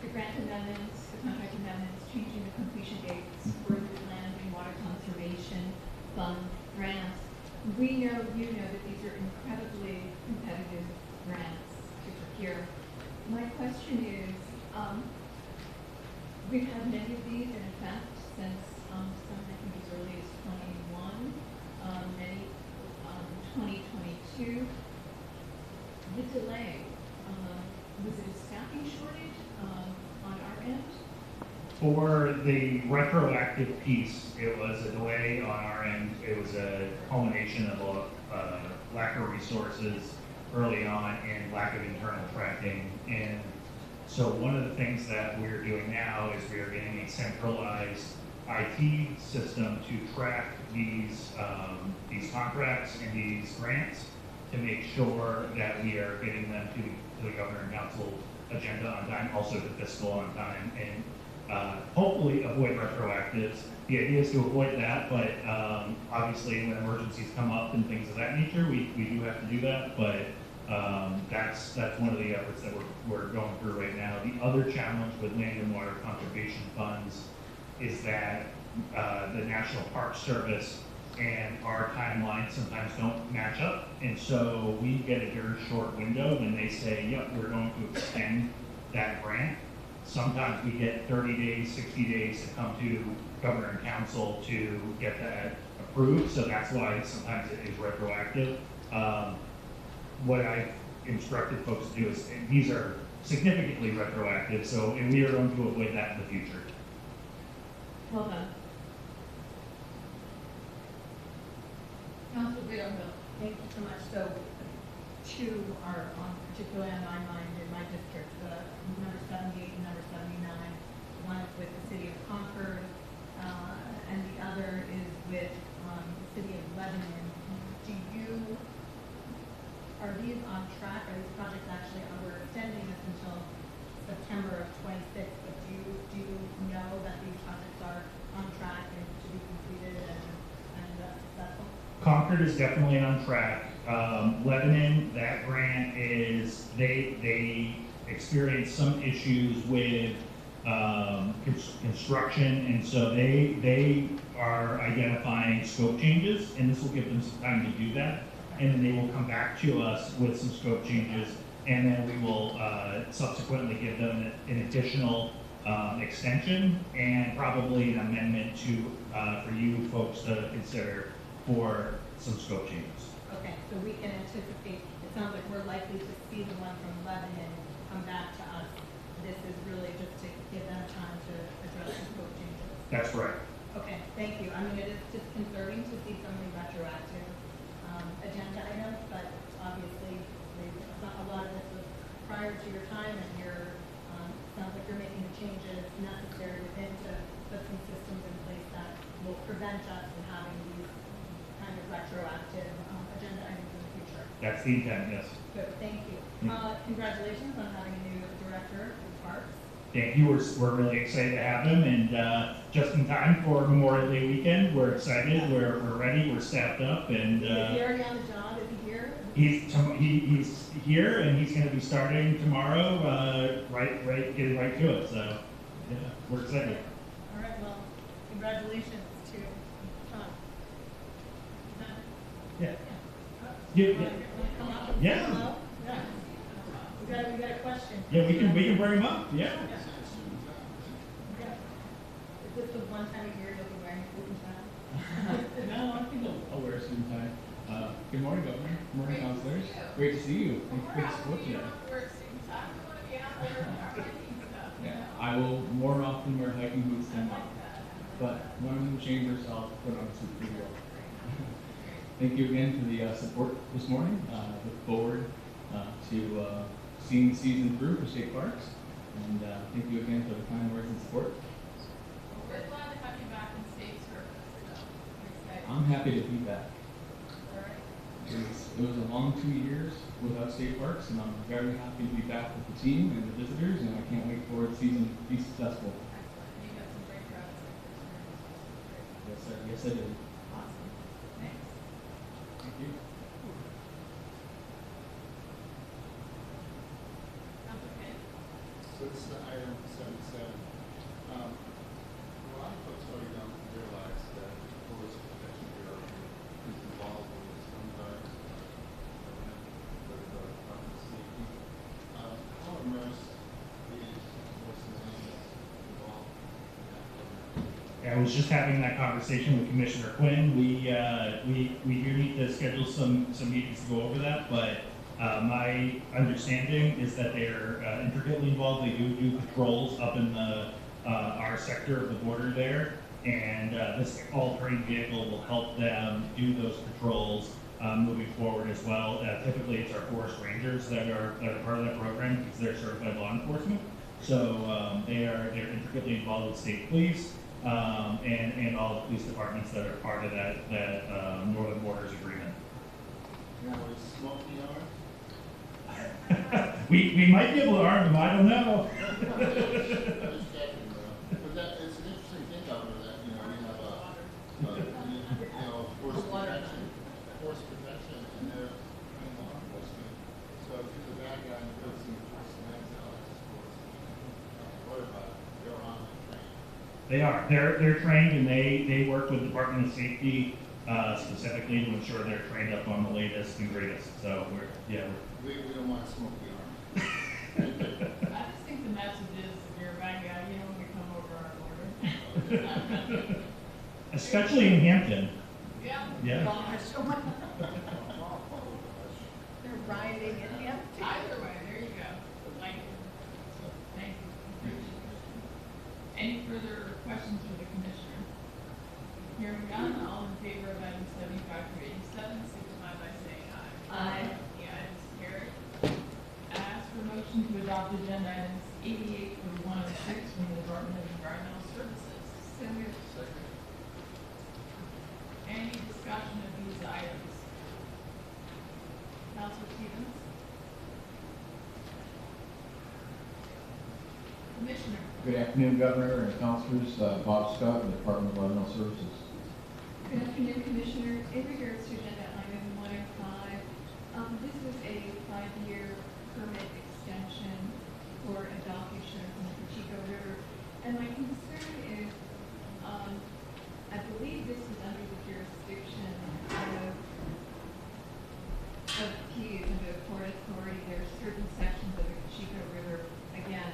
S12: the grant amendments, the contract amendments, changing the completion dates for the Land and Water Conservation Fund grants, you know that these are incredibly competitive grants to procure. My question is, we've had many of these in effect since some I think as early as 21, many 2022. The delay, was it a staffing shortage on our end?
S7: For the retroactive piece, it was a delay on our end. It was a culmination of a lack of resources early on and lack of internal tracking. And so one of the things that we're doing now is we are getting a centralized IT system to track these contracts and these grants to make sure that we are getting them to the Governor and Council agenda on time, also to fiscal on time, and hopefully avoid retroactives. The idea is to avoid that, but obviously when emergencies come up and things of that nature, we do have to do that, but that's one of the efforts that we're going through right now. The other challenge with land and water conservation funds is that the National Park Service and our timelines sometimes don't match up, and so we get a very short window when they say, yep, we're going to extend that grant. Sometimes we get 30 days, 60 days to come to Governor and Council to get that approved, so that's why sometimes it is retroactive. What I've instructed folks to do is, and these are significantly retroactive, and we are going to avoid that in the future.
S5: Well done. Councilor Biddle.
S13: Thank you so much. So two are particularly on my mind in my district, the number 78 and number 79. One is with the city of Concord, and the other is with the city of Lebanon. Are these on track? Are these projects actually, we're extending this until September of 26, but do you know that these projects are on track and to be completed and successful?
S7: Concord is definitely on track. Lebanon, that grant is, they experienced some issues with construction, and so they are identifying scope changes, and this will give them some time to do that. And then they will come back to us with some scope changes, and then we will subsequently give them an additional extension and probably an amendment for you folks to consider for some scope changes.
S13: Okay, so we can anticipate, it sounds like we're likely to see the one from Lebanon come back to us. This is really just to give them time to address the scope changes.
S7: That's right.
S13: Okay, thank you. I mean, it is disconcerting to see so many retroactive agenda items, but obviously a lot of this was prior to your time, and sounds like you're making the changes necessary within to put some systems in place that will prevent us from having these kind of retroactive agenda items in the future.
S7: That's the intent, yes.
S13: Good, thank you. Congratulations on having a new director of parks.
S7: Thank you. We're really excited to have him, and just in time for Memorial Day weekend. We're excited. We're ready. We're staffed up, and
S13: is he already on the job? Is he here?
S7: He's here, and he's going to be starting tomorrow. Getting right to it. So, yeah, we're excited.
S13: All right. Well, congratulations to Sean.
S7: Yeah.
S13: Yeah. Come up and say
S7: Yeah.
S13: hello? Yeah. We got a question.
S7: Yeah, we can bring him up. Yeah.
S13: Is this the one time a year you'll be wearing a suit and tie?
S22: No, I think I'll wear a suit and tie. Good morning, Governor. Good morning, councilors. Great to see you. Great to support you. Yeah, I will more often wear hiking boots than not. But when I'm in the chambers, I'll put on a suit for you. Thank you again for the support this morning. Look forward to seeing the season through for state parks. And thank you again for the kind words and support.
S5: We're glad to have you back in state service. So we're excited.
S22: I'm happy to be back.
S5: All right.
S22: It was a long 2 years without state parks, and I'm very happy to be back with the team and the visitors, and I can't wait for the season to be successful.
S5: Excellent. You got some great crowds.
S22: sir. Yes, I did.
S5: Awesome. Thanks.
S22: Thank you.
S5: Counselor Finn?
S14: So this is item 77. A lot of folks already don't realize that the Forest Protection Bureau is involved in this sometimes with the Department of Safety. How immersed is Forest Protection involved in that program?
S7: I was just having that conversation with Commissioner Quinn. We do need to schedule some meetings to go over that, but my understanding is that they are intricately involved. They do patrols up in the our sector of the border there, and this all-terrain vehicle will help them do those patrols moving forward as well. Typically, it's our forest rangers that are part of that program because they're certified law enforcement. So they're intricately involved with state police and all the police departments that are part of that Northern Borders Agreement.
S14: Now, is Smokey armed?
S7: We might be able to arm them. I don't know.
S14: Just checking, but that, it's an interesting thing, Governor, that, we have force protection, and they're trained law enforcement. So if you're the bad guy and the person who forces hands out, that's force. What about it? They're armed and trained.
S7: They are. They're trained, and they work with the Department of Safety specifically to ensure they're trained up on the latest and greatest. So
S14: We don't want to smoke the arm.
S5: I just think the message is, if you're a bad guy, you don't want to come over our border.
S7: especially in Hampton.
S5: Yeah.
S7: Yeah.
S20: They're riding in Hampton.
S5: Either way, there you go. Thank you. Thank you. Any further questions for the commissioner? Hearing none, all in favor of items 75 through 87, signify by saying aye.
S20: Aye.
S5: The ayes carry. Ask for motion to adopt agenda items 88 through 106 from the Department of Environmental Services.
S20: So moved.
S5: Any discussion of these items? Councilor Stevens? Commissioner?
S8: Good afternoon, Governor and Councilors. Bob Scott, the Department of Environmental Services.
S12: Good afternoon, Commissioners. In regards to agenda item 105, this was a 5-year permit extension for a dock issuance on the Pacheco River. And my concern is, I believe this is under the jurisdiction of Keys, under the Port Authority. There are certain sections of the Pacheco River, again,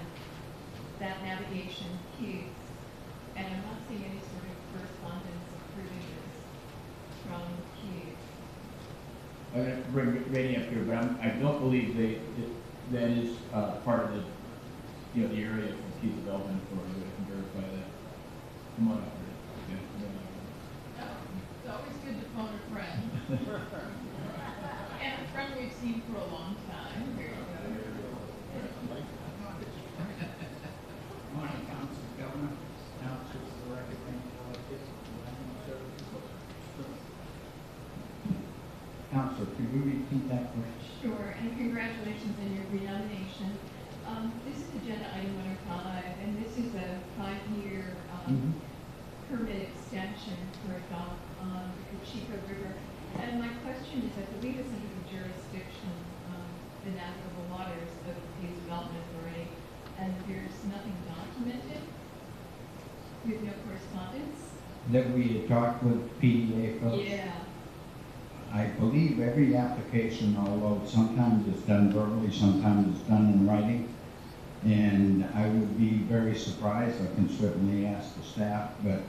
S12: that navigation Keys. And I'm not seeing any sort of correspondence approving this from Keys.
S21: I'm going to bring Rainey up here, but I don't believe that is part of the area for key development authority. I can verify that. Come on up here. Okay.
S5: It's always good to phone a friend. And a friend we've seen for a long time. Here you go.
S9: Morning, Council, Governor, Councilors of the record, thank you all this environmental services.
S8: Counselor, could you repeat that question?
S12: Sure, and congratulations on your renomination. This is agenda item 105, and this is a 5-year permit extension for a dock on the Pacheco River. And my question is, I believe it's under the jurisdiction of the navigable waters of the Keys Development Authority, and there's nothing documented. We have no correspondence.
S8: That we had talked with PDA folks?
S12: Yeah.
S8: I believe every application, although sometimes it's done verbally, sometimes it's done in writing. And I would be very surprised, I can certainly ask the staff, but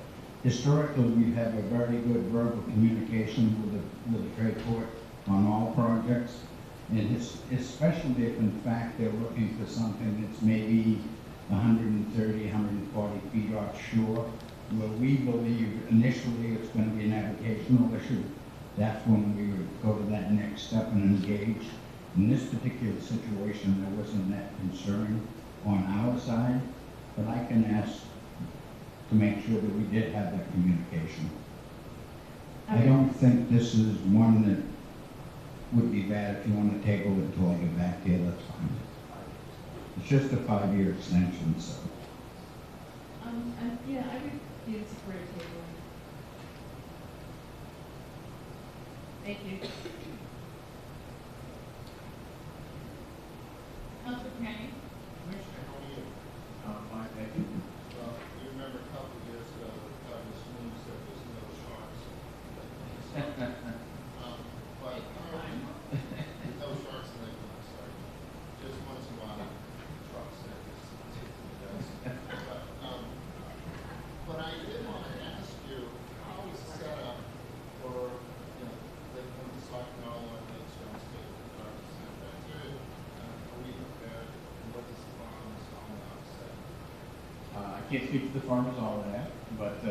S8: historically we have a very good verbal communication with the trade court on all projects. And especially if in fact they're looking for something that's maybe 130, 140 feet offshore, where we believe initially it's going to be a navigational issue. That's when we would go to that next step and engage. In this particular situation, there wasn't that concern on our side, but I can ask to make sure that we did have that communication. I don't think this is one that would be bad. If you want to table it until I get back here, that's fine. It's just a 5-year extension, so.
S12: Yeah, I would be in support of tabling. Thank you.
S5: Councilor Kenny?
S14: Commissioner, how are you?
S19: Fine, thank you.
S14: Well, you remember a couple of years ago, this news that there's no sharks. But, there's no sharks in Lake, I'm sorry. Just once in a while, trucks that just take to the dust. But I did want to ask you, how is it set up for, Lake Winnebago and Lake Strong State regardless of bacteria? Are we prepared? And what does the farmers on the offset?
S19: I can't speak to the farmers almanac, but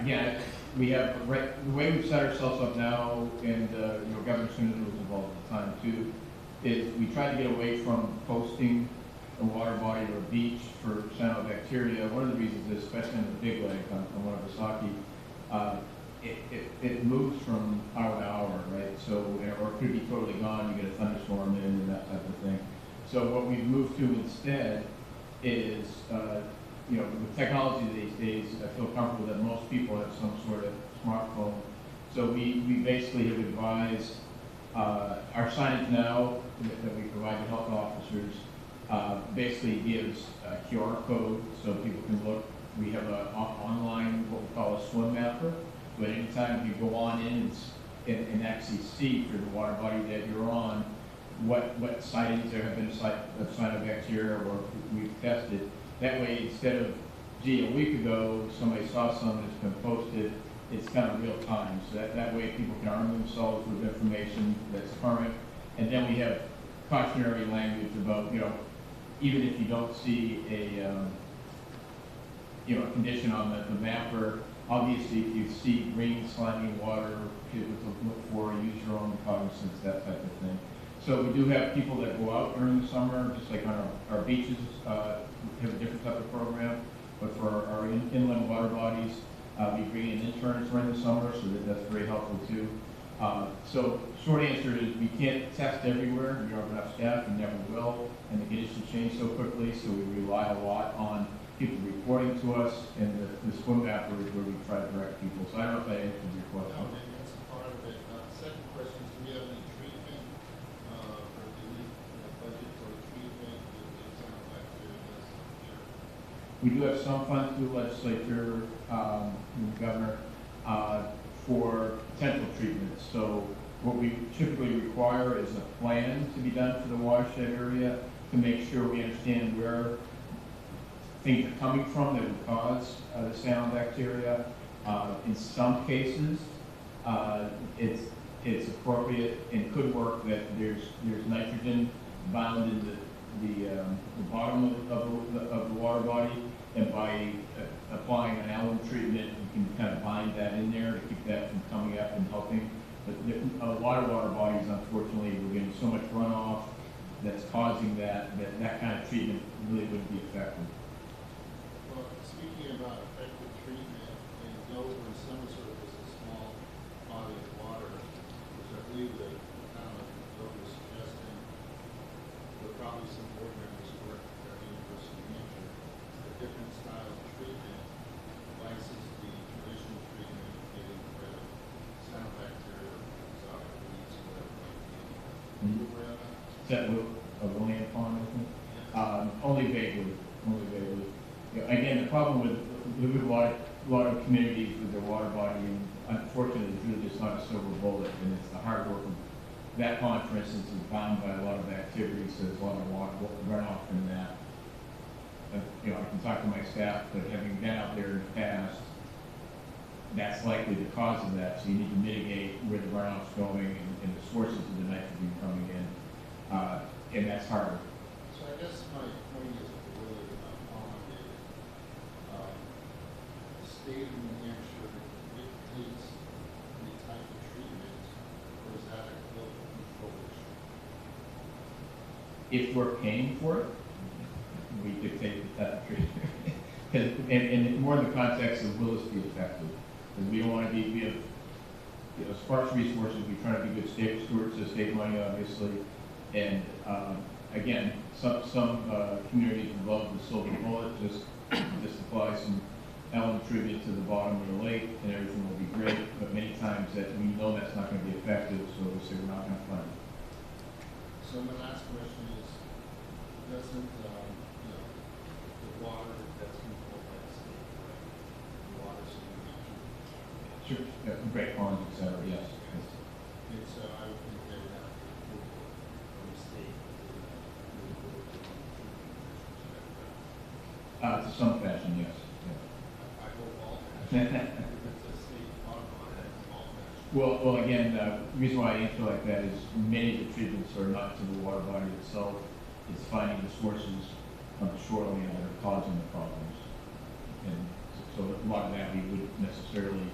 S19: again, we have the way we've set ourselves up now, and Governor Swindon was involved at the time too, is we try to get away from posting a water body or a beach for cyanobacteria. One of the reasons is, especially on the big lake on Winnipesaukee, it moves from hour to hour, right? So, or it could be totally gone. You get a thunderstorm in and that type of thing. So what we've moved to instead is, with technology these days, I feel comfortable that most people have some sort of smartphone. So we basically have advised our signage now that we provide to health officers basically gives a QR code so people can look. We have an online, what we call a swim mapper. But anytime you go on in and actually see through the water body that you're on, what sightings there have been of cyanobacteria or we've tested. That way, instead of, gee, a week ago, somebody saw something that's been posted, it's kind of real time. So that way people can arm themselves with information that's current. And then we have cautionary language about, even if you don't see a condition on the mapper, obviously if you see green, slimy water, people to look for, use your own cognizance, that type of thing. So we do have people that go out during the summer, just like on our beaches, we have a different type of program. But for our inland water bodies, we bring in interns during the summer, so that's very helpful too. So short answer is we can't test everywhere. We don't have enough staff, we never will, and the conditions change so quickly, so we rely a lot on people reporting to us, and the swim mapper is where we try to direct people. So I don't know if I answered your question.
S14: No, maybe that's a part of it. Second question is, do we have any treatment, or do we budget for treatment if cyanobacteria does appear?
S19: We do have some funds through the legislature, and the governor, for potential treatments. So what we typically require is a plan to be done for the watershed area to make sure we understand where things are coming from that would cause the cyanobacteria. In some cases, it's appropriate and could work that there's nitrogen bound in the bottom of the water body, and by applying an alum treatment, you can kind of bind that in there to keep that from coming up and helping. But a lot of water bodies, unfortunately, we're getting so much runoff that's causing that kind of treatment really wouldn't be effective.
S14: Well, speaking about effective treatment, in Dover and Summersworth is a small body of water, which I believe the town of Dover is suggesting, there are probably some board members who work at the University of New Hampshire, a different style of treatment, license the traditional treatment of getting rid of cyanobacteria, exotic weeds, or whatever it might be. Are you aware of that?
S19: Is that a William Pond, I think? Only vaguely. Again, the problem with a lot of communities with their water body, and unfortunately, it's really just not a silver bullet, and it's the hard work of that pond, for instance, is bound by a lot of activity, so there's a lot of water runoff from that. I can talk to my staff, but having been out there in the past, that's likely the cause of that, so you need to mitigate where the runoff's going and the sources of the nitrogen coming in, and that's harder.
S14: So I guess my point is really about pond is, the state of New Hampshire dictates the type of treatment, or is that a local control issue?
S19: If we're paying for it, we dictate the type of treatment. and more in the context of will this be effective? Because we don't want to we have sparse resources, we try to be good state stewards of state money, obviously. And again, some communities would love the silver bullet, just apply some alum treatment to the bottom of the lake and everything will be great. But many times that we know that's not going to be effective, so we say we're not going to fund it.
S14: So my last question is, doesn't, the water that's controlled by the state, right? The water system,
S19: Sure, Great Ponds, et cetera, yes. Yes.
S14: and so I would think they would have to approval from the state to move forward to
S19: To some fashion, yes.
S14: I hope all fashion. It's a state water body, all fashion.
S19: Well, again, the reason why I answer like that is many of the treatments are not to the water body itself. It's finding the sources of the shoreline that are causing the problems. And so a lot of that we wouldn't necessarily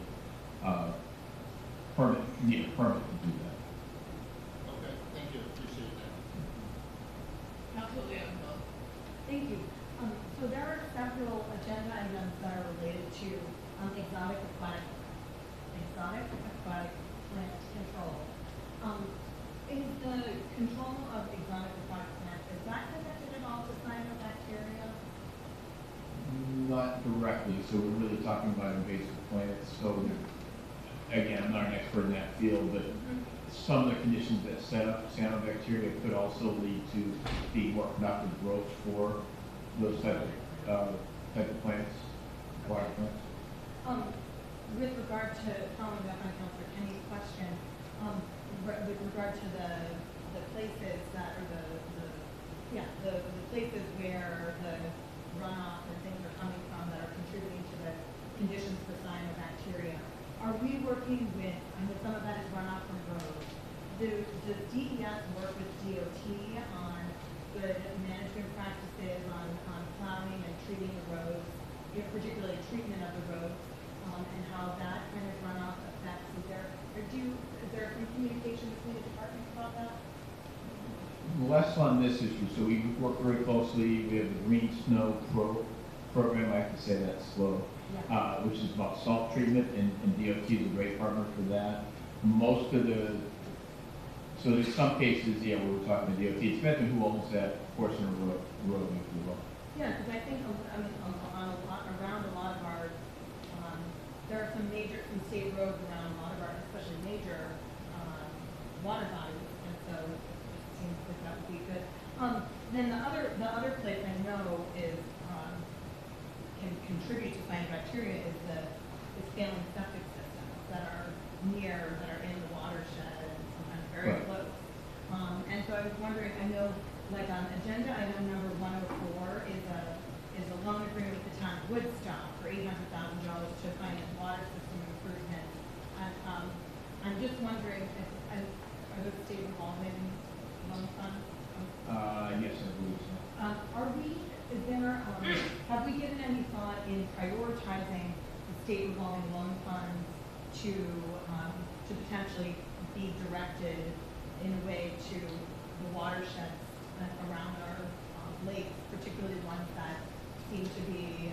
S19: need a permit to do that.
S14: Okay, thank you, appreciate that.
S5: Council Leonville.
S13: Thank you. So there are several agenda items that are related to exotic aquatic plant control. Is the control of exotic aquatic plants, is that connected at all to cyanobacteria?
S19: Not directly, so we're really talking about invasive plants. So again, I'm not an expert in that field, but some of the conditions that set up cyanobacteria could also lead to the more productive growth for those type of plants, aquatic plants.
S13: With regard to following up on Councilor Kenny's question, with regard to the places that are the places where the runoff and things are coming from that are contributing to the conditions for cyanobacteria, are we working with, I know some of that is runoff from roads, does DES work with DOT on good management practices on plowing and treating the roads, particularly treatment of the roads, and how that kind of runoff affects? Is there some communication between the departments about that?
S19: Less on this issue, so we work very closely. We have the Green Snow program, I have to say that slow, which is about salt treatment, and DOT is a great partner for that. Most of so in some cases, where we're talking to DOT, it depends on who owns that portion of the road, if you will.
S13: Yeah, because I think around a lot of our, there are some state roads around a lot of our, especially major water bodies, and so it seems like that would be good. Then the other place I know is can contribute to cyanobacteria is failing septic systems that are in the watershed and sometimes very close. And so I was wondering, I know, like on agenda item number 104 is a loan agreement with the town of Woodstock for $800,000 to finance water system improvements. And I'm just wondering, are those state revolving loan funds?
S19: Yes, I believe so.
S13: Have we given any thought in prioritizing the state revolving loan funds to potentially be directed in a way to the watersheds around our lakes, particularly ones that seem to be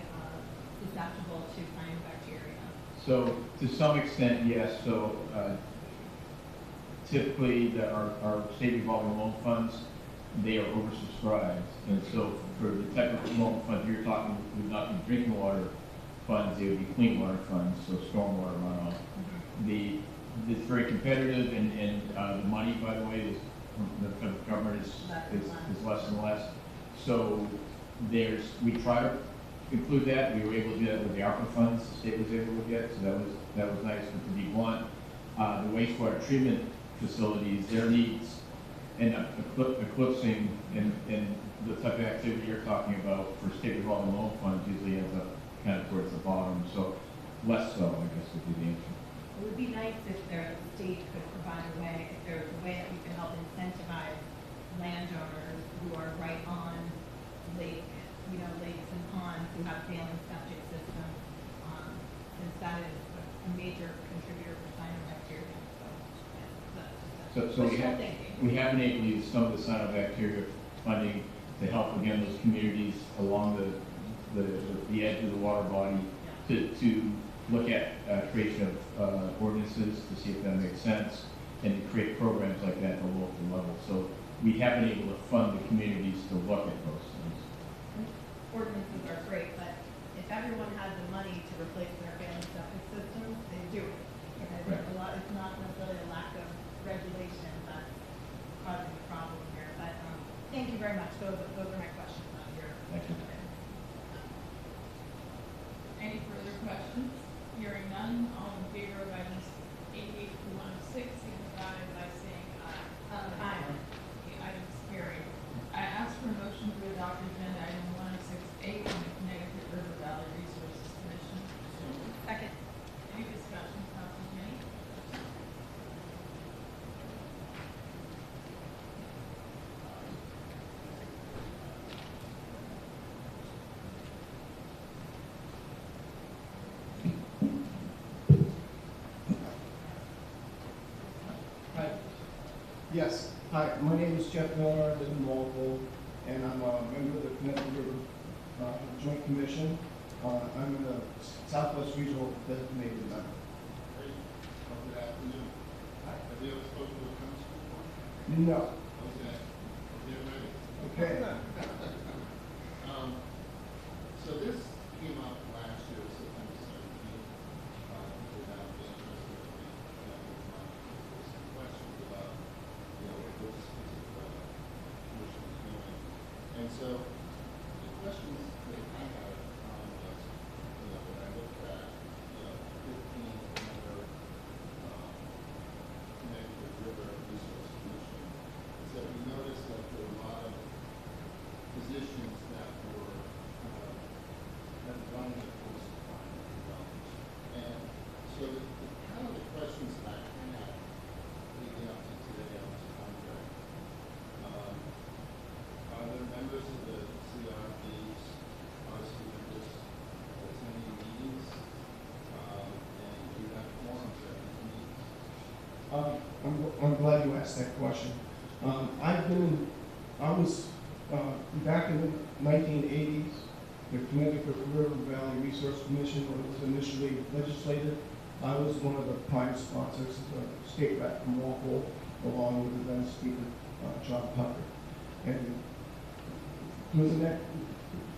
S13: susceptible to cyanobacteria?
S19: So to some extent, yes. So typically our state revolving loan funds, they are oversubscribed. And so for the type of loan funds you're talking, would not be drinking water funds, they would be clean water funds, so stormwater runoff. It's very competitive, and the money, by the way, from the federal government is less and less. So we try to include that. We were able to do that with the ARPA funds the state was able to get, so that was nice. But to be blunt, the wastewater treatment facilities, their needs end up eclipsing in the type of activity you're talking about for state revolving loan funds usually ends up kind of towards the bottom. So less so, I guess, would be the answer.
S13: It would be nice if the state could provide a way, if there was a way that we could help incentivize landowners who are right on lakes and ponds who have failing septic systems, since that is a major contributor for cyanobacteria.
S19: So we have been able to use some of the cyanobacteria funding to help, again, those communities along the edge of the water body to look at creation of ordinances to see if that makes sense, and to create programs like that at the local level. So we have been able to fund the communities to look at those things.
S13: Ordinances are great, but if everyone had the money to replace their failing septic systems, they'd do it.
S21: Correct.
S13: It's not necessarily a lack of regulation that's causing the problem here, but, thank you very much. Those are my questions on your.
S21: Thank you.
S5: Any further questions? Hearing none, all in favor of items 88 through 106, signify by saying aye.
S13: Aye.
S5: The item is carried. I ask for a motion to adopt agenda item 106A from the Connecticut River Valley Resources Commission.
S13: Second.
S5: Any discussion, Council Kenny?
S4: Hi. Yes. Hi, my name is Jeff Miller. I live in Walpole, and I'm a member of the Connecticut River Joint Commission. I'm in the Southwest Regional Designated Member.
S14: Great. Well, good afternoon. Have you ever spoken to a council before?
S4: No.
S14: Okay. Get ready.
S4: Okay.
S14: So this came up last year, September 17th. Without being interested in some questions about, what this particular commission is doing. And so the questions that I had was, when I looked at, 15 member Connecticut River Resource Commission, is that we noticed that there were a lot of positions that were running at full supply developers. And so the questions that I had leading up to today on this contract, are there members of the CRPs, RC members attending meetings? And do you have forums at these meetings?
S4: I'm glad you asked that question. I was back in the 1980s, the Connecticut River Valley Resource Commission, when it was initially legislated. I was one of the prime sponsors as a state rep from Walpole, along with the then Speaker, John Tucker. And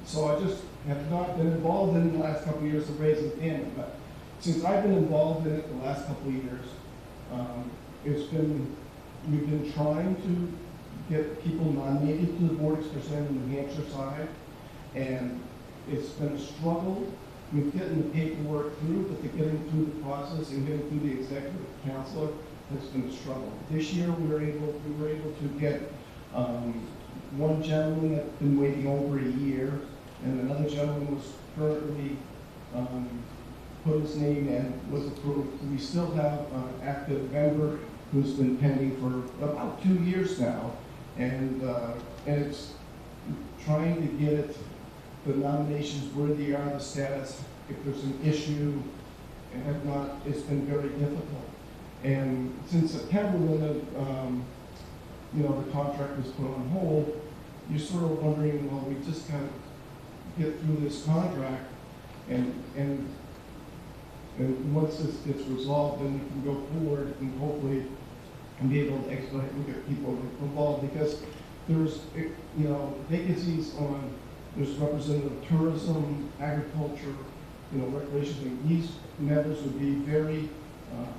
S4: so I just have not been involved in the last couple of years of raising family, but since I've been involved in it the last couple of years, we've been trying to get people nominated to the board, especially on the New Hampshire side, and it's been a struggle with getting the paperwork through, but getting through the process and getting through the executive counselor has been a struggle. This year we were able to get one gentleman that's been waiting over a year, and another gentleman was currently put his name in, was approved. We still have an active member who's been pending for about 2 years now, and it's trying to get the nominations where they are, the status, if there's an issue, and if not, it's been very difficult. And since September, when the contract was put on hold, you're sort of wondering, well, we just kind of get through this contract, and once this gets resolved, then we can go forward and hopefully be able to expedite and get people involved, because there's vacancies on. There's representative of tourism, agriculture, recreation. And these members would be very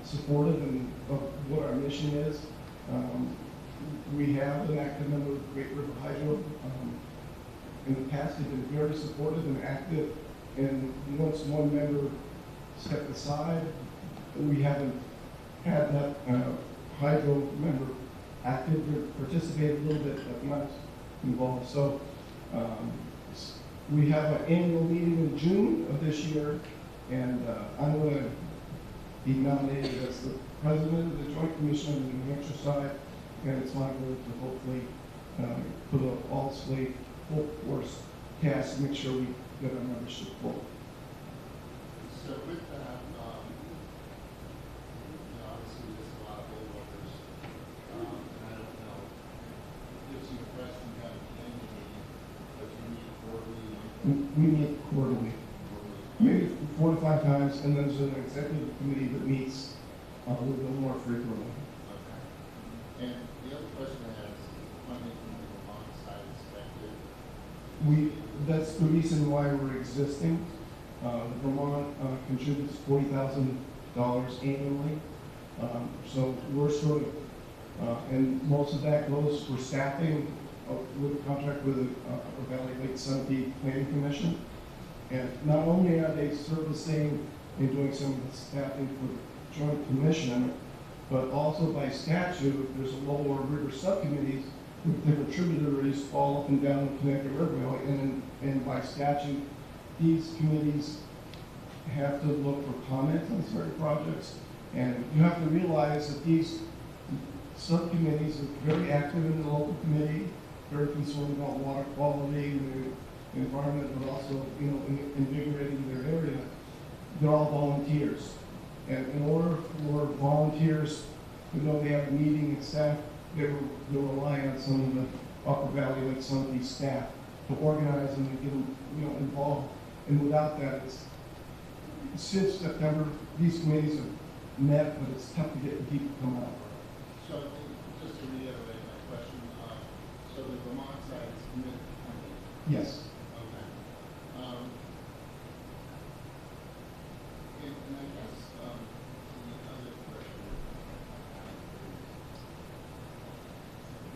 S4: supportive of what our mission is. We have an active member of Great River Hydro. In the past, they've been very supportive and active. And once one member stepped aside, we haven't had that hydro member active or participated a little bit, but not involved. So. We have an annual meeting in June of this year, and I'm going to be nominated as the president of the Joint Commission on the New Hampshire side, and it's my goal to hopefully put an all-slate, full-force cast to make sure we get our membership full.
S14: So with that, obviously there's a lot of old workers, and I don't know, it gives you a question, you have an annual meeting, but you meet quarterly.
S4: We meet quarterly, maybe 4 to 5 times, and then there's an executive committee that meets a little bit more frequently.
S14: Okay. And the other question I have is funding from the Vermont side expected?
S4: That's the reason why we're existing. Vermont contributes $40,000 annually. So we're sort of, and most of that goes for staffing with a contract with the Valley Lake Sunapee Planning Commission. And not only are they servicing and doing some of the staffing for the Joint Commission, but also by statute, there's a lower river subcommittees with different tributaries all up and down the Connecticut River Valley. And by statute, these committees have to look for comments on certain projects. And you have to realize that these subcommittees are very active in the local committee, very concerned about water quality, the environment, but also, invigorating their area. They're all volunteers. And in order for volunteers to know they have a meeting and staff, they're relying on some of the Upper Valley Lake Sunapee staff to organize them and get them, involved. And without that, since September, these committees have met, but it's tough to get the people to come out.
S14: So, just to reiterate my question, so the Vermont side is committed to funding?
S4: Yes.
S14: Okay. And I guess the other question,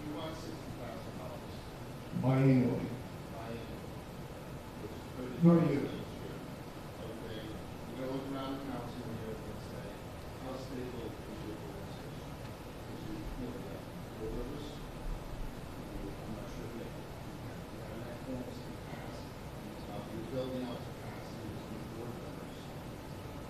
S14: you want $60,000
S4: Biannually.
S14: which is pretty
S4: Per
S14: close
S4: year.
S14: to this year. Okay, we're gonna look around the council here and say, how stable is your organization? Is it, the rivers? I'm not sure yet. You have an excellence in the past. You're building out capacity with new board members.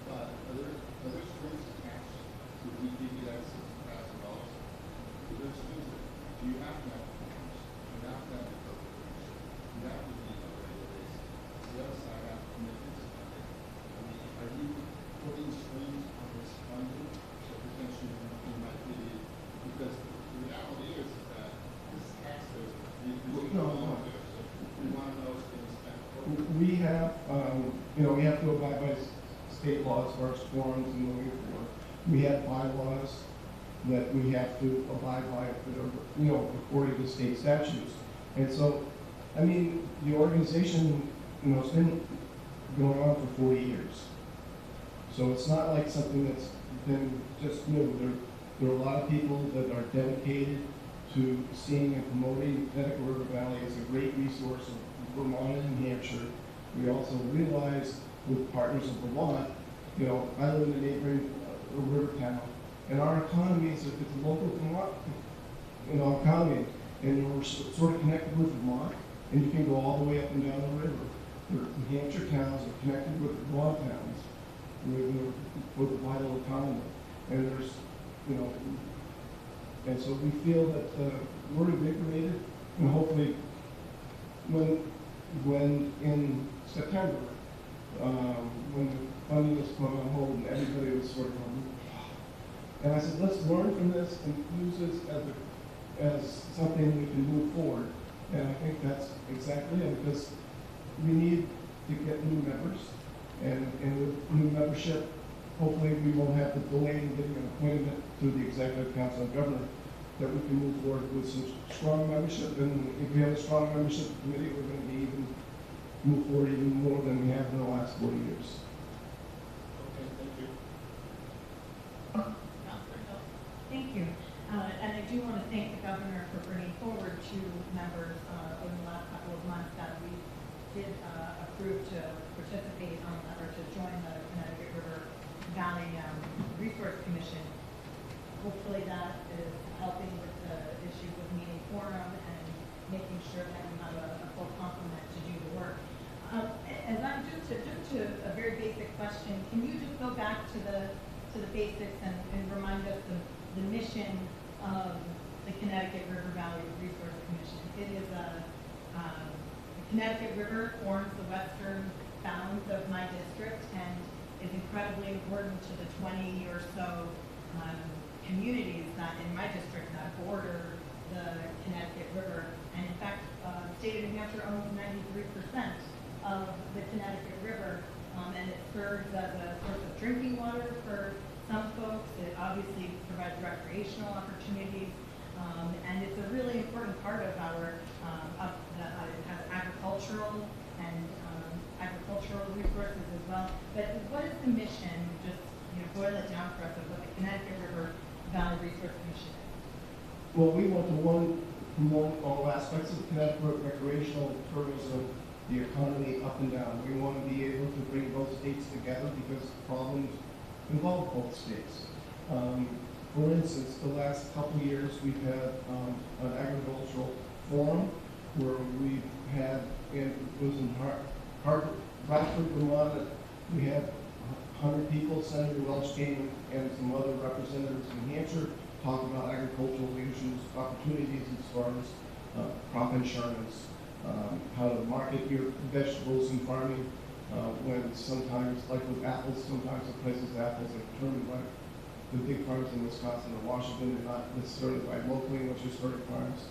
S14: But are there strings attached to we give you that $60,000? Are there strings that, do you have to have forms? Do you have to have appropriation? Do you have to meet on a regular basis? The other side have commitments to funding. I mean, are you putting strings on this funding? So potentially you might be, because the reality is that this taxpayers, we want those things spent.
S4: We have, we have to abide by state laws as far as forms and moving forward. We have bylaws that we have to abide by, according to state statutes. And so, I mean, the organization, it's been going on for 40 years. So it's not like something that's been just new. There are a lot of people that are dedicated to seeing and promoting Connecticut River Valley as a great resource of Vermont and New Hampshire. We also realize with Partners of Vermont, I live in a neighboring river town, and our economy is it's a local Vermont, economy, and we're sort of connected with Vermont, and you can go all the way up and down the river. The New Hampshire towns are connected with Vermont towns with a vital economy, and there's, and so we feel that we're invigorated, and hopefully, when in September, when the funding was put on hold and everybody was sort of, and I said, let's learn from this and use this as something we can move forward. And I think that's exactly it, because we need to get new members, and with new membership, hopefully we won't have to delay in getting an appointment to the Executive Council of Governors, that we can move forward with some strong membership. And if we have a strong membership committee, we're going to move forward even more than we have in the last 40 years.
S14: Okay, thank you.
S13: Thank you. And I do want to thank the governor for bringing forward two members over the last couple of months that we did approve to participate on or to join the Connecticut River Valley Resource Commission. Hopefully that is helping with the issues of meeting quorum and making sure that we have a full complement to do the work. As I'm just to a very basic question, can you just go back to the basics and remind us the mission of the Connecticut River Valley Resource Commission? It is the Connecticut River forms the western bounds of my district and is incredibly important to the 20 or so communities that in my district that border the Connecticut River. And in fact, the state of New Hampshire owns 93% of the Connecticut River, and it serves as a source of drinking water for some folks. It obviously provides recreational opportunities, and it's a really important part of our, it has agricultural and agricultural resources as well. But what is the mission, just boil it down for us of what the Connecticut River Valley Resource Commission is.
S4: Well, we want to promote all aspects of Connecticut recreational tourism, the economy up and down. We want to be able to bring both states together because problems involve both states. For instance, the last couple of years, we've had an agricultural forum where we had, and it was in Bradford, Vermont. We had 100 people. Senator Welch came and some other representatives in New Hampshire talk about agricultural issues, opportunities as far as crop insurance, how to market your vegetables and farming, when sometimes, like with apples, sometimes the prices of apples are determined by the big farms in Wisconsin or Washington, and not necessarily by locally or historic farms.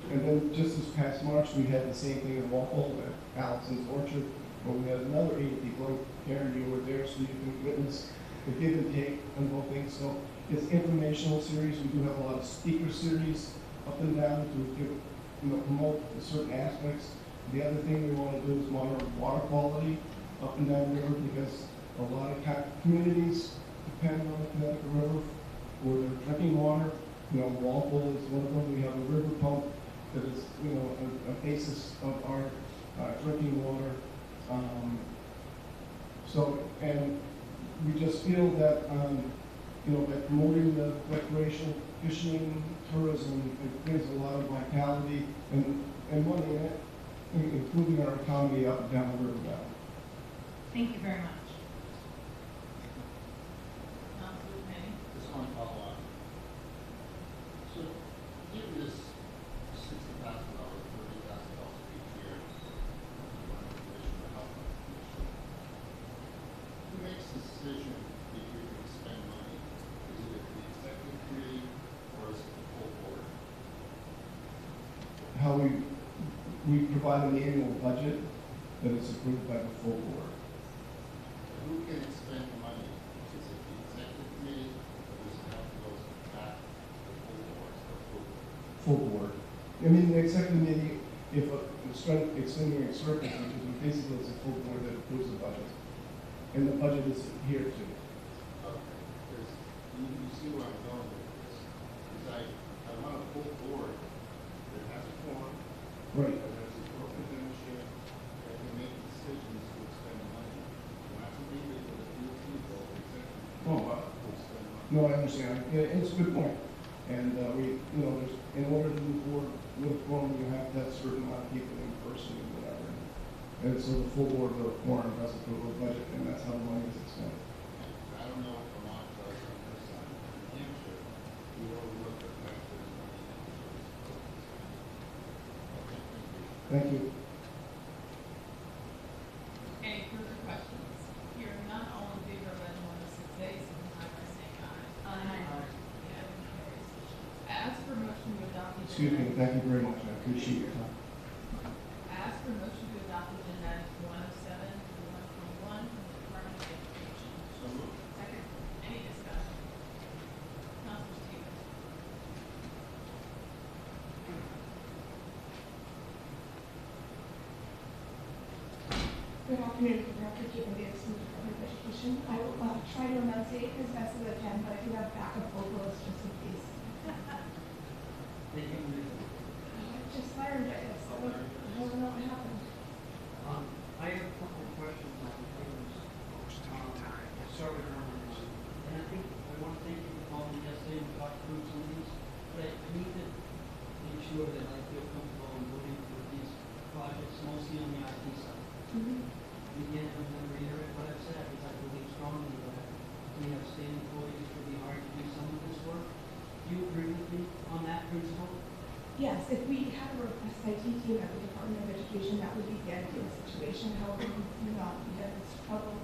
S4: And then just this past March, we had the same thing in Walpole at Allison's Orchard, where we had another 80 people. Karen, you were there, so you can witness the give and take on both things. So it's informational series. We do have a lot of speaker series up and down to give, promote certain aspects. The other thing we want to do is monitor water quality up and down the river, because a lot of communities depend on the Connecticut River for their drinking water. Walpole is one of them. We have a river pump that is, a basis of our drinking water. And we just feel that, by promoting the recreational fishing, tourism, it brings a lot of vitality and money in it, improving our economy up and down the river valley.
S13: Thank you very much.
S14: Just one follow-up. So, given this $60,000, $30,000 each year, who makes the decision if you're going to spend money? Is it the executive committee or is it the full board?
S4: How we provide an annual budget that is approved by the full board.
S14: Who can expend the money? Is it the executive committee or does it have to go back to the full board for approval?
S4: Full board. I mean, the executive committee, if extending a surplus, because basically it's a full board that approves the budget. And the budget is adhered to.
S14: Okay, because you see where I'm going with this. Because I want a full board that has a forum,
S4: Right.
S14: that has appropriate membership, that can make decisions to expend money. Not to leave it with a few people, executive
S4: Oh, wow.
S14: to spend money.
S4: No, I understand. Yeah, it's a good point. And there's, in order to move forward with a forum, you have to have a certain amount of people in person and whatever. And so the full board of the forum does approve a budget, and that's how the money is expended.
S14: I don't know if Vermont does on this side. In New Hampshire, we overlook the fact that there's money in New Hampshire. Okay, thank you.
S4: Thank you.
S5: Any further questions? Hearing none, all in favor of item 106A, signify by saying aye. Aye. The item carries. Ask for motion to adopt the
S4: Excuse me.
S5: agenda.
S4: Thank you very much. I appreciate your time.
S5: Ask for motion to adopt the agenda items 107 through 121 from the Department of Education.
S14: So moved.
S5: Second. Any discussion? Counselor Stevens.
S10: Good afternoon, Director Keegan Davis from the Department of Education. I will try to enunciate as best as I can, but I do have backup vocalists just in case. I just laryngitis. I don't know what happened.
S11: I have a couple of questions on items. Start with numbers. And I think I want to thank you for calling me yesterday and talk through some of these, but I need to make sure that I feel comfortable in voting for these projects, mostly on the IT side. Again, I'm going to reiterate what I've said, is I believe strongly that we have state employees who will be hired to do some of this work. Do you agree with me on that principle?
S10: Yes, if we had a robust IT team at the Department of Education, that would be the ideal situation. However, we have struggled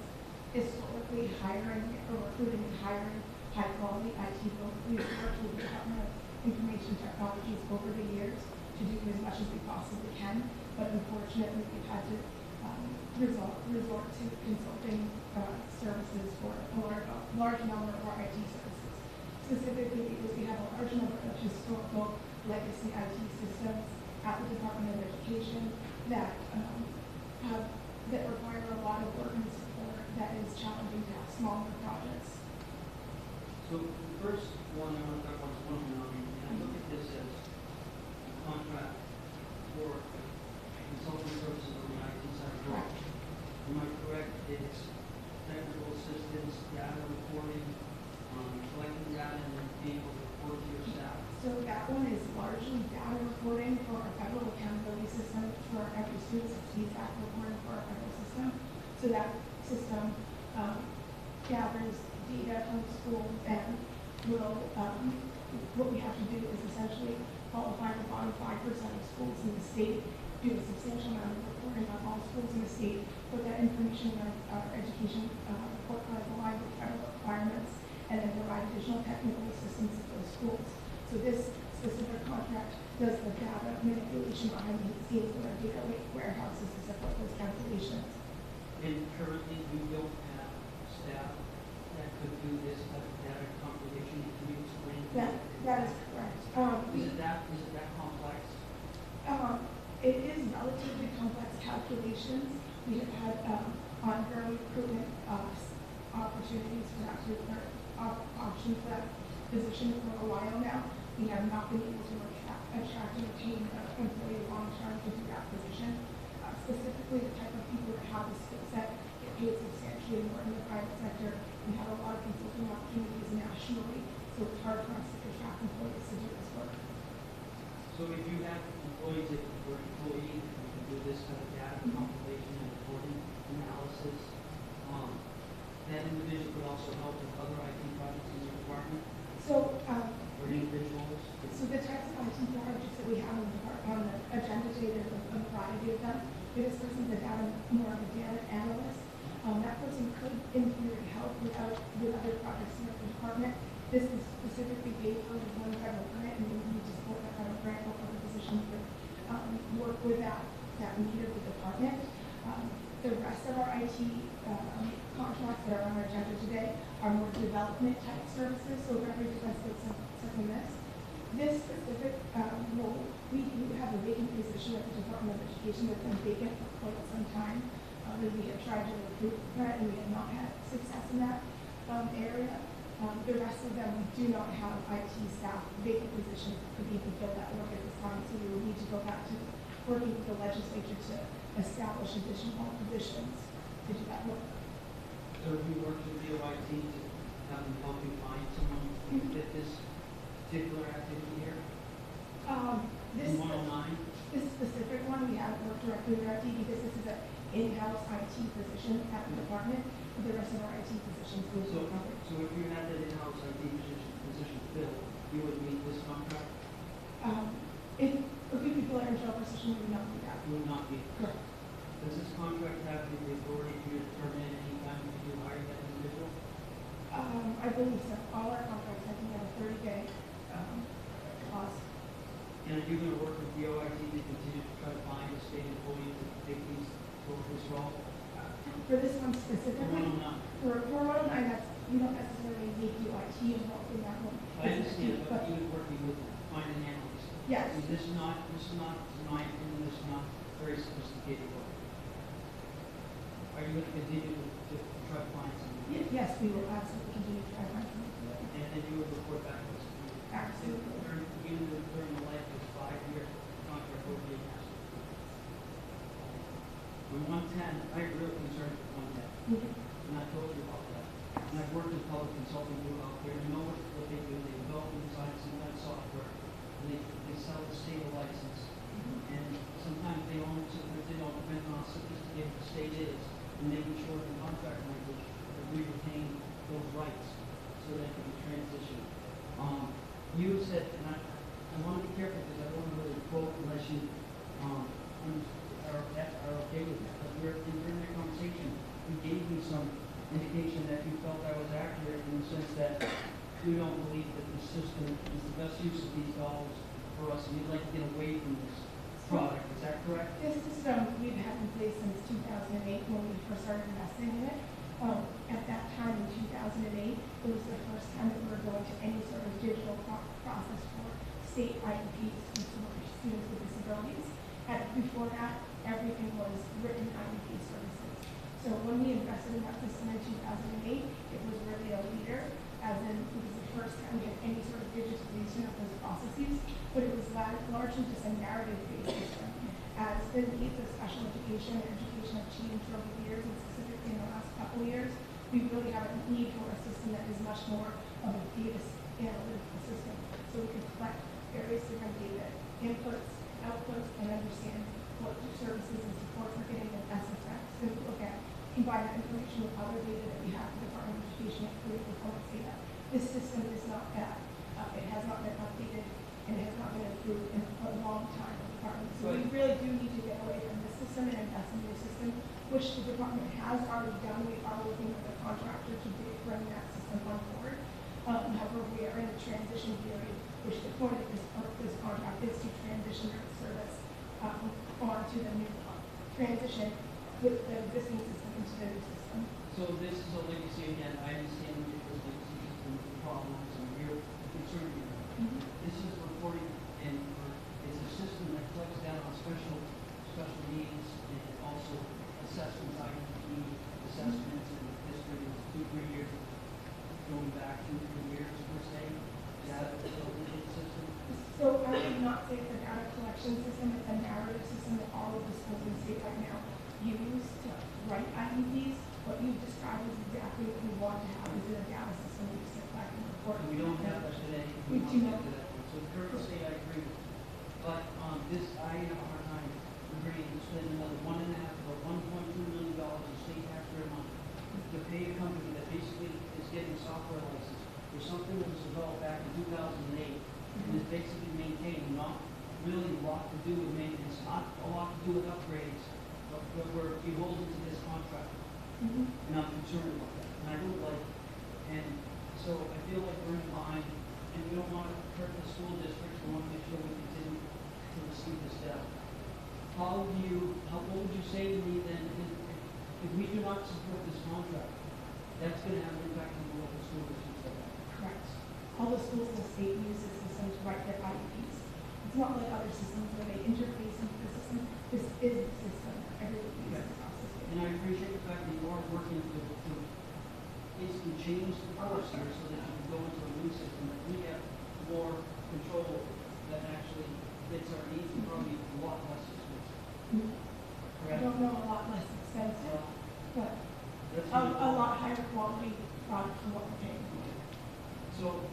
S10: historically hiring or recruiting and hiring high-quality IT folks. We've worked with the Department of Information Technologies over the years to do as much as we possibly can, but unfortunately, we've had to resort to consulting services for a large number of our IT services, specifically because we have a large number of historical legacy IT systems at the Department of Education that require a lot of work and support that is challenging to have smaller projects.
S1: So the first one I want to talk about is 109, and I look at this as a contract for consulting services on the IT side of work. Am I correct? It's technical assistance, data reporting, collecting data, and then being able to report to your staff.
S10: So that one is largely data reporting for our federal accountability system for every student, it's feedback reporting for our federal system. So that system gathers data from schools and will, what we have to do is essentially qualify the bottom 5% of schools in the state, do a substantial amount of reporting on all schools in the state, put that information in our education report card aligned with federal requirements, and then provide additional technical assistance to those schools. So this specific contract does the data manipulation behind the scenes with our data warehouses to support those calculations.
S1: And currently, we don't have staff that could do this type of data compilation. Can you explain?
S10: That is correct.
S1: Is it that complex?
S10: It is relatively complex calculations. We have had ongoing recruitment opportunities for that option for that position for a while now. We have not been able to attract and retain an employee long-term to do that position. Specifically, the type of people that have the skill set get paid substantially more in the private sector. We have a lot of consulting opportunities nationally, so it's hard for us to attract employees to do this work.
S1: So if you have employees that were employees who can do this kind of data compilation and reporting analysis, that individual could also help with other IT projects in your department?
S10: So,
S1: or individuals?
S10: So the types of IT projects that we have on the agenda today, there's a variety of them. This person's more of a data analyst. That person could, in theory, help with other projects in the department. This is specifically paid for with one federal grant, and we need to support that federal grant for the position to work with that need of the department. The rest of our IT contracts that are on our agenda today are more development type services, so very different from this. This specific role, we do have a vacant position at the Department of Education that's been vacant for quite some time. We have tried to recruit that, and we have not had success in that area. The rest of them, we do not have IT staff vacant positions that could even fill that work at this time, so we will need to go back to working with the legislature to establish additional positions to do that work.
S1: So have you worked with DOIT to have them help you find someone to fit this particular activity here?
S10: This
S1: 109?
S10: This specific one, we haven't worked directly with IT because this is an in-house IT position at the department. But the rest of our IT positions will be covered.
S1: So if you had that in-house IT position filled, you would meet this contract?
S10: If we could fill our internal position, we would not do that.
S1: You would not be?
S10: Correct.
S1: Does this contract have the authority for you to terminate any time you hire that individual?
S10: I believe so. All our contracts, I think, have a 30-day clause.
S1: And are you going to work with DOIT to continue to try to find a state employee to take this role?
S10: For this one specifically?
S1: For 109.
S10: For 109, we don't necessarily need DOIT involved in that one.
S1: I understand, but you would working with finding analysts.
S10: Yes.
S1: This is not, in my opinion, this is not very sophisticated work. Are you going to continue to try to find someone?
S10: Yes, we will absolutely continue to try to find someone.
S1: And then you would report back to us?
S10: Absolutely.
S1: During the life of this 5-year contract, what would be asked? On 110, I have real concerns with 110. And I told you about that. And I've worked with public consulting group out there. You know what they do? They develop and design some kind of software. And they sell the state a license. And sometimes they don't depend on how sophisticated the state is in making sure the contract language that we retain those rights so that it can be transitioned. You said, and I want to be careful because I don't want to really quote unless you are okay with that. But during that conversation, you gave me some indication that you felt I was accurate in the sense that you don't believe that the system is the best use of these dollars for us, and you'd like to get away from this product. Is that correct?
S10: This system we've had in place since 2008 when we first started investing in it. At that time in 2008, it was the first time that we were going to any sort of digital process for state IEPs for students with disabilities. Before that, everything was written IEP services. So when we invested in that system in 2008, it was really a leader, as in it was the first time we had any sort of digitalization of those processes, but it was largely just a narrative-based system. As the needs of special education and education have changed over the years, and specifically in the last couple of years, we really have a need for a system that is much more of a data analytical system. So we can collect various different data inputs, outputs, and understand what services and supports we're getting the best effects. So we look at, combine that information with other data that we have in the Department of Education and create performance data. This system is not bad. It has not been updated and it has not been improved in a long time in the department. So we really do need to get away from this system and invest in a new system, which the department has already done. We are working with a contractor to bring that system on board. However, we are in a transition period, which the point of this contract is to transition our service onto the new transition with the existing system into the new system.
S1: So this is a legacy again. I understand that there's legacies and problems and we're concerned with that. This is reporting and it's a system that collects down on special needs and also assessments, IEP assessments and history of 2-3 years, going back 2-3 years per se. Is that a legit system?
S10: So I would not say it's a data collection system. It's a narrative system that all of the schools in the state right now use to write IEPs. What you've described is exactly what we want to have, is a data system we sit back and report.
S1: We don't have that today.
S10: We do not.
S1: So the current state, I agree with. But this, I have a hard time agreeing to spend another $1.5 or $1.2 million in state taxpayer money to pay a company that basically is getting a software license for something that was developed back in 2008 and is basically maintained, not really a lot to do with maintenance, not a lot to do with upgrades, but we're beholden to this contract. And I'm concerned about that. And I don't like it. And so I feel like we're in line and we don't want to hurt the school districts. We want to make sure we continue to receive this data. What would you say to me then if we do not support this contract? That's going to have an impact on the local school districts.
S10: Correct. All the schools in the state use this system to write their IEPs. It's not like other systems where they interface into the system. This is the system that everybody uses across the state.
S1: And I appreciate the fact that you are working to basically change the course here so that you can go into a new system that we have more control over, that actually fits our needs and probably a lot less expensive.
S10: I don't know, a lot less expensive, but a lot higher quality product for what we're paying for.
S1: So,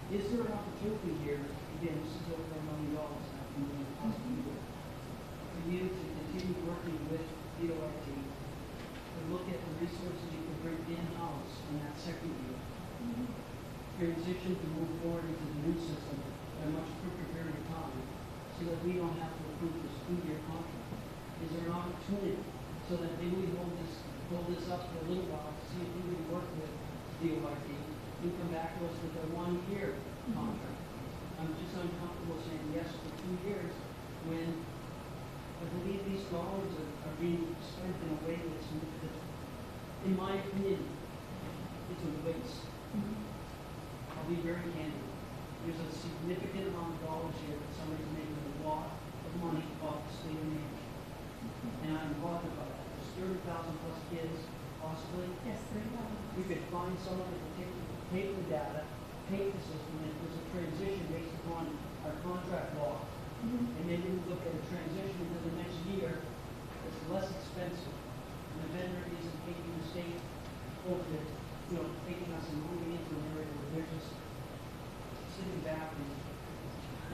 S1: is there an opportunity here, again, this is over $1 million, for you to continue working with DOIT to look at the resources you can bring in-house in that second year, transition to move forward into the new system in a much quicker period of time so that we don't have to approve this 2-year contract? Is there an opportunity so that maybe we hold this up for a little while to see if we can work with DOIT and come back to us with a 1-year contract? I'm just uncomfortable saying yes for 2 years when I believe these dollars are being spent in a way that's, in my opinion, it's a waste. I'll be very candid. There's a significant amount of dollars here that somebody's making a lot of money off the state of New Hampshire. And I'm bothered by that. There's 30,000 plus kids, possibly.
S10: Yes, 30,000.
S1: We could find someone that could take the data, take the system, and there's a transition based upon our contract law. And maybe we look at a transition into the next year that's less expensive. And the vendor isn't taking the state over it, taking us and moving into an area where they're just sitting back and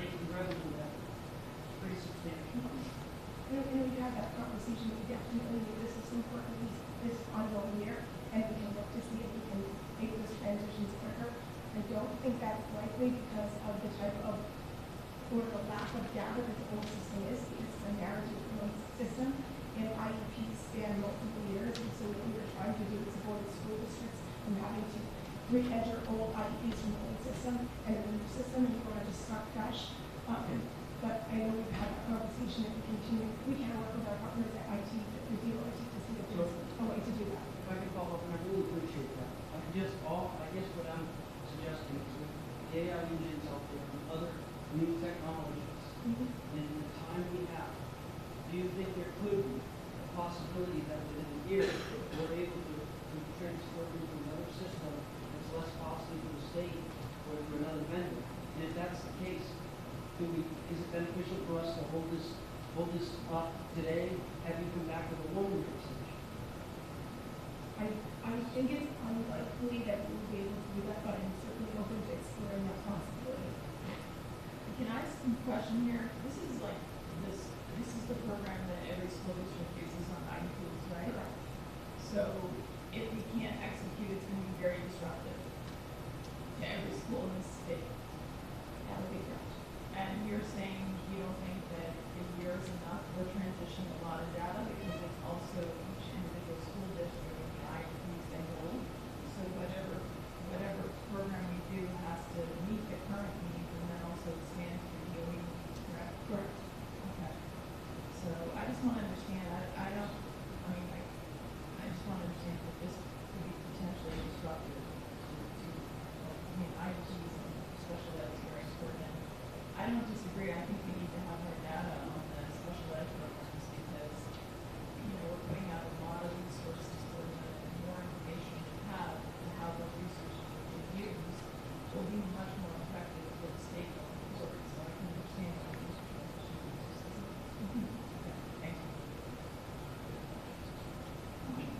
S1: making revenue that is pretty substantial.
S10: And we have that conversation. We definitely need this system for at least this ongoing year, and we can look to see if we can make those transitions quicker. I don't think that's likely because of the type of or the lack of data that the old system is, because it's a narrative system, and IEPs span multiple years, and so what we were trying to do is avoid school districts from having to re-enter old IEPs from the old system and the new system, and we want to just start fresh. But I know we've had a conversation that we can work with our partners at IT, the DOIT, to see if there's a way to do that.
S1: If I can follow up, and I really appreciate that. I guess what I'm suggesting is with the AI engines out there and other new technologies, in the time we have, do you think there could be a possibility that within a year, we're able to transfer into another system that's less costly to the state or to another vendor. And if that's the case, is it beneficial for us to hold this up today, have you come back with a one-year extension?
S10: I think it's unlikely that we'll be able to do that, but I'm certainly open to exploring that possibility.
S5: Can I ask a question here? This is the program that every school district uses on IEPs, right?
S10: Correct.
S5: So if we can't execute, it's going to be very disruptive to every school in the state.
S10: That would be correct.
S5: And you're saying you don't think that a year is enough for transitioning a lot of data because it's also each individual school district and the IEPs they hold. So whatever program we do has to meet the current needs and then also expand to the DOE, correct?
S10: Correct.
S5: Okay. So I just want to understand, I just want to understand that this could be potentially disruptive IEPs and special ed is very important. I don't disagree. I think we need to have more data on the special ed programs because, we're putting out a lot of resources for them, and the more information we have and how those resources are being used will be much more effective for the state going forward. So I can understand why these transition. Okay, thank you.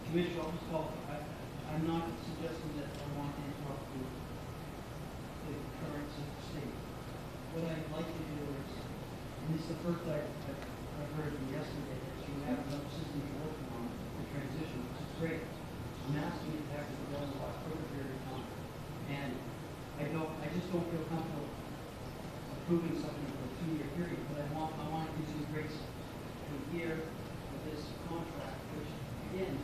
S1: Commissioner, I'll just call, I'm not suggesting that I want to interrupt the current state. What I'd like to do is, and this is the first I've heard from yesterday, is you have another system you're working on the transition, which is great. I'm asking you to have to go over a shorter period of time. And I just don't feel comfortable approving something for a 2-year period, but I want to do some great stuff. A year of this contract, which again,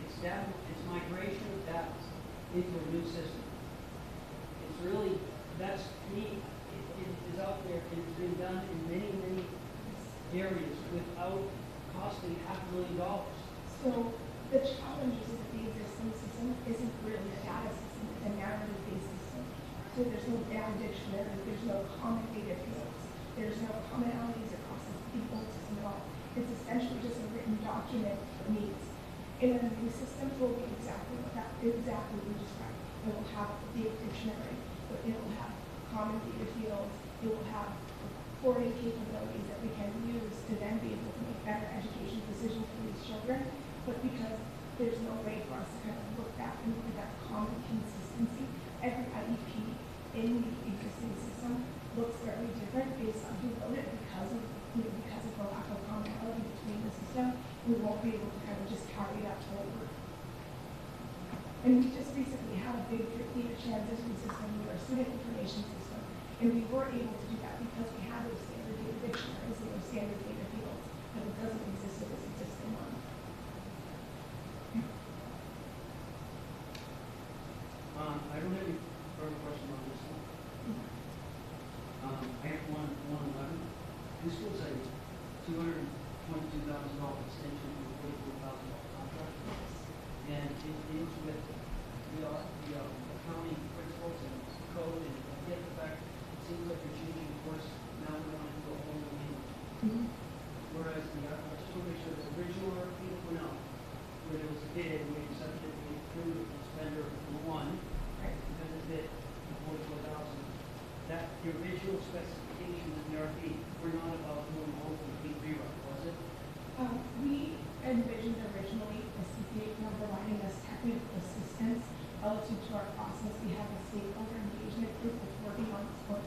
S1: it's migration of data into a new system. It's really, that's me, it is out there, and it's been done in many, many areas without costing $500,000.
S10: So the challenge is that the existing system isn't really a data system, it's a narrative-based system. So there's no data dictionary, there's no common data fields, there's no commonalities across the old system at all. It's essentially just a written document of needs. In a new system, it will be exactly what you described. It will have a data dictionary, but it will have common data fields, it will have reporting capabilities that we can use to then be able to make better education decisions for these children. But because there's no way for us to kind of look back and look at that common consistency, every IEP in the existing system looks very different based on who wrote it because of the lack of commonality between the system. We won't be able to kind of just carry that forward. And we just recently had a big data transition system with our student information system, and we were able to do that because we had those standard data dictionaries and those standard data fields, but it doesn't exist with this existing one.
S1: I don't have any further question on this one. I have 111. This was a $222,000 extension to a $44,000 contract. And it deals with the accounting principles and code, and I get the fact it seems like you're changing course now we're going to go a whole new language. Whereas I just want to make sure the original RFP that went out, where there was a bid, we accepted it, we approved it, vendor one, right, because it bid for $44,000. That the original specifications in the RFP were not about doing a whole complete rewrite, was it?
S10: We envisioned originally a CPA firm providing us technical assistance relative to our process. We have a stakeholder engagement group that's working on this work.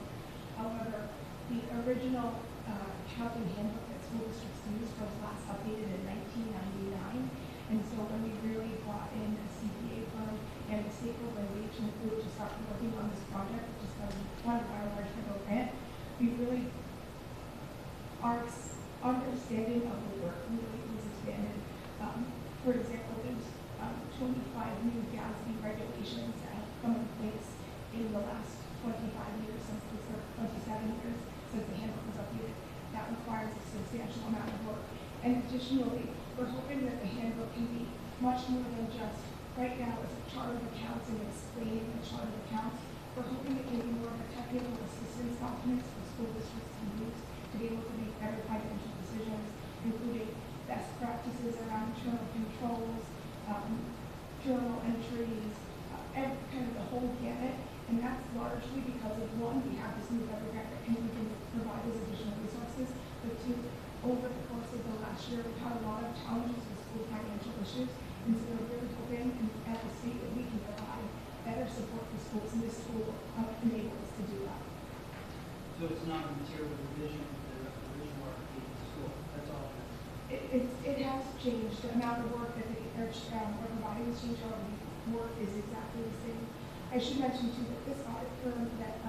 S10: However, the original accounting handbook that school districts used was last updated in 1999. And so when we really brought in a CPA firm and a stakeholder engagement group to start working on this project, which is funded by a large federal grant, we really, our understanding of the work really was expanded. For example, there's 25 new GASB regulations that have come in place in the last 25 years, 27 years since the handbook was updated. That requires a substantial amount of work. And additionally, we're hoping that the handbook can be much more than just, right now it's a chart of accounts and explaining the chart of accounts. We're hoping it can be more of a technical assistance document for school districts to use to be able to make better financial decisions, including best practices around internal controls, journal entries, kind of the whole gamut. And that's largely because of, one, we have this new federal grant that we can provide those additional resources, but two, over the course of the last year, we've had a lot of challenges with school financial issues, and so we're really hoping at the state that we can provide better support for schools, and this school will enable us to do that.
S1: So it's not a material revision of the original RFP to the school, that's all it is.
S10: It has changed. The amount of work that we're providing has changed. Our work is exactly the same. I should mention too that this audit firm that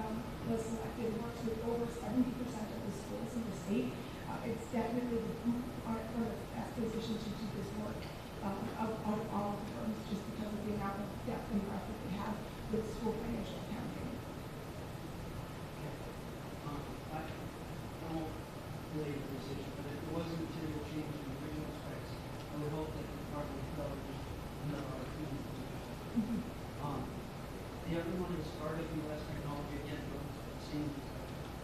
S10: was selected works with over 70% of the schools in the state. It's definitely the audit firm that's best positioned to do this work of all of the firms, just because of the amount of depth and breadth that they have with school financial accounting.
S1: I won't belabor this issue, but if it was a material change in the original specs, I would hope that the department would cover another RFP. The other one is RWS technology, again, those same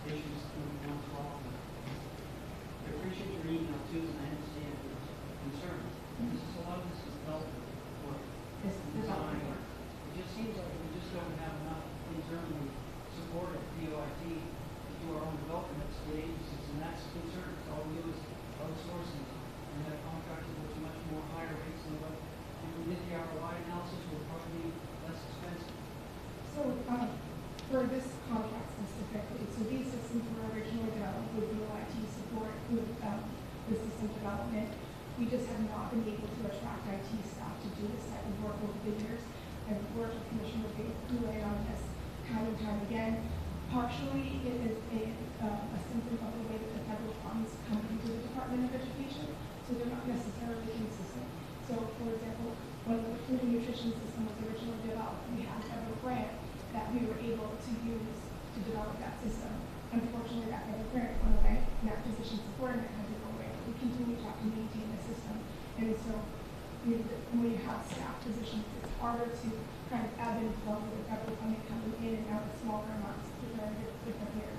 S1: issues coming once long. I appreciate your email too, and I understand your concerns. This is a lot of this is development work. Design work. It just seems like we just don't have enough internally supported DOIT to do our own development at state agencies, and that's a concern. All we do is outsourcing, and that contracted with much more higher rates than what if we did the ROI analysis would probably be less expensive.
S10: So for this contract specifically, so these systems were originally developed with DOIT support with the system development. We just have not been able to attract IT staff to do this type of work over the years. I've worked with Commissioner Goulet on this time and time again. Partially, it is a symptom of the way that the federal funds come into the Department of Education, so they're not necessarily consistent. So, for example, when the food and nutrition system was originally developed, we had a federal grant that we were able to use to develop that system. Unfortunately, that federal grant went away, and that position supporting it had to go away. But we continue to have to maintain the system, and so when you have staff positions, it's harder to kind of ebb and flow with federal funding coming in and out of smaller amounts with our different years.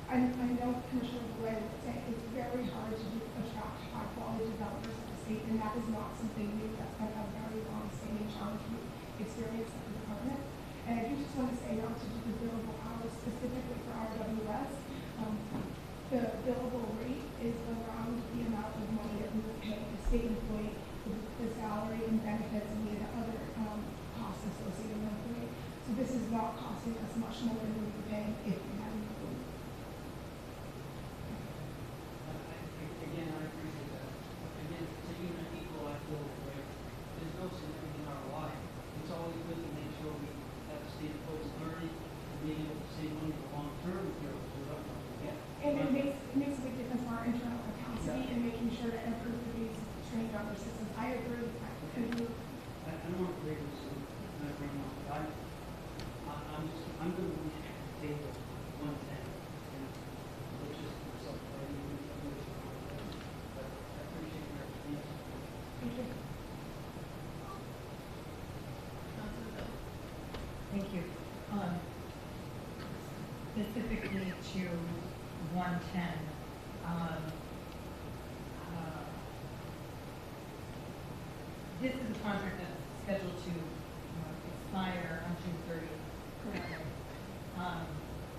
S10: I know Commissioner Goulet would say it's very hard to attract high-quality developers in the state, and that is not something new. That's been a very long-standing challenge we've experienced at the department. And I do just want to say, not to do the billable hours specifically for RWS, the billable rate is around the amount of money that we would pay a state employee with the salary and benefits and the other costs associated with the rate. So this is not costing us much more than we would be paying if we had an employee.
S1: Again, I appreciate that. Again, taking an equal rate, there's no significant ROI. It's always good to make sure we have the state employees learning and being able to save money for long-term materials.
S10: And it makes a big difference for our internal capacity and making sure that everybody is trained on their systems. I agree with that.
S1: I don't want to break this, but I'm going to be at the table 110. And it's just myself, but I appreciate your answer.
S10: Thank you.
S13: Thank you. Specifically to 110, this is a contract that's scheduled to expire on June 30th. Correct.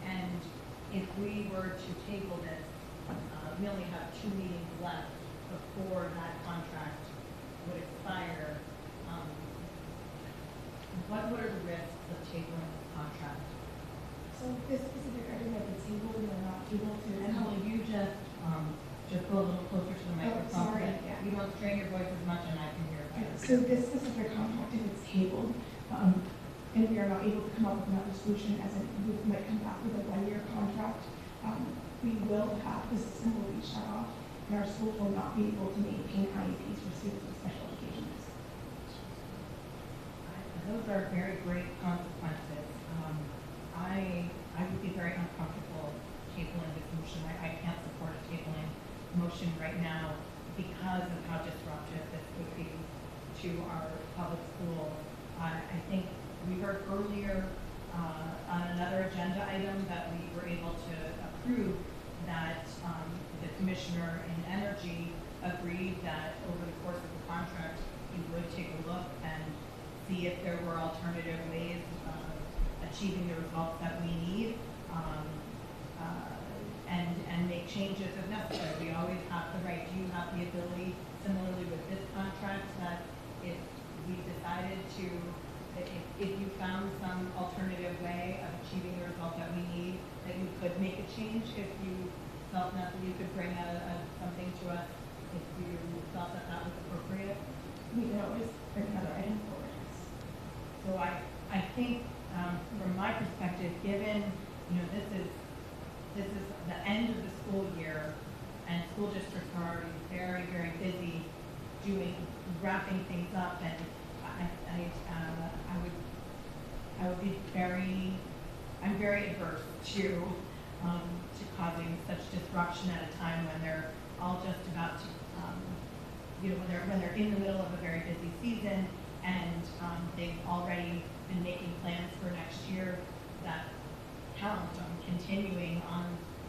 S13: And if we were to table this, we only have 2 meetings left before that contract would expire. What are the risks of tabling this contract?
S10: So this specific item that it's able, we are not able to.
S13: And will you just go a little closer to the microphone?
S10: Sorry, yeah.
S13: You don't strain your voice as much and I can hear it better.
S10: So this specific contract, if it's tabled, and we are not able to come up with another solution, as in we might come back with a 1-year contract, we will have, the system will be shut off, and our schools will not be able to maintain IEPs for students with special education needs.
S13: Those are very great consequences. I would be very uncomfortable tabling this motion. I can't support a tabling motion right now because of how disruptive this would be to our public schools. I think we heard earlier on another agenda item that we were able to approve that the commissioner in energy agreed that over the course of the contract, he would take a look and see if there were alternative ways of achieving the results that we need, and make changes if necessary. We always have the right. Do you have the ability, similarly with this contract, that if we decided to, if you found some alternative way of achieving the result that we need, that you could make a change if you felt that you could bring something to us if you felt that that was appropriate?
S10: We can always bring another item forward.
S13: So I think from my perspective, given this is the end of the school year, and school districts are already very, very busy wrapping things up, and I'm very averse to causing such disruption at a time when they're all just about to, when they're in the middle of a very busy season, and they've already been making plans for next year that count on continuing on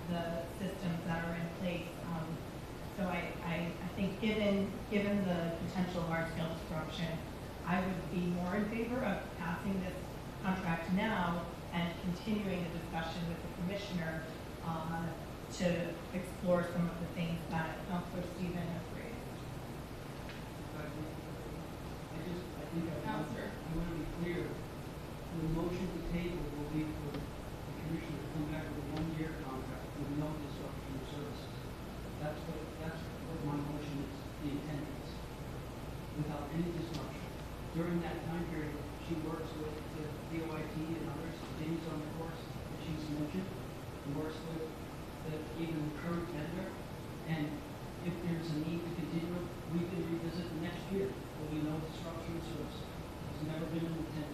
S13: the systems that are in place. So I think given the potential large-scale disruption, I would be more in favor of passing this contract now and continuing the discussion with the commissioner to explore some of the things that Councilor Stephen has raised.
S1: I think I want to be clear. The motion to table will be for the commissioner to come back with a one-year contract with no disruption of services. That's what my motion is, the intent is, without any disruption. During that time period, she works with the DOIT and others, James on the course that she's mentioned, and works with even the current vendor, and if there's a need to continue, we can revisit next year. There'll be no disruption of service. It's never been an intent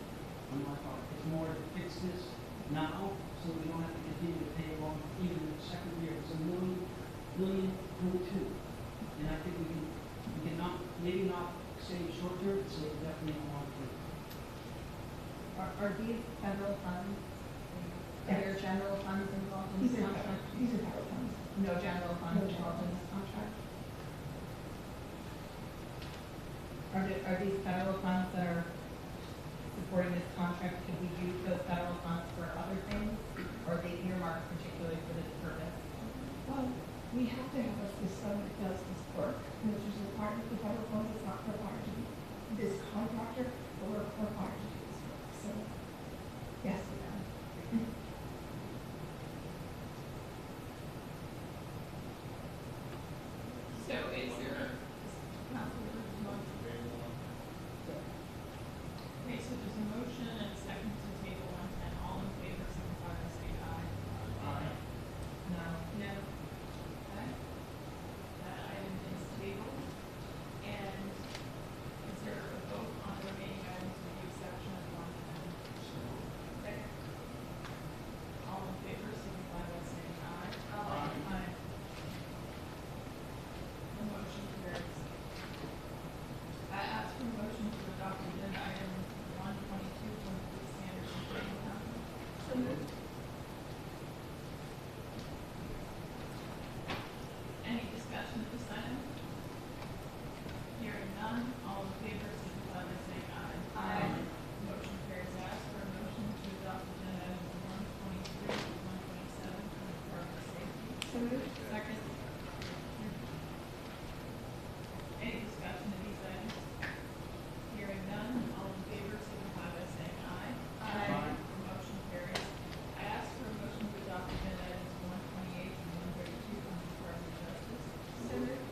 S1: on my part. It's more to fix this now, so we don't have to continue to pay along even the second year. It's $1.2 million, and I think we can not, maybe not save short term, but save definitely long term.
S13: Are these federal funds? Are there general funds involved in this contract?
S10: These are federal funds.
S13: No general funds
S10: No
S13: involved in
S10: general
S13: this contract? Are these federal funds that are supporting this contract? Could we use those federal funds for other things? Or are they earmarked particularly for this purpose?
S10: Well, we have to have a system that does this work, which is required of the federal funds. It's not required to be this contractor, but we're required to do this work. So, yes, we can.
S5: So is there, okay, so there's a motion and a second to table 110. All in favor, signify by saying aye. Aye.
S13: No.
S5: No. Okay. That item is tabled. And is there a vote on the remaining items with the exception of 110? Second. All in favor, signify by saying aye.
S13: Aye.
S5: The motion carries. I ask for a motion to adopt agenda item 122 from the standards and training council.
S10: So moved.
S5: Any discussion of this item? Hearing none, all in favor, signify by saying aye.
S13: Aye.
S5: Motion carries. I ask for a motion to adopt agenda items 123 to 127 from the Department of Safety.
S10: So moved.
S5: Second. Any discussion of these items? Hearing none, all in favor, signify by saying aye.
S13: Aye.
S5: The motion carries. I ask for a motion to adopt agenda items 128 and 132 from the Department of Justice.
S10: So moved.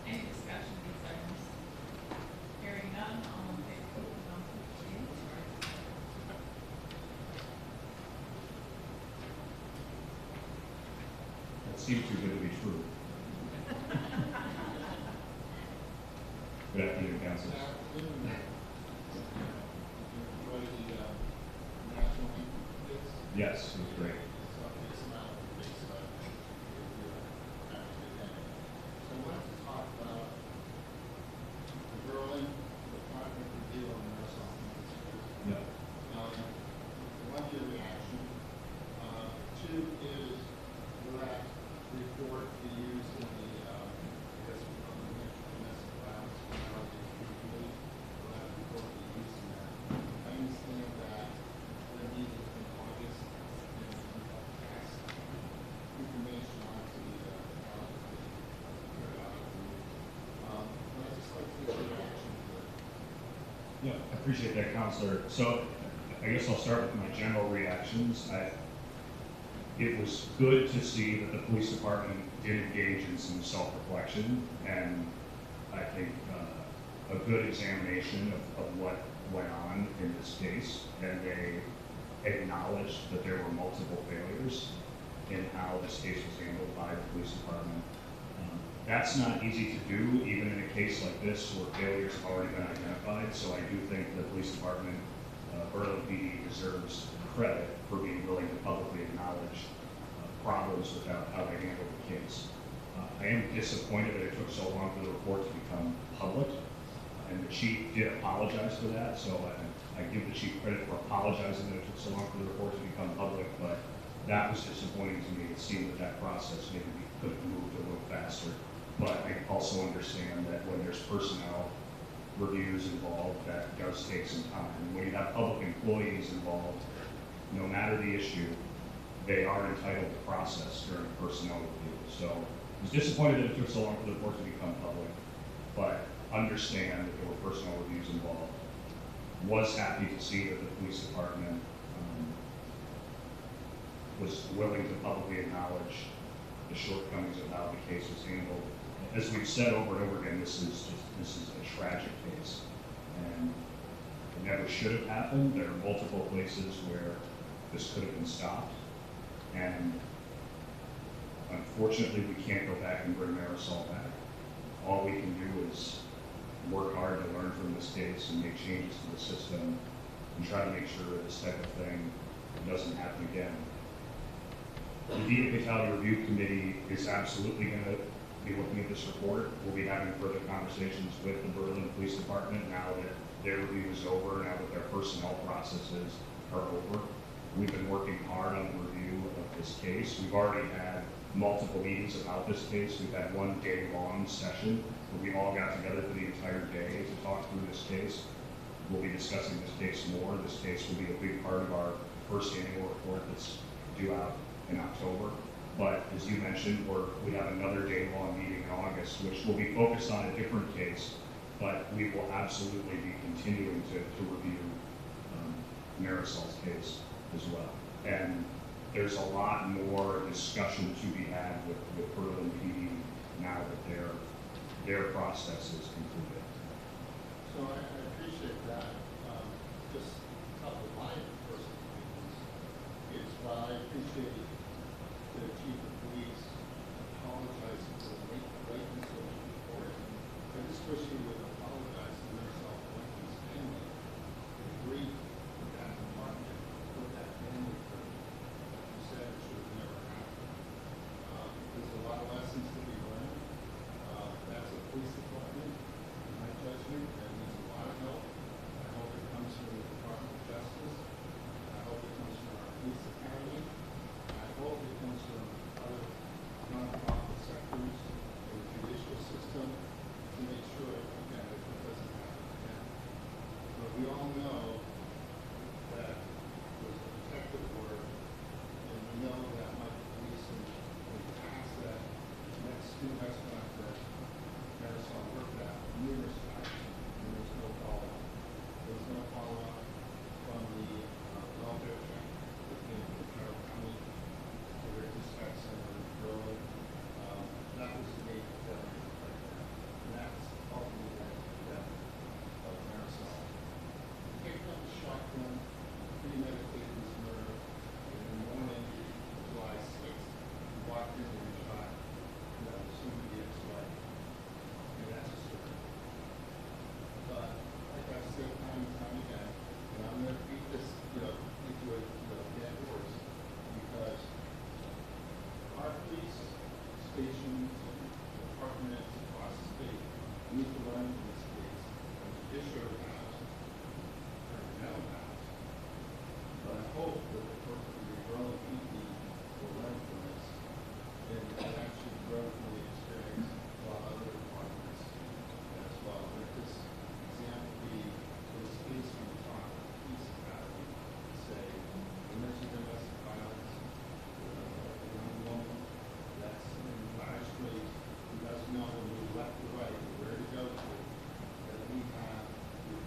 S5: Any discussion of these items? Hearing none, all in favor,
S7: That seems too good to be true. Good afternoon, councilors.
S14: National anthem, please.
S7: Yes, it was great.
S14: So a big smile on your face about it. So I wanted to talk about the Berlin Department review on nurse officers.
S7: Yeah.
S14: One, your reaction. Two is will that report
S7: Yeah, I appreciate that, Counselor. So I guess I'll start with my general reactions. It was good to see that the police department did engage in some self-reflection and I think a good examination of what went on in this case. And they acknowledged that there were multiple failures in how this case was handled by the police department. That's not easy to do, even in a case like this where failures have already been identified. So I do think the police department, Berlin PD, deserves credit for being willing to publicly acknowledge problems without how they handled the case. I am disappointed that it took so long for the report to become public, and the chief did apologize for that. So I give the chief credit for apologizing that it took so long for the report to become public, but that was disappointing to me. It seemed that process maybe could have moved a little faster. But I also understand that when there's personnel reviews involved, that does take some time. And when you have public employees involved, no matter the issue, they are entitled to process during a personnel review. So I was disappointed that it took so long for the report to become public, but understand that there were personnel reviews involved. Was happy to see that the police department was willing to publicly acknowledge the shortcomings of how the case was handled. As we've said over and over again, this is a tragic case, and it never should have happened. There are multiple places where this could have been stopped, and unfortunately, we can't go back and bring Marisol back. All we can do is work hard to learn from this case and make changes to the system and try to make sure that this type of thing doesn't happen again. The DA Fatality Review Committee is absolutely going to be looking at this report. We'll be having further conversations with the Berlin Police Department now that their review is over, now that their personnel processes are over. We've been working hard on the review of this case. We've already had multiple meetings about this case. We've had one day-long session where we all got together for the entire day to talk through this case. We'll be discussing this case more. This case will be a big part of our first annual report that's due out in October. But as you mentioned, we have another day-long meeting in August, which will be focused on a different case, but we will absolutely be continuing to review Marisol's case as well. And there's a lot more discussion to be had with Berlin PD now that their process is concluded.
S14: So I appreciate that. Just a couple of my personal opinions is while I appreciate the chief of police apologizing for the lateness of the report, I just wish he would apologize to Marisol Blanken's family and grief with that department, put that family through. You said it should have never happened. There's a lot of lessons to be learned. That's a police department, in my judgment, that needs a lot of help. I hope it comes from the Department of Justice. I hope it comes from our police academy. I hope it comes from other nonprofit sectors and the judicial system to make sure again that it doesn't happen again. But we all know that there's a protective order, and we know that Michael Gleason passed that next new restaurant that Marisol worked at numerous times, and there was no follow-up. There was no follow-up from the welfare check that came from Carroll County to their dispatch center in Berlin. That was the major failure right there. And that's ultimately led to the death of Marisol. Picked up the shotgun, premeditated his murder, and in the morning of July 6th, he walked in and shot soon to be ex-wife. And that's a story. But like I've said time and time again, and I'm going to beat this, into a dead horse, because our police stations and departments across the state need to learn from this case. And the judiciary has, personnel has. But I hope that the Berlin PD will learn from this and actually grow from the experience while other departments as well. Let this example be for this case from the top of the police academy to say, when there's a domestic violence, a young woman that's in dire straits, who doesn't know when to move left or right, or where to go to, that we have the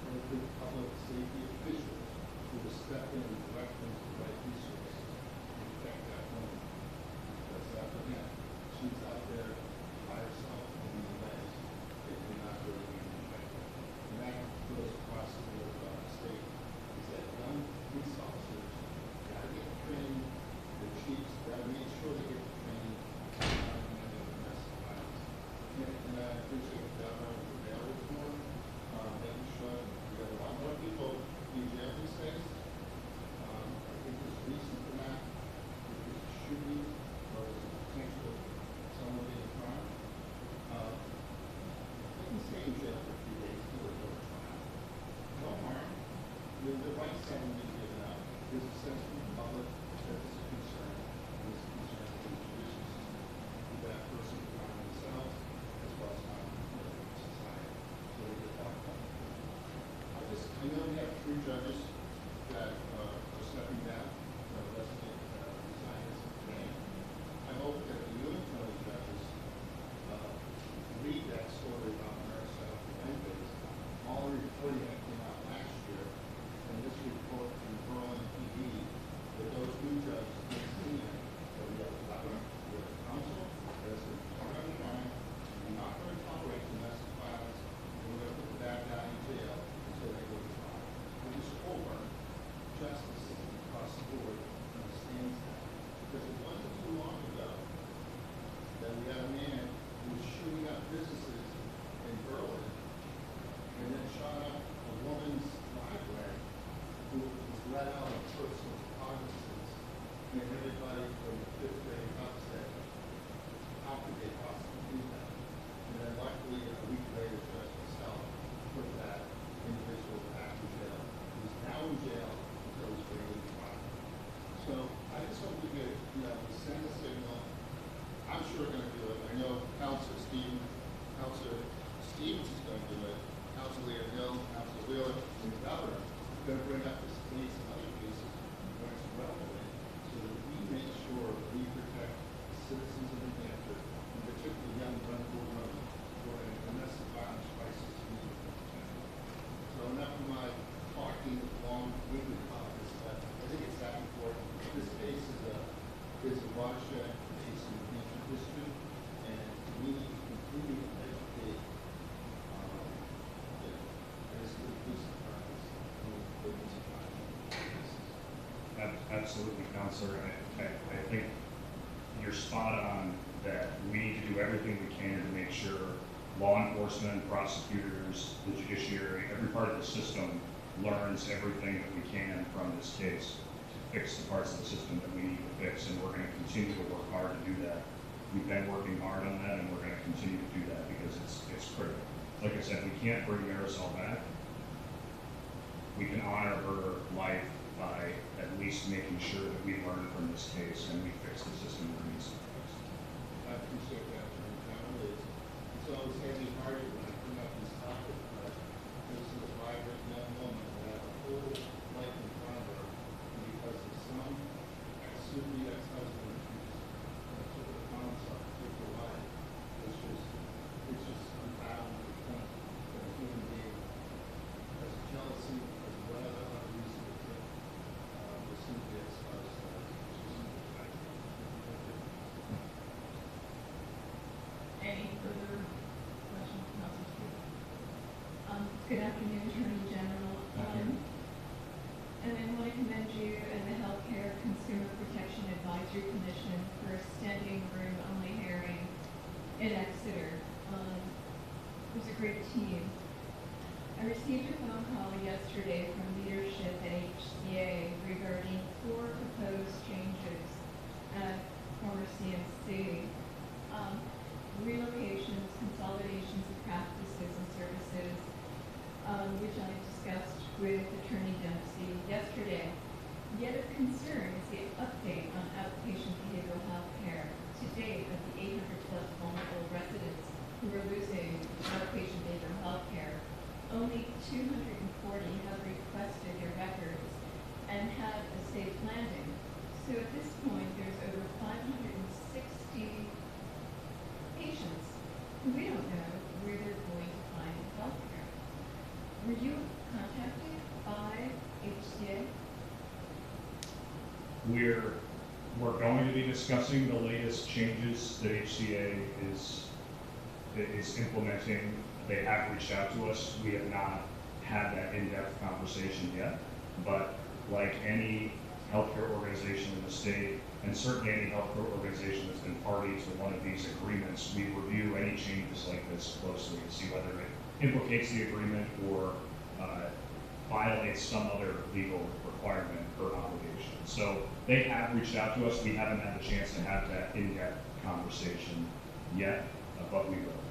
S14: there's a sense from the public that this is a concern, and this is a concern for the judicial system, with that person find themselves, as well as find society. So we get that point. I know we have 3 judges that are stepping down, resident designers today. I hope that the new internal judges read that story about Maricel Fuentes, all the reporting that came out last year, and this report from Berlin PD, that those new judges didn't see it. So we have a governor, we have a council, there's a part of the crime, we're not going to tolerate domestic violence, and we're going to put the bad guy in jail until they go to trial. And this over justice across the board understands that. Because it wasn't too long ago that we had a man who was shooting up businesses in Berlin and then shot up a woman's library who was let out of personal cognizance, and everybody from the 5th grade up said, how could they possibly do that? And then luckily, a week later, Judge Marcel put that individual back in jail. He's now in jail until he's waiting trial. So I just hope we get, send a signal. I'm sure we're going to do it. I know Councilor Stevens is going to do it. Councilor Hill, Councilor Wheeler, and the governor are going to bring up this case and other cases when it's relevant, so that we make sure that we protect the citizens of New Hampshire, and particularly young vulnerable women who are in a domestic violence crisis in need of protection. So enough of my talking long-winded about this, but I think it's that important. This case is a watershed case in New Hampshire history, and we need to continue to educate as to the police departments who live in
S7: Absolutely, Counselor. I think you're spot on that we need to do everything we can to make sure law enforcement, prosecutors, the judiciary, every part of the system learns everything that we can from this case to fix the parts of the system that we need to fix, and we're going to continue to work hard to do that. We've been working hard on that, and we're going to continue to do that because it's critical. Like I said, we can't bring Marisol back. We can honor her life by at least making sure that we learn from this case and we fix the system that needs to be fixed.
S14: I appreciate that, Attorney General. It's always heavy-hearted when I bring up this topic, but this is a vibrant young woman that had a whole life in front of her, and because of some ex-Sufi ex-husband who took it upon himself to take her life, it's just unfathomable to think that a human being has jealousy, as well as other reasons to take the Sufi ex-husband.
S5: Any further questions, Councilor Stewart? Good afternoon, Attorney General. And I want to commend you and the Healthcare Consumer Protection Advisory Commission for a standing room only hearing in Exeter. It was a great team. I received a phone call yesterday from leadership at HCA regarding 4 proposed changes at former CMC. Relocations, consolidations of practices and services, which I discussed with Attorney Dempsey yesterday. Yet of concern is the update on outpatient behavioral health care. To date, of the 800 plus vulnerable residents who are losing outpatient behavioral health care, only 240 have requested their records and have a safe landing. So at this point, there's over 560 patients who we don't know where they're going to find health care. Were you contacted by HCA?
S7: We're going to be discussing the latest changes that HCA is implementing. They have reached out to us. We have not had that in-depth conversation yet, but like any healthcare organization in the state, and certainly any healthcare organization that's been party to one of these agreements, we review any changes like this closely to see whether it implicates the agreement or violates some other legal requirement or obligation. So they have reached out to us. We haven't had the chance to have that in-depth conversation yet, but we will.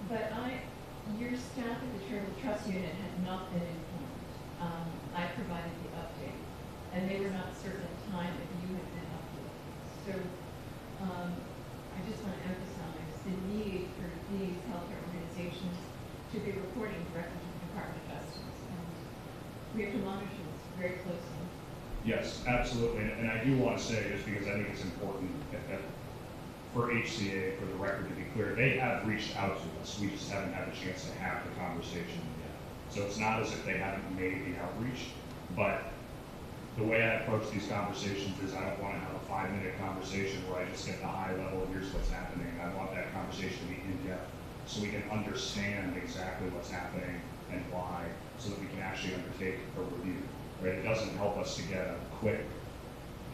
S5: But your staff at the Charitable Trust Unit had not been informed I provided the update, and they were not certain at the time if you had been updated. So I just want to emphasize the need for these healthcare organizations to be reporting directly to the Department of Justice. And we have to monitor this very closely.
S7: Yes, absolutely. And I do want to say, just because I think it's important for HCA, for the record to be clear, they have reached out to us. We just haven't had a chance to have the conversation yet. So it's not as if they haven't made the outreach, but the way I approach these conversations is I don't want to have a 5-minute conversation where I just get the high level, here's what's happening. I want that conversation to be in-depth so we can understand exactly what's happening and why, so that we can actually undertake a review. Right? It doesn't help us to get a quick,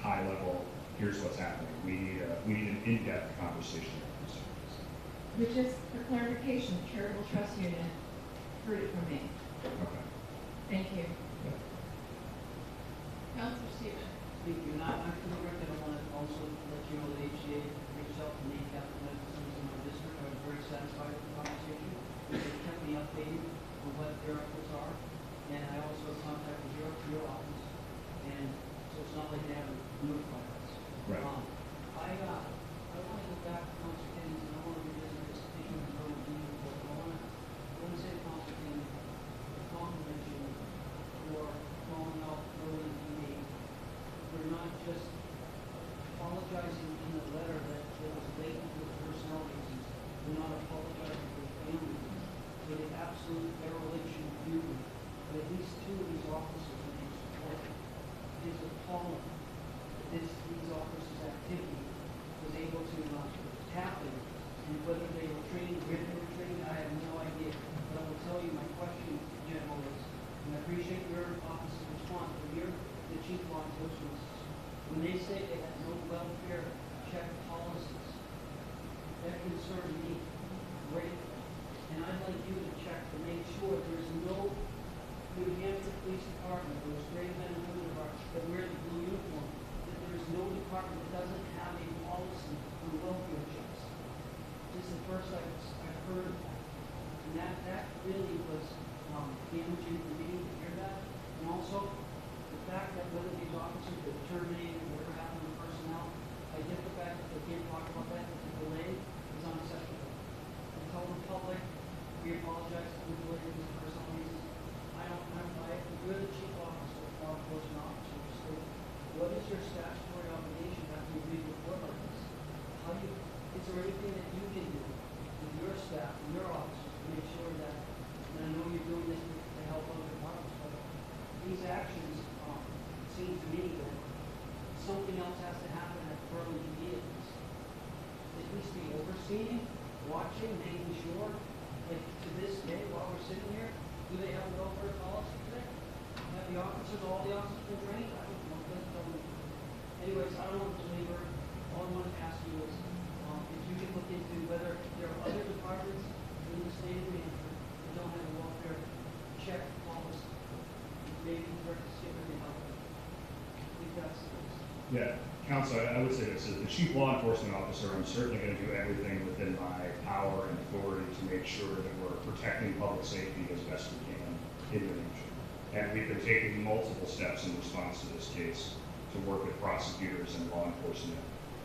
S7: high level, here's what's happening. We need an in-depth conversation.
S5: Which is, for clarification, the Charitable Trust Union heard it from me.
S7: Okay.
S5: Thank you.
S7: Yeah.
S5: Councilor Stephen.
S1: Thank you. And I'm for the record, I want to also let you know that HCA reached out to me, Captain Medical Centers in my district. I was very satisfied with the conversation. They kept me updated on what their efforts are. And I also contacted your office. And so it's not like they haven't notified us.
S7: Right.
S1: I want to go back to Councilor Kennedy, and I want to revisit this issue in a little deeper. I want to say to Councilor Kennedy, the compliment you for calling out early to me. We're not just apologizing in the letter that it was late for personnel reasons. We're not apologizing for family reasons. For the absolute dereliction of duty. But at least 2 of these officers are being supported. It is appalling that these officers' activity was able to happen. And whether they were trained, where they were trained, I have no idea. But I will tell you, my question, General, is, and I appreciate your office's response, but you're the chief law enforcement officer. When they say they have no welfare check policies, that concerns me greatly. And I'd like you to check to make sure there's no New Hampshire Police Department, those great men and women of ours that wear the blue uniform, that there is no department that doesn't have a policy on welfare checks. This is the first I've heard of that. And that really was damaging for me to hear that. And also, the fact that whether these officers were terminated or whatever happened to personnel, I get the fact that they can't talk about that, but the delay is unacceptable. I tell the public, we apologize for the delay for these personal reasons. You're the chief officer of law enforcement officers. So what is your statutory obligation after you read a report like this? Is there anything that you can do with your staff and your officers to make sure that, and I know you're doing this to help other departments, but these actions seem to me that something else has to happen at Burlington vehicles. At least be overseeing, watching, making sure, like to this day while we're sitting here, do they have a welfare policy today? Have the officers, all the officers been trained? I don't know. Doesn't tell me. Anyways, I don't want to belabor. All I want to ask you is if you can look into whether there are other departments in the state of New Hampshire that don't have a welfare check policy. Maybe direct to skip every health. I think that's the case.
S7: Yeah. Council, I would say this, as the chief law enforcement officer, I'm certainly going to do everything within my power and authority to make sure that we're protecting public safety as best we can in New Hampshire. And we've been taking multiple steps in response to this case to work with prosecutors and law enforcement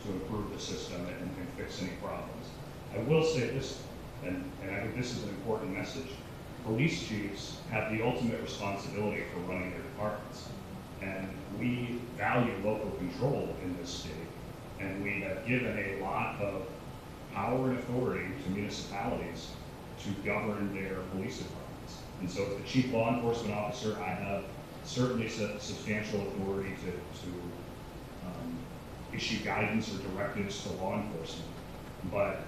S7: to improve the system and fix any problems. I will say this, and I think this is an important message. Police chiefs have the ultimate responsibility for running their departments. And we value local control in this state. And we have given a lot of power and authority to municipalities to govern their police departments. And so as the chief law enforcement officer, I have certainly substantial authority to issue guidance or directives to law enforcement. But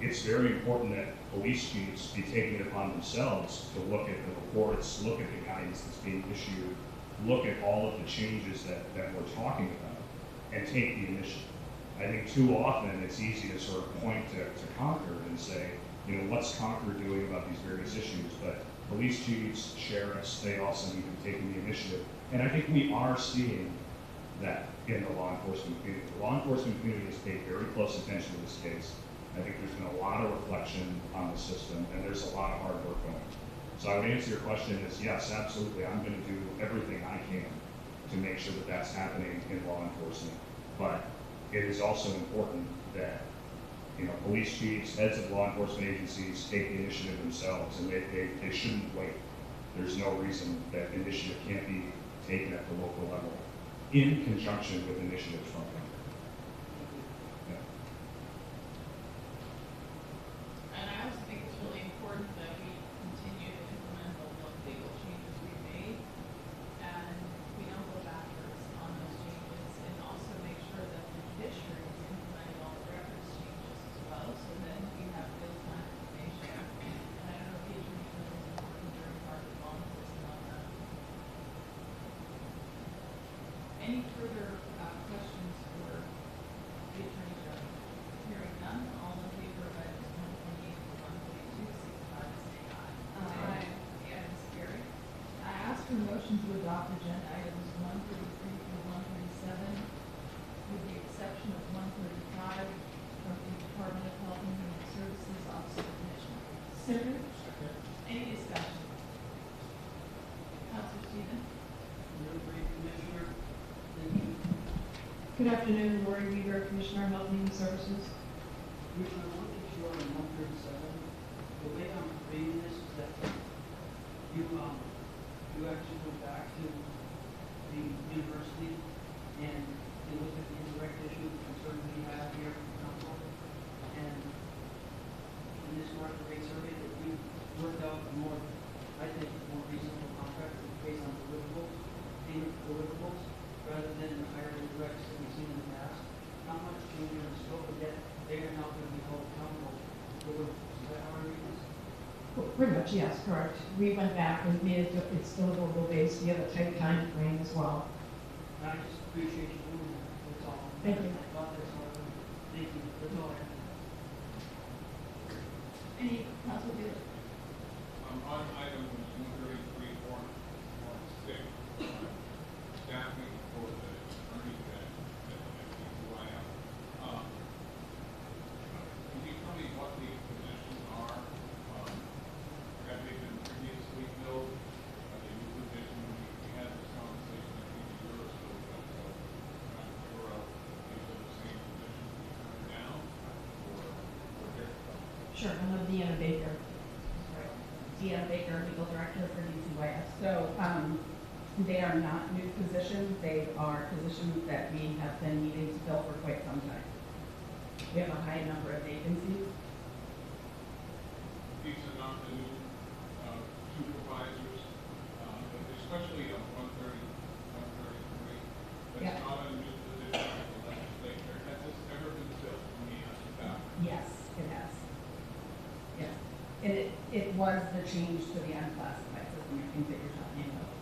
S7: it's very important that police chiefs be taking it upon themselves to look at the reports, look at the guidance that's being issued, look at all of the changes that we're talking about, and take the initiative. I think too often it's easy to sort of point to Concord and say, you know, what's Concord doing about these various issues? But police chiefs, sheriffs, they also need to be taking the initiative. And I think we are seeing that in the law enforcement community. The law enforcement community has paid very close attention to this case. I think there's been a lot of reflection on the system, and there's a lot of hard work going on. So I would answer your question is yes, absolutely. I'm going to do everything I can to make sure that that's happening in law enforcement. But it is also important that, you know, police chiefs, heads of law enforcement agencies take the initiative themselves, and they shouldn't wait. There's no reason that initiative can't be taken at the local level in conjunction with initiatives from them. Yeah.
S5: And I also think it's really important that we continue to implement the legal changes we've made, and we don't go backwards on those changes, and also make sure that the judiciary is implementing all the records changes as well, so that we have real-time information. And I don't know if the attorney general is working during part of law enforcement on that. Any further questions for the attorney general? Hearing none, all in favor of items 128 to 142, signify by saying aye. Aye. The item is carried. I ask for a motion to adopt agenda items 133 through 137, with the exception of 135 from the Department of Health and Human Services Office of Commissioner. So moved. Any discussion? Councilor Stephen?
S1: Commissioner,
S10: Good afternoon, Lori Weaver, Commissioner of Health and Human Services.
S1: Commissioner, I want to make sure on 137, the way I'm reading this is that you actually went back to the university and you looked at the indirect issue concern we have here in council, and in this market rate survey that you worked out a more, I think, more reasonable contract based on deliverables, payment deliverables, rather than the higher indirects that we've seen in the past. How much change in the scope of that they are now going to be held accountable for deliverables? Is that how I read this?
S10: Well, pretty much, yes, correct. We went back and made it, it's deliverable based. We have a tight time frame as well.
S1: I just appreciate you doing that. That's all.
S10: Thank you.
S1: I thought that's all. Thank you. That's all I have.
S5: Any council dealers?
S3: On item 133, 416, staffing for the attorney that FTCYF. Can you tell me what the positions are? Have they been previously filled? Are they new positions? We had this conversation a few years ago, but I'm not sure of these are the same positions we turned down or different.
S10: Sure, I'm Deanna Baker. Deanna Baker, Legal Director for DCYS. So they are not new positions. They are positions that we have been needing to fill for quite some time. We have a high number of vacancies.
S3: These are not the new supervisors, especially on 130, 133. That's
S10: Yeah.
S3: not a new position for the legislature. Has this ever been filled? Let me ask you that.
S10: Yes, it has. Yes. And it was the change to the unclassified system, I think that you're talking about.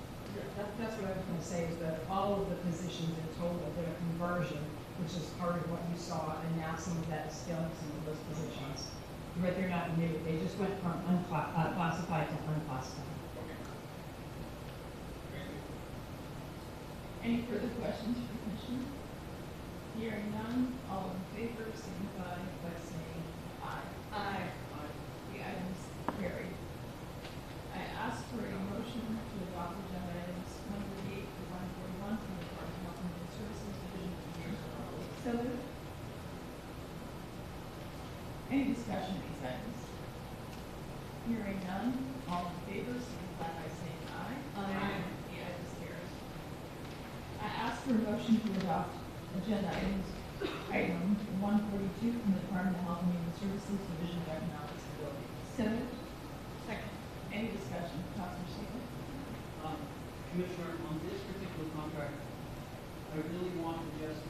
S10: That's what I was going to say, is that all of the positions in total did a conversion, which is part of what you saw, and now some of that is filling some of those positions. But they're not new. They just went from classified to unclassified.
S5: Any further questions for the Commissioner? Hearing none, all in favor signify by saying aye. Aye. The item is carried. I ask for a motion to adopt agenda items 138 to 141 from the Department of Health and Human Services Division of Years of Public. So moved. Any discussion of these items? Hearing none, all in favor signify by saying aye. Aye. The item is carried. I ask for a motion to adopt agenda item 142 from the Department of Health and Human Services Division of Economic Stability. So moved. Second. Any discussion? Councilor Stephen?
S1: Commissioner, on this particular contract, I really want to just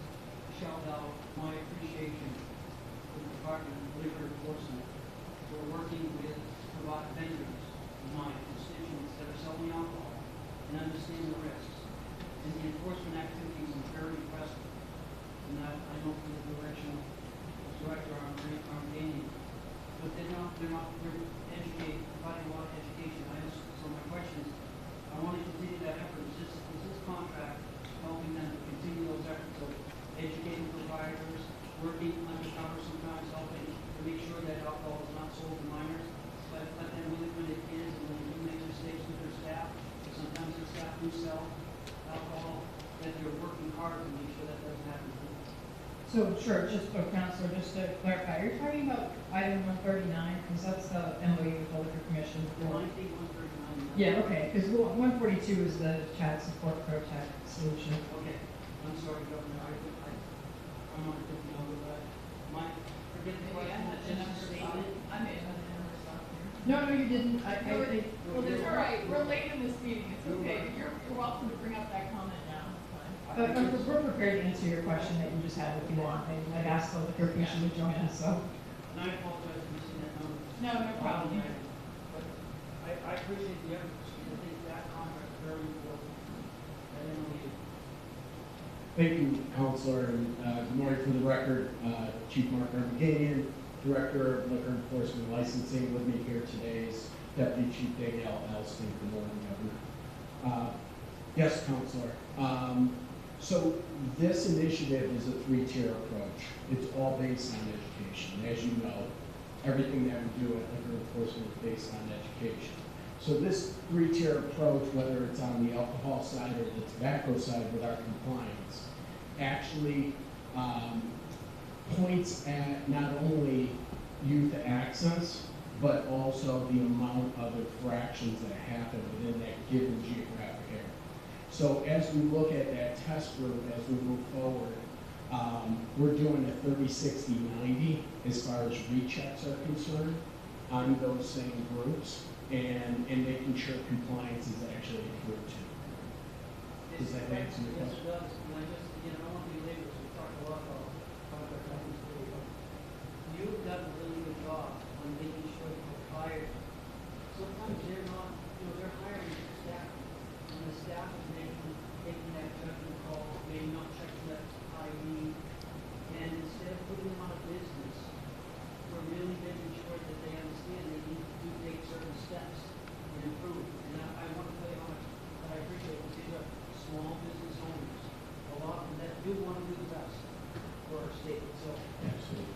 S1: shout out my appreciation to the Department of Liquor Enforcement for working with provide vendors of mine, constituents that are selling alcohol and understand the risks. And the enforcement activities are very impressive. And I know from the direction of Director Armenian, but they're educating, providing a lot of education. So my question is, I want to continue that effort. Is this contract helping them to continue those efforts of educating providers, working undercover sometimes, helping to make sure that alcohol is not sold to minors, but then when it is, and when we do make
S5: So, sure, just, Counselor, just to clarify, you're talking about item 139, because that's the MOU with the Liquor Commission.
S11: Might be 139.
S5: Yeah, okay, because 142 is the chat support protect solution.
S11: Okay, I'm sorry, Governor, I'm not thinking over that. Forget the
S5: Maybe I
S11: question,
S5: had the
S11: just a
S5: numbers
S11: statement.
S5: I may have had the numbers off here. No, you didn't. I think. Well, it's all right. We're late in this meeting. It's okay. You're welcome to bring up that comment now. It's fine. But we're prepared to answer your question that you just had if you want. I'd asked the Liquor Commission to join us, so.
S11: And I apologize for missing that number.
S5: No problem.
S11: But I appreciate the effort, because I think that contract is very important. I didn't know you.
S17: Thank you, Counselor, and good morning for the record. Chief Mark Armagadian, Director of Liquor Enforcement and Licensing. With me here today is Deputy Chief Danielle Elston. Good morning, Governor. Yes, Counselor. So this initiative is a three-tier approach. It's all based on education. As you know, everything that we do at Liquor Enforcement is based on education. So this three-tier approach, whether it's on the alcohol side or the tobacco side with our compliance, actually points at not only youth access, but also the amount of infractions that happen within that given geographic area. So as we look at that test group, as we move forward, we're doing a 30, 60, 90 as far as rechecks are concerned on those same groups, and making sure compliance is actually adhered to. Does that answer your
S11: Yes,
S17: question?
S11: it does. And I just, I don't want to be late, because we talked a lot about contract items today, but you've done a really good job on making sure that you're hired. Sometimes they're not, they're hiring staff, and the staff is taking that judgment call, maybe not checking that ID, and instead of putting them out of business, we're really making sure that they understand they need to take certain steps and improve. And I want to tell you how much that I appreciate it. These are small business owners, a lot of them that do want to do the best for our state. So,
S17: Absolutely.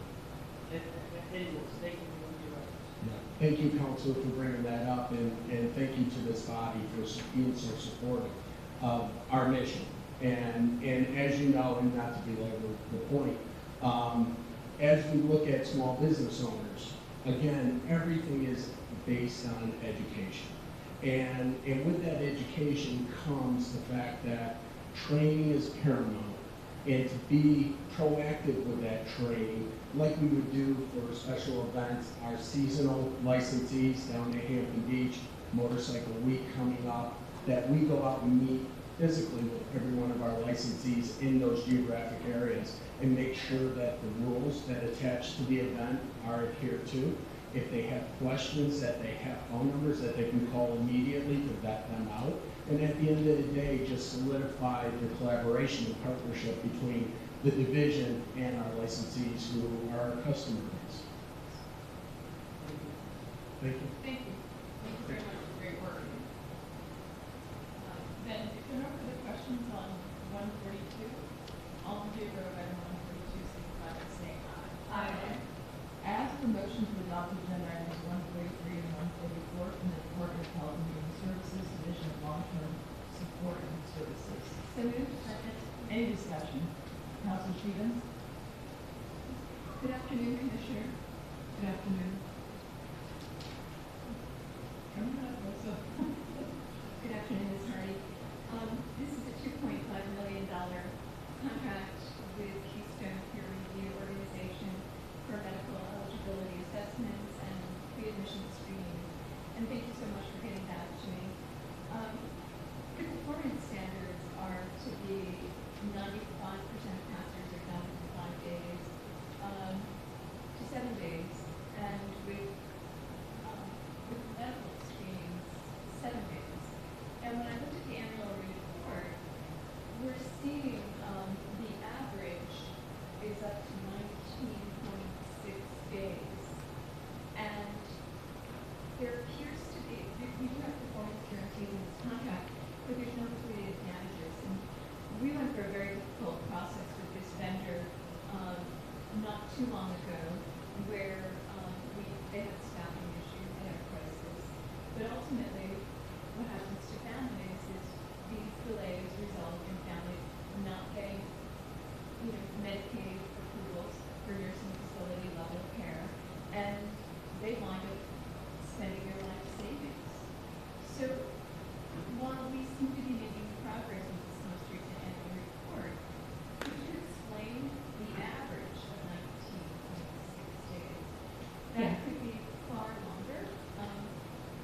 S11: anyways, thank you for your efforts.
S17: Yeah. Thank you, Counselor, for bringing that up, and thank you to this body for being so supportive of our mission. And as you know, and not to belabor the point, as we look at small business owners, again, everything is based on education. And with that education comes the fact that training is paramount, and to be proactive with that training, like we would do for special events, our seasonal licensees down at Hampton Beach, Motorcycle Week coming up, that we go out and meet physically with every one of our licensees in those geographic areas and make sure that the rules that attach to the event are adhered to. If they have questions, that they have phone numbers that they can call immediately to vet them out. And at the end of the day, just solidify the collaboration and partnership between the division and our licensees who are our customer base. Thank you.
S5: Thank you. Thank you very much for great work. Then, if there are no further questions on 142, all in favor of item 142, signify by saying aye. Aye. Ask for motion to adopt agenda items 143 and 144 from the Department of Health and Human Services Division of Long-Term Support and Services.
S12: So moved. Second.
S5: Any discussion? Councilor Stevens?
S12: Good afternoon, Commissioner.
S5: Good afternoon. Come on up, what's up?
S12: Good afternoon, Ms. Hardy. This is a $2.5 million contract with Keystone Peer Review Organization for medical eligibility assessments and pre-admission screening. And thank you so much for getting that to me. The performance standards are to be 95% of passers are done in 5 days to 7 days, and with medical screenings, 7 days. And when I looked at the annual report, we're seeing the average is up to 19.6 days. And there appears to be, we do have performance guarantees in this contract, but there's no liquidated damages. And we went through a very difficult process with this vendor not too long ago, where they had a staffing issue, they had a crisis. But ultimately, what happens to families is these delays result in families not getting, Medicaid or approvals for nursing facility level care, and they wind up spending their life savings. So while we seem to be making progress with this most recent annual report, could you explain the average of 19.6 days? That could be far longer.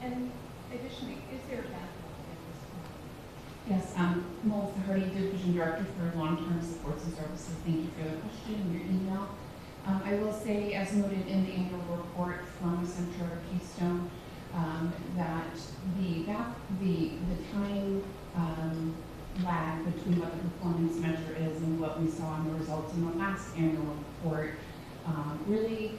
S12: And additionally, is there a backlog at this point?
S16: Yes, Melissa Hardy, Division Director for Long-Term Supports and Services. Thank you for the question and your email. I will say, as noted in the annual report from Central Keystone, that the time lag between what the performance measure is and what we saw in the results in the last annual report really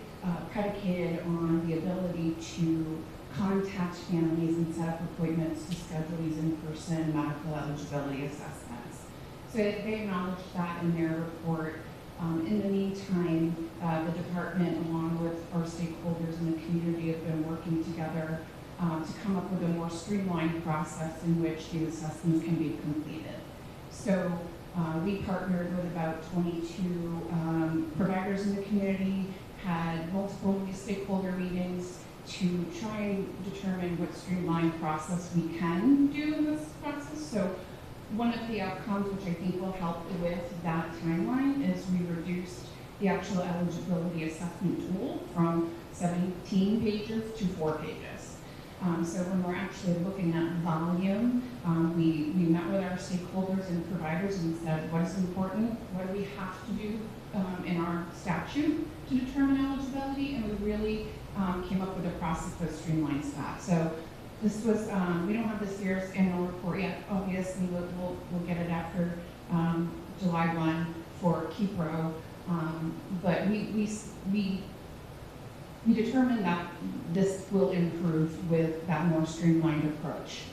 S16: predicated on the ability to contact families and set up appointments to schedule these in-person medical eligibility assessments. So they acknowledged that in their report. In the meantime, the department, along with our stakeholders in the community, have been working together to come up with a more streamlined process in which these assessments can be completed. So we partnered with about 22 providers in the community, had multiple stakeholder meetings to try and determine what streamlined process we can do in this process. So one of the outcomes, which I think will help with that timeline, is we reduced the actual eligibility assessment tool from 17 pages to 4 pages. So when we're actually looking at volume, we met with our stakeholders and providers and said, what is important? What do we have to do in our statute to determine eligibility? And we really came up with a process that streamlines that. So this was, we don't have this year's annual report yet. Obviously, we'll get it after July 1 for KeyPro. But we determined that this will improve with that more streamlined approach.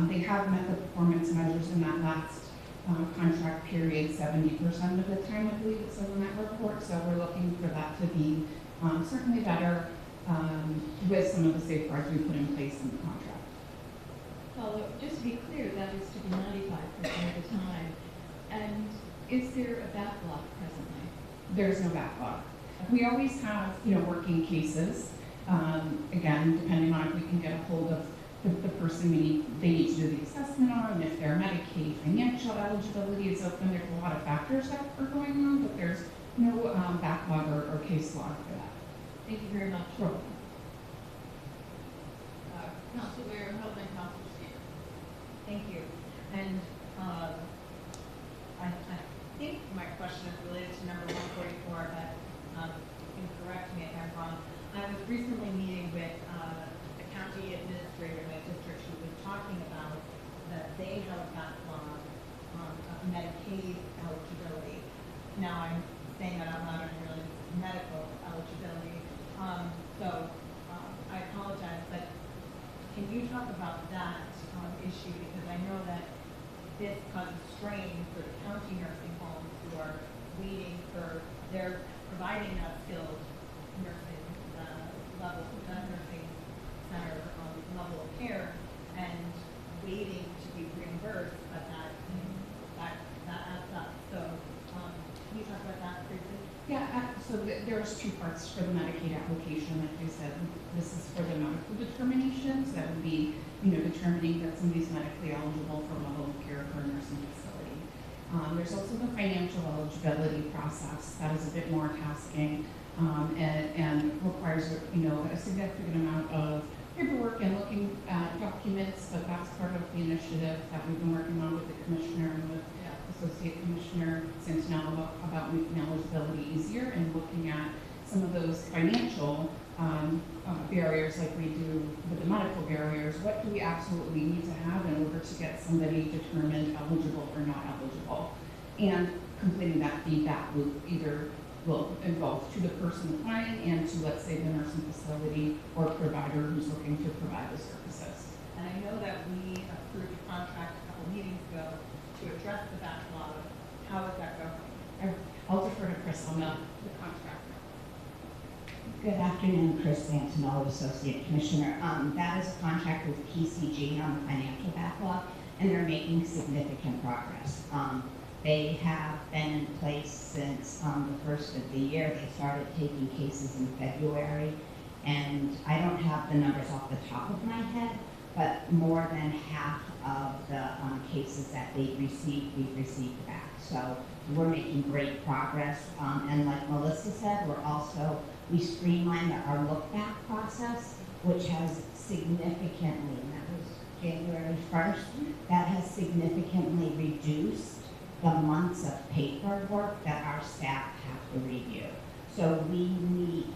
S16: They have met the performance measures in that last contract period 70% of the time, I believe it says in that report. So we're looking for that to be certainly better with some of the safeguards we put in place in the contract.
S12: Although, just to be clear, that is to be 95% of the time. And is there a backlog presently?
S16: There's no backlog. We always have, working cases. Again, depending on if we can get a hold of the person they need to do the assessment on, if their Medicaid financial eligibility is open. There's a lot of factors that are going on, but there's no backlog or case log for that.
S12: Thank you very much.
S16: Sure.
S5: Councilor Hogan, Councilor Steer.
S2: Thank you. And I think my question is related to number 144, but you can correct me if I'm wrong. I was recently meeting with the county administrator in my district who was talking about that they have a backlog of Medicaid eligibility. Now I'm saying that out loud and really medical eligibility. I apologize, but can you talk about that issue? Because I know that this causes strain for the county nursing homes who are waiting for their providing a skilled nursing level, nursing center level of care, and waiting to be reimbursed, but that adds up. So can you talk about that briefly?
S16: Yeah, so there's two parts for the Medicaid application. Like I said, this is for the medical determinations. That would be, determining that somebody's medically eligible for a level of care for a nursing facility. There's also the financial eligibility process. That is a bit more tasking and requires, a significant amount of paperwork and looking at documents, but that's part of the initiative that we've been working on with the commissioner and with Associate Commissioner Santinello about making eligibility easier and looking at some of those financial barriers like we do with the medical barriers. What do we absolutely need to have in order to get somebody determined eligible or not eligible? And completing that feedback loop either will involve to the person applying and to, let's say, the nursing facility or provider who's looking to provide the services.
S2: And I know that we approved a contract a couple meetings ago to address the backlog. How is that going?
S16: I'll defer to Chris on the contract.
S18: Good afternoon, Chris Santinello, Associate Commissioner. That is a contract with PCG on the financial backlog, and they're making significant progress. They have been in place since the first of the year. They started taking cases in February, and I don't have the numbers off the top of my head, but more than half of the cases that we've received back. So we're making great progress. And like Melissa said, we streamlined our look back process, which has significantly, and that was January 1st, that has significantly reduced the months of paperwork that our staff have to review. So we meet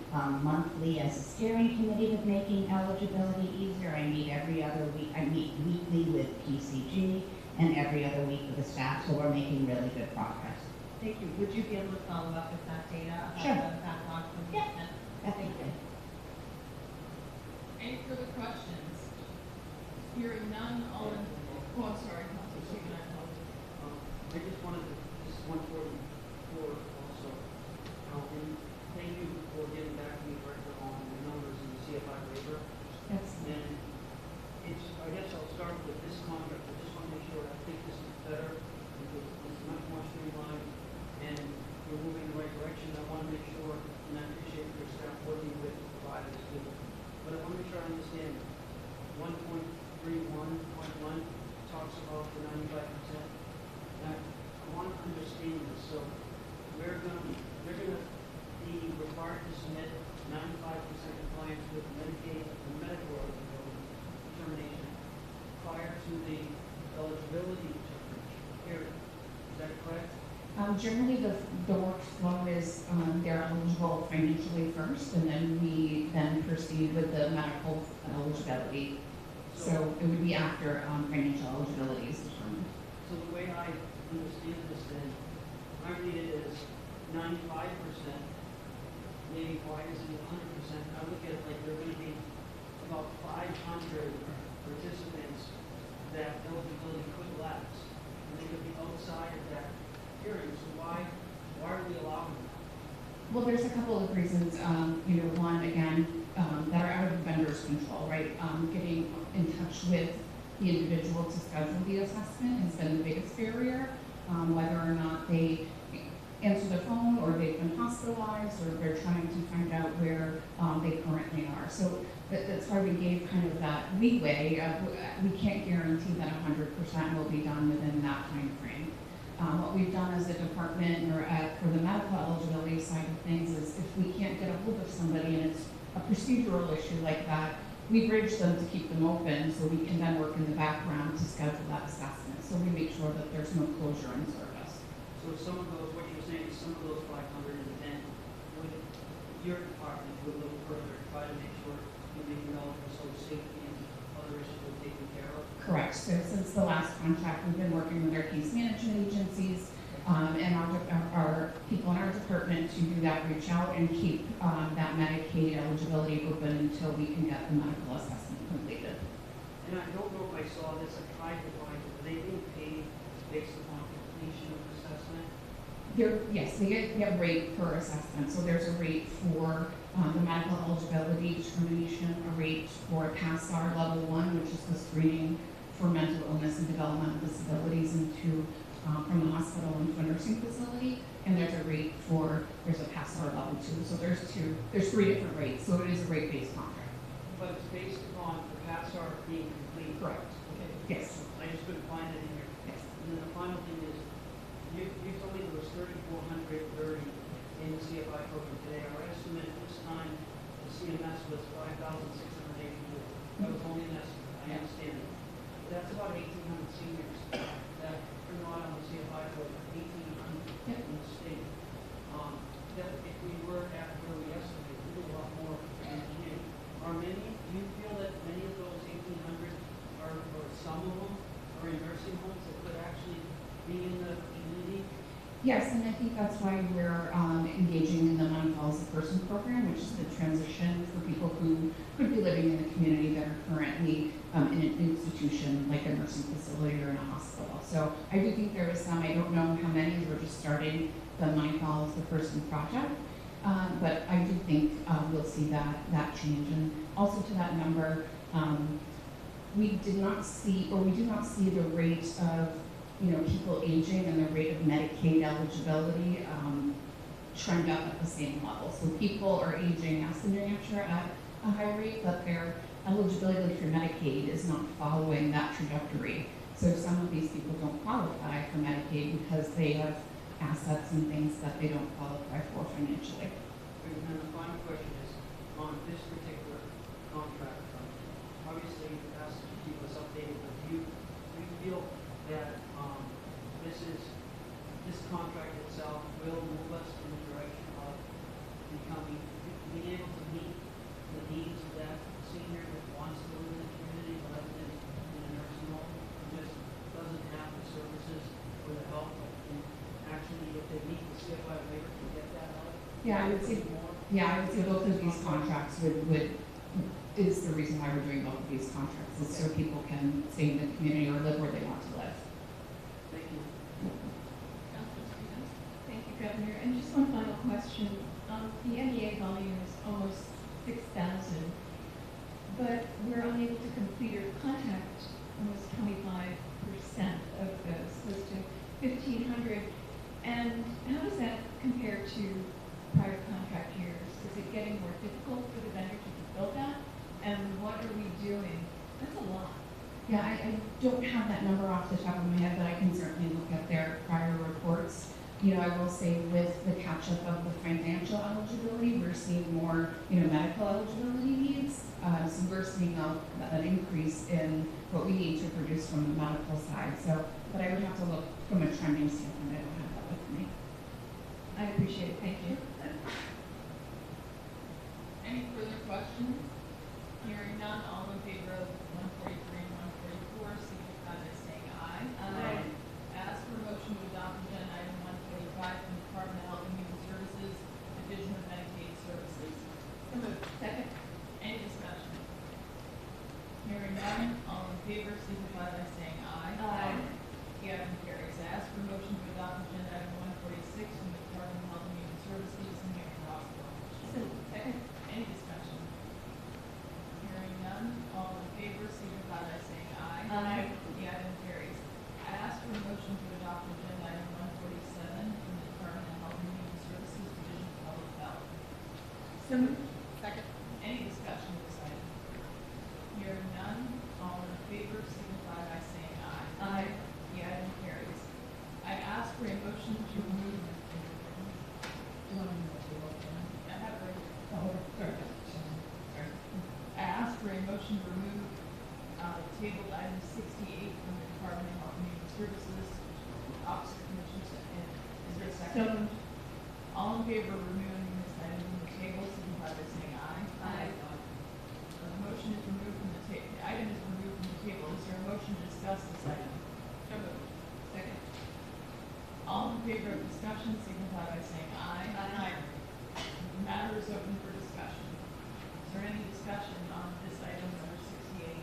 S18: monthly as a steering committee with making eligibility easier. I meet every other week. I meet weekly with PCG and every other week with the staff. So we're making really good progress.
S13: Thank you. Would you be able to follow up with that data about
S18: Sure.
S13: the backlog from the
S18: Yeah.
S13: Thank you.
S5: Any further questions? Hearing none, all in, oh, I'm sorry, Councilor Stephen, I apologize.
S1: I just wanted to, this is 144 also. And thank you for getting back to me, Director, on the numbers in the CFI waiver.
S18: Yes.
S1: And it's, I guess I'll start with this contract. I just want to make sure, I think this is better, because it's much more streamlined, and we're moving in the right direction. I want to make sure, and I appreciate your staff working with providers too. But I want to make sure I understand. 1.31.1 talks about the 95%. Now, I want to understand this. So they're going to be required to submit 95% compliance with Medicaid and medical eligibility determination prior to the eligibility determination period. Is that correct?
S16: Generally, the workflow is they're eligible financially first, and then we then proceed with the medical eligibility. So it would be after financial eligibility is determined.
S1: So the way I understand this then, I read it as 95%, maybe why isn't it 100%? I look at it like there are going to be about 500 participants that eligibility could lapse, and they could be outside of that hearing. So why are we allowing that?
S16: Well, there's a couple of reasons. One, again, that are out of the vendor's control, right? Getting in touch with the individual to schedule the assessment has been the biggest barrier. Whether or not they answer the phone, or they've been hospitalized, or they're trying to find out where they currently are. So that's why we gave kind of that leeway. We can't guarantee that 100% will be done within that time frame. What we've done as a department, or for the medical eligibility side of things, is if we can't get a hold of somebody and it's a procedural issue like that, we bridge them to keep them open so we can then work in the background to schedule that assessment. So we make sure that there's no closure in service.
S1: So some of those, what you're saying is some of those 510, with your department, go a little further, try to make sure you're making eligible so safety and other issues are taken care of?
S16: Correct. So since the last contract, we've been working with our case management agencies and our people in our department to do that reach out and keep that Medicaid eligibility open until we can get the medical assessment completed.
S1: And I don't know if I saw this, I tried to find it, are they being paid based upon completion of assessment?
S16: Yes, they get rate per assessment. So there's a rate for the medical eligibility determination, a rate for PASSAR level 1, which is the screening for mental illness and developmental disabilities from the hospital into a nursing facility, and there's a rate there's a PASSAR level 2. So there's 3 different rates. So it is a rate-based contract.
S1: But it's based upon the PASSAR being complete?
S16: Correct.
S1: Okay.
S16: Yes.
S1: I just couldn't find it in here.
S16: Yes.
S1: And then the final thing is, you told me there was 3,430 in the CFI program today. Our estimate at this time, the CMS was 5,684. That was only an estimate, I understand it. That's about 1,800 seniors that are not on the CFI program, 1,800 in the state. That if we were at where we estimate, we do a lot more engineering. Do you feel that many of those 1,800 or some of them are in nursing homes that could actually be in the community?
S16: Yes, and I think that's why we're engaging in the Money Follows the Person program, which is the transition for people who could be living in the community that are currently in an institution like a nursing facility or in a hospital. So I do think there is some. I don't know how many. We're just starting the Money Follows the Person project, but I do think we'll see that change. And also to that number, we do not see the rate of people aging and the rate of Medicaid eligibility trend up at the same level. So people are aging as in New Hampshire at a high rate, but their eligibility for Medicaid is not following that trajectory. So some of these people don't qualify for Medicaid because they have assets and things that they don't qualify for financially.
S1: And then the final question is, on this particular contract, obviously you asked to keep us updated, but do you feel that this contract itself will move us in the direction of being able to meet the needs of that senior that wants to live in the community rather than in a nursing home, who just doesn't have the services or the help, and actually, if they meet the CFI waiver, to get that help?
S16: Yeah, I would say both of these contracts is the reason why we're doing both of these contracts, is so people can stay in the community or live where they want to live.
S1: Thank you.
S12: Thank you, Governor. And just one final question. The MEA volume is almost 6,000, but we're unable to complete or contact almost 25% of those, close to 1,500. And how does that compare to prior contract years? Is it getting more difficult for the vendor to fulfill that? And what are we doing? That's a lot.
S16: Yeah, I don't have that number off the top of my head, but I can certainly look at their prior reports. I will say with the catch-up of the financial eligibility, we're seeing more, medical eligibility needs. So we're seeing an increase in what we need to produce from the medical side. So, but I would have to look from a trending standpoint. I don't have that with me.
S12: I appreciate it. Thank you.
S5: Any further questions? Hearing none, all in favor of 143 and 144, signify by saying aye.
S12: Aye.
S5: Ask for a motion to adopt agenda item 145 from the Department of Health and Human Services, Division of Medicaid Services.
S12: So moved. Second.
S5: Any discussion? Hearing none, all in favor, signify by saying aye.
S12: Aye.
S5: The item carries. I ask for a motion to adopt agenda item 146 from the Department of Health and Human Services, New Hampshire Hospital.
S12: So moved. Second.
S5: Any discussion? Hearing none, all in favor, signify by saying aye.
S12: Aye.
S5: The item carries. I ask for a motion to adopt agenda item 147 from the Department of Health and Human Services, Division of Public Health.
S12: So moved. Second.
S5: Any discussion of this item? Hearing none, all in favor, signify by saying aye.
S12: Aye.
S5: The item carries. I ask for a motion to remove. I have it right. Sorry. I ask for a motion to remove tabled item 68 from the Department of Health and Human Services, Office of Commissions. Is there a second?
S12: So moved.
S5: All in favor of removing this item from the table, signify by saying aye.
S12: Aye.
S5: The motion is removed from the table. The item is removed from the table. Is there a motion to discuss this item?
S12: So moved. Second.
S5: All in favor of discussion, signify by saying aye.
S12: Aye.
S5: The matter is open for discussion. Is there any discussion on this item number 68?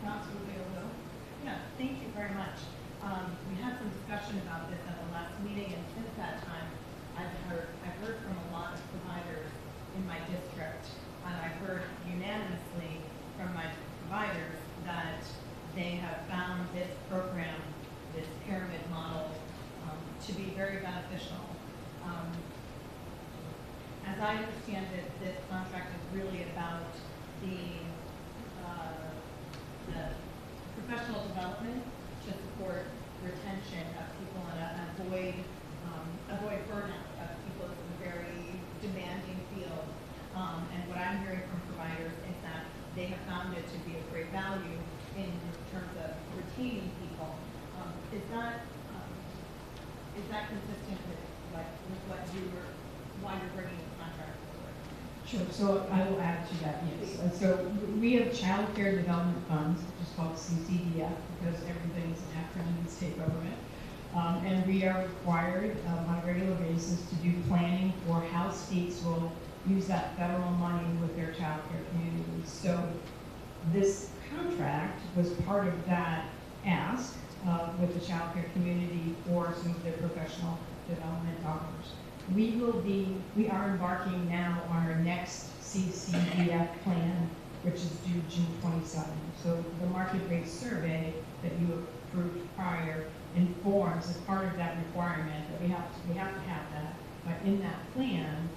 S5: Councilor Leopold?
S13: Yeah, thank you very much. We had some discussion about this at the last meeting, and since that time, I've heard from a lot of providers in my district, and I've heard unanimously from my providers that they have found this program, this pyramid model, to be very beneficial. As I understand it, this contract is really about the professional development to support retention of people and avoid burnout of people in a very demanding field. And what I'm hearing from providers is that they have found it to be of great value in terms of retaining people. Is that consistent with what why you're bringing the contract forward?
S6: Sure, so I will add to that, yes. So we have child care development funds, which is called CCDF, because everything is an acronym in state government. And we are required on a regular basis to do planning for how states will use that federal money with their child care communities. So this contract was part of that ask with the child care community for some of their professional development dollars. We are embarking now on our next CCDF plan, which is due June 27th. So the market rate survey that you approved prior informs as part of that requirement that we have to have that. But in that plan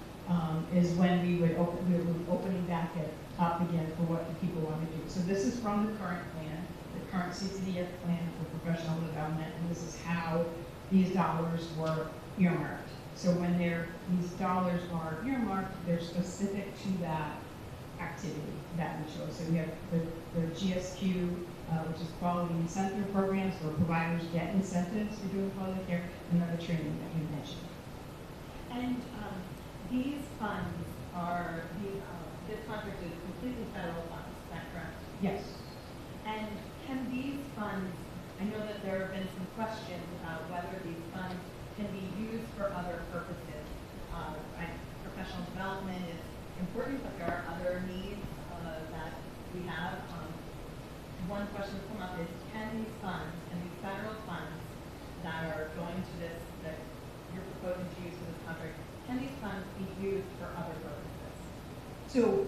S6: is when we would opening back it up again for what the people want to do. So this is from the current plan, the current CCDF plan for professional development, and this is how these dollars were earmarked. So when these dollars are earmarked, they're specific to that activity that we chose. So we have the GSQ, which is quality incentive programs where providers get incentives for doing quality care, and then the training that you mentioned.
S13: And these funds are, this contract is completely federal funds, is that correct?
S6: Yes.
S13: And can these funds, I know that there have been some questions about whether these funds can be used for other purposes. Professional development is important, but there are other needs that we have. One question that's come up is, can these funds and these federal funds that are going to this, that you're proposing to use for this contract, can these funds be used for other purposes?
S6: So,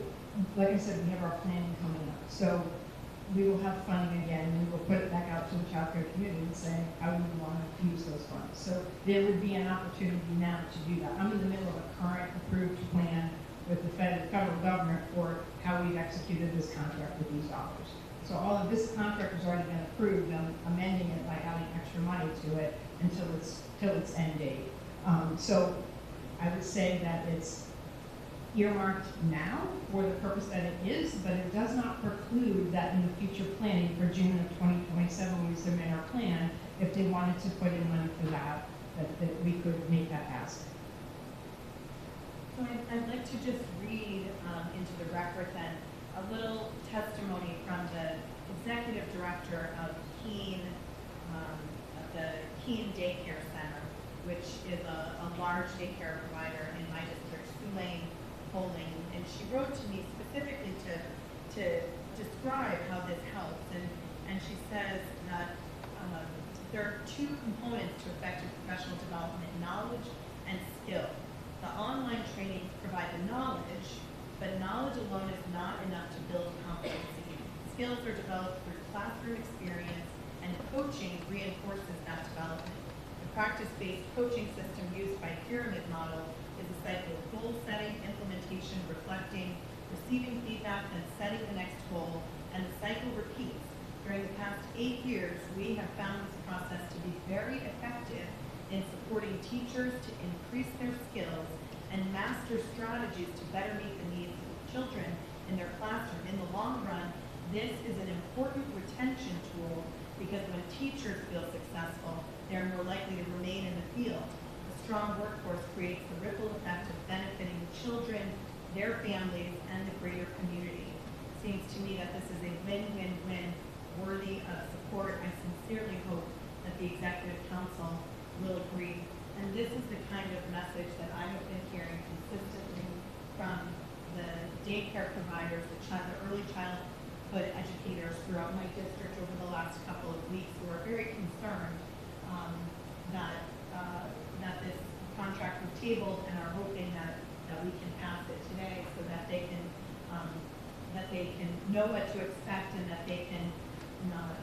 S6: like I said, we have our planning coming up. So we will have funding again, and we will put it back out to the child care community and say, how do we want to use those funds? So there would be an opportunity now to do that. I'm in the middle of a current approved plan with the federal government for how we've executed this contract with these dollars. So all of this contract has already been approved. I'm amending it by adding extra money to it until its end date. So I would say that it's earmarked now for the purpose that it is, but it does not preclude that in the future planning for June of 2027 when we submit our plan, if they wanted to put in money for that we could make that ask.
S13: So I'd like to just read into the record then a little testimony from the executive director of Keene, the Keene Daycare Center, which is a large daycare provider in my district, Tulane, Poland, and she wrote to me specifically to describe how this helps, and she says that there are two components to effective professional development: knowledge and skill. The online trainings provide the knowledge, but knowledge alone is not enough to build competency. Skills are developed through classroom experience, and coaching reinforces that development. The practice-based coaching system used by Pyramid Model is a cycle of goal setting, implementation, reflecting, receiving feedback, and setting the next goal, and the cycle repeats. During the past 8 years, we have found this process to be very effective in supporting teachers to increase their skills and master strategies to better meet the needs of children in their classroom. In the long run, this is an important retention tool because when teachers feel successful, they're more likely to remain in the field. A strong workforce creates the ripple effect of benefiting the children, their families, and the greater community. It seems to me that this is a win-win-win worthy of support. I sincerely hope that the Executive Council will agree. And this is the kind of message that I have been hearing consistently from the daycare providers, the early childhood educators throughout my district over the last couple of weeks, who are very concerned that this contract was tabled, and are hoping that we can pass it today so that they can know what to expect, and that they can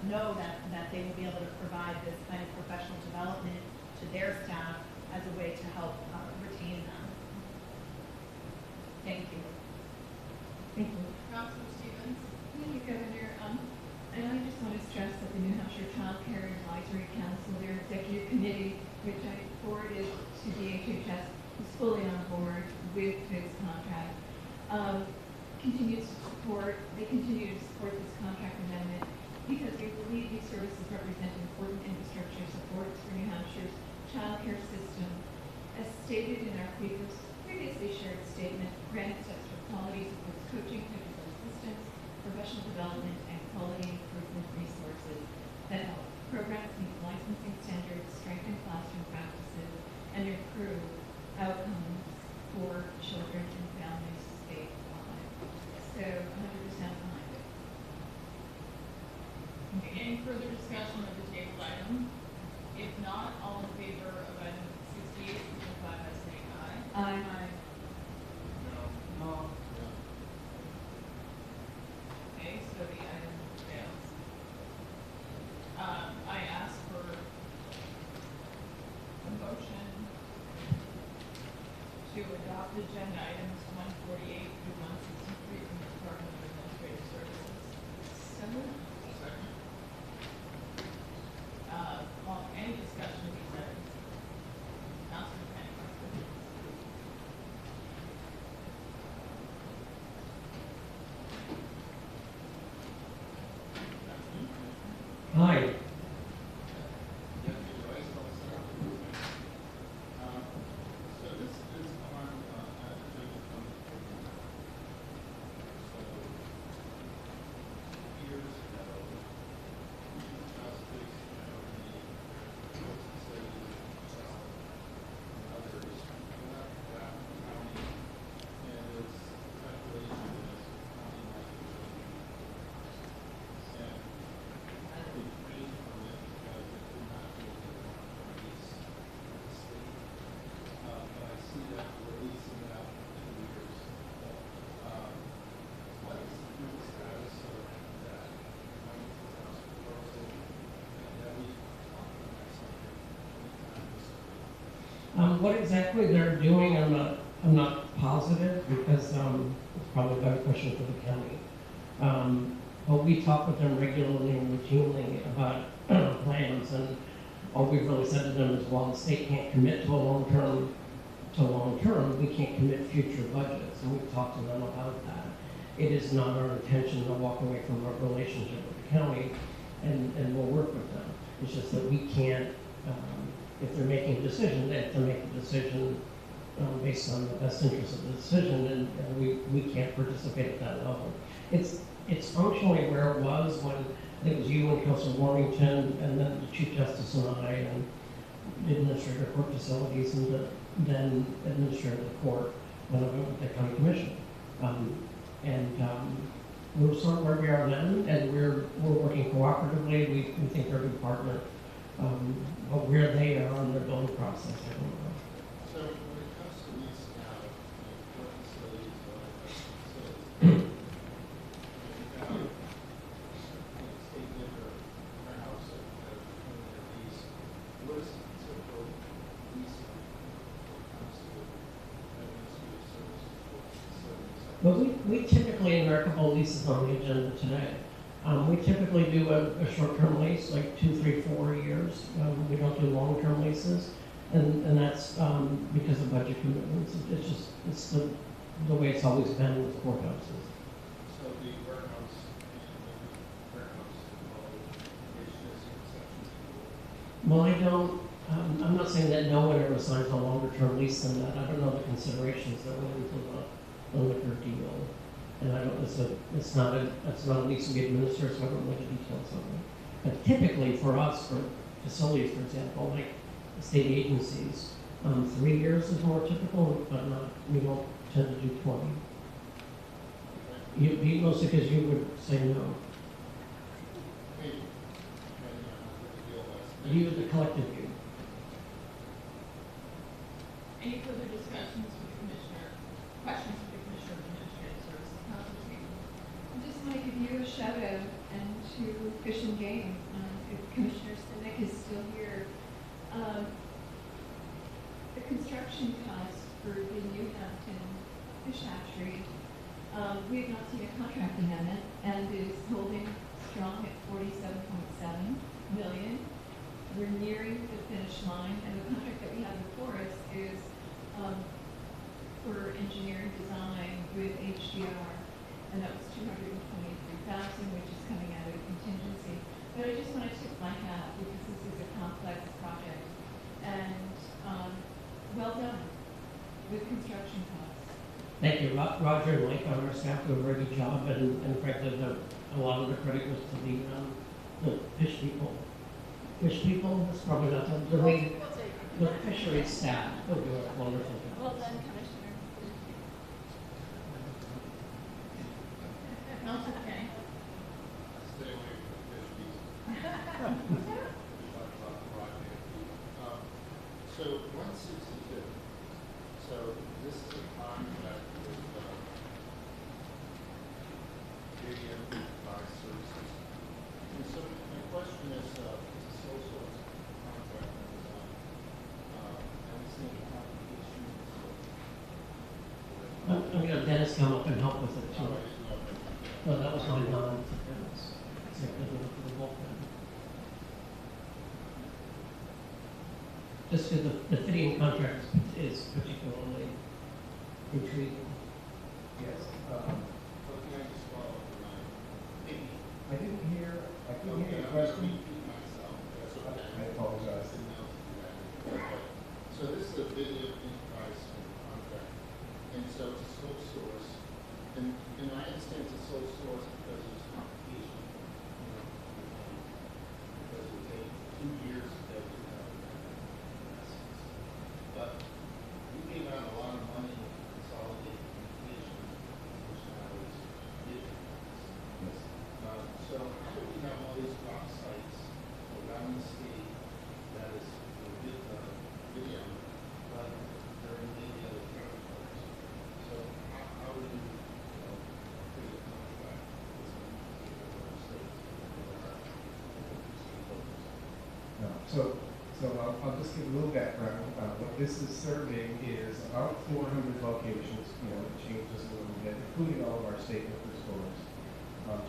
S13: know that they will be able to provide this kind of professional development to their staff as a way to help retain them. Thank you.
S6: Thank you.
S5: Councilor Stevens?
S12: Thank you, Governor. And I just want to stress that the New Hampshire Child Care Advisory Council, their executive committee, which I forwarded to DHHS, is fully on board with this contract. Continue to support this contract amendment because we believe these services represent important infrastructure supports for New Hampshire's child care system. As stated in our previously shared statement, granted steps for quality supports coaching, technical assistance, professional development, and quality improvement resources that help programs meet licensing standards, strengthen classroom practices, and improve outcomes for children and families statewide. So 100% behind it.
S5: Okay, any further discussion of the table item? If not, all in favor of item 68, signify by saying aye.
S13: Aye.
S5: No. Okay, so the item fails. adopt agenda items 148 through 163 from the Department of Administrative Services.
S12: So moved.
S5: Any discussion of these items? Councilor Penny.
S15: Hi.
S14: So this is on agenda from years ago. Justice and the facility and others left that county, and its speculation is county might be and they refrained from it because it did not really want to release the state. But I see that we're releasing it out for 2 years. What is the current status of that 22,000 proposal? And that we talk about that subject anytime this week?
S15: What exactly they're doing, I'm not positive because it's probably a better question for the county. But we talk with them regularly and routinely about plans, and all we've really said to them is, while the state can't commit to a long term, we can't commit future budgets, and we've talked to them about that. It is not our intention to walk away from our relationship with the county, and we'll work with them. It's just that we can't, if they're making a decision, they have to make a decision based on the best interest of the decision, and we can't participate at that level. It's functionally where it was when it was you and Councilor Warmington, and then the Chief Justice and I, and the Administrator of Court Facilities, and the then Administrator of the Court, when I went with the County Commission. We're sort of where we are then, and we're working cooperatively. We think they're a good partner. But where they are in their building process, I don't know.
S14: So when it comes to leasing out court facilities or facilities, state liquor warehouse at a lease, what is the typical leasing when it comes to administrative services for facilities?
S15: But we typically, and there are a couple of leases on the agenda today. We typically do a short-term lease, like 2, 3, 4 years. We don't do long-term leases, and that's because of budget commitments. It's the way it's always been with courthouses.
S14: So the warehouse and the warehouse is just an exception.
S15: Well, I don't, I'm not saying that no one ever signs a longer-term lease than that. I don't know the considerations that went into the liquor deal. And I don't, it's not a lease we administer, so I don't know the details of it. But typically for us, for facilities, for example, like state agencies, 3 years is more typical, but we don't tend to do 20. Mostly because you would say no. You, the collective view.
S5: Any further discussions with the Commissioner? Questions with the Commissioner of Administrative Services? Councilor Stevens.
S12: I just want to give you a shout out and to Fish and Game. If Commissioner Sinek is still here, the construction costs for the new Hampton Fish Hatchery, we have not seen a contract amendment, and is holding strong at $47.7 million. We're nearing the finish line, and the contract that we have before us is for engineering design with HDR, and that was $223,000, which is coming out of contingency. But I just want to tip my hat because this is a complex project, and well done with construction costs.
S15: Thank you. Roger and Mike on our staff do a very good job, and frankly, a lot of the credit goes to the fish people. Fish people, that's probably not the fisheries staff. They'll do a wonderful job.
S20: Well done, Commissioner.
S5: Councilor Kenny.
S14: Stay away from the fish piece. So 162. So this is a contract with JDM Buy Services. And so my question is, it's a sole source contract, and we've seen applications
S15: it too much. No, that was my non-defense. Except for the bullpen. Just because the fitting contract is particularly intriguing.
S4: Yes.
S14: Can I just follow up on that?
S4: I didn't hear the
S14: I'm
S4: question.
S14: going to repeat myself. That's okay.
S4: I apologize.
S14: So this is a video enterprise contract, and so it's a sole source, and I understand it's a sole source because there's competition, you know, because it would take 2 years to go to investments. But we gave out a lot of money to consolidate communication, which now is digital.
S4: Yes.
S14: So how do we have all these drop sites around the state that is video, but they're in many other territories? So how do you, create a contract with some particular states that are focused?
S4: No. So I'll just give a little background. What this is serving is about 400 locations. It changes a little bit, including all of our state liquor stores.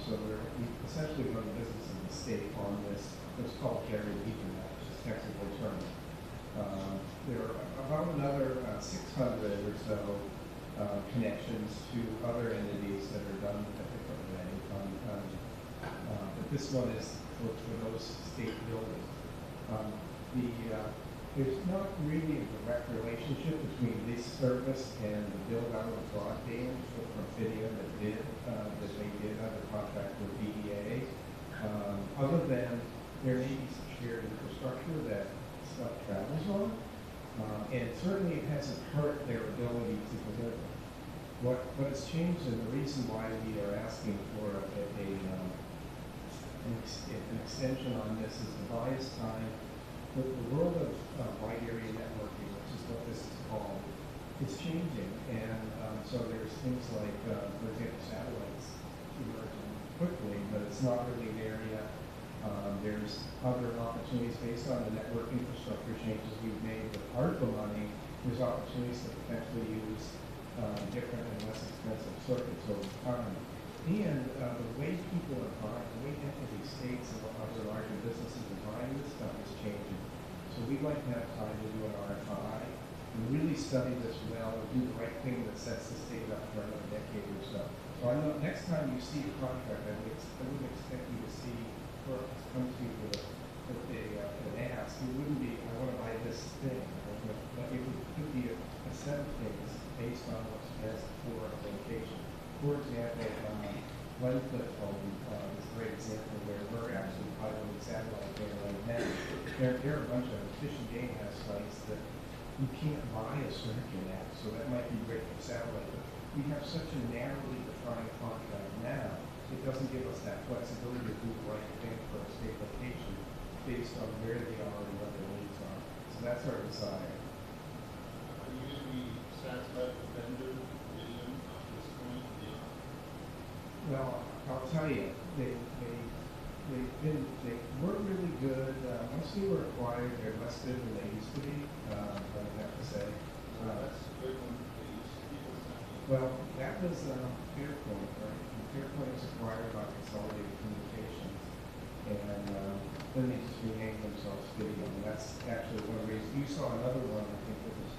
S4: So we essentially run the business of the state on this, what's called carrier Ethernet, which is technical term. There are about another 600 or so connections to other entities that are done a different way. But this one is for those state buildings. There's not really a direct relationship between this service and the build out of broadband from Fidia that they did under contract with DEA. Other than there may be some shared infrastructure that stuff travels on, and certainly it hasn't hurt their ability to deliver. What has changed, and the reason why we are asking for an extension on this is the bias time. The world of wide area networking, which is what this is called, is changing, and so there's things like, for example, satellites emerging quickly, but it's not really there yet. There's other opportunities based on the network infrastructure changes we've made with ARPA money. There's opportunities to potentially use different and less expensive circuits over time. And the way people are buying, the way entities, states, and other larger businesses are buying this stuff is changing. So we might have time to do an RFI and really study this well and do the right thing that sets the state up for another decade or so. So I know next time you see a contract, I wouldn't expect you to see or come to you with an ask. It wouldn't be, I want to buy this thing. But it could be a set of things based on what's best for a location. For example, Glencliff Home is a great example where we're actually piloting satellite there right now. There are a bunch of Fish and Game has sites that you can't buy a circuit at, so that might be great for satellite. But we have such a narrowly defined contract now, it doesn't give us that flexibility to do the right thing for a state location based on where they are and what their needs are. So that's our desire.
S14: Are you going to be satisfied with vendor vision at this point?
S4: Well, I'll tell you, they were really good. Once we were acquired, they're less good than they used to be, I have to say.
S14: That's a good one. They used to be
S4: Well, that was Fairpoint, right? And Fairpoint was acquired by Consolidated Communications, and then they just renamed themselves Video, and that's actually one of the reasons. You saw another one, I think it was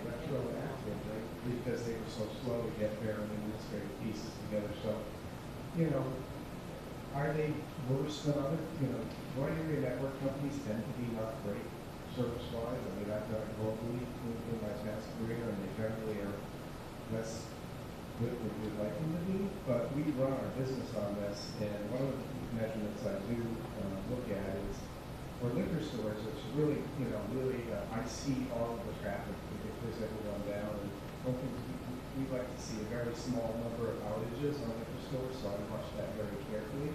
S4: retroactive, right? Because they were so slow to get their administrative pieces together. So, are they worse than other? Wide area network companies tend to be not great service-wise. I mean, I've done it globally in my past career, and they generally are less good than we'd like them to be. But we run our business on this, and one of the measurements I do look at is for liquor stores, it's really, I see all of the traffic if there's ever gone down. And one thing we like to see a very small number of outages on liquor stores, so I watch that very carefully.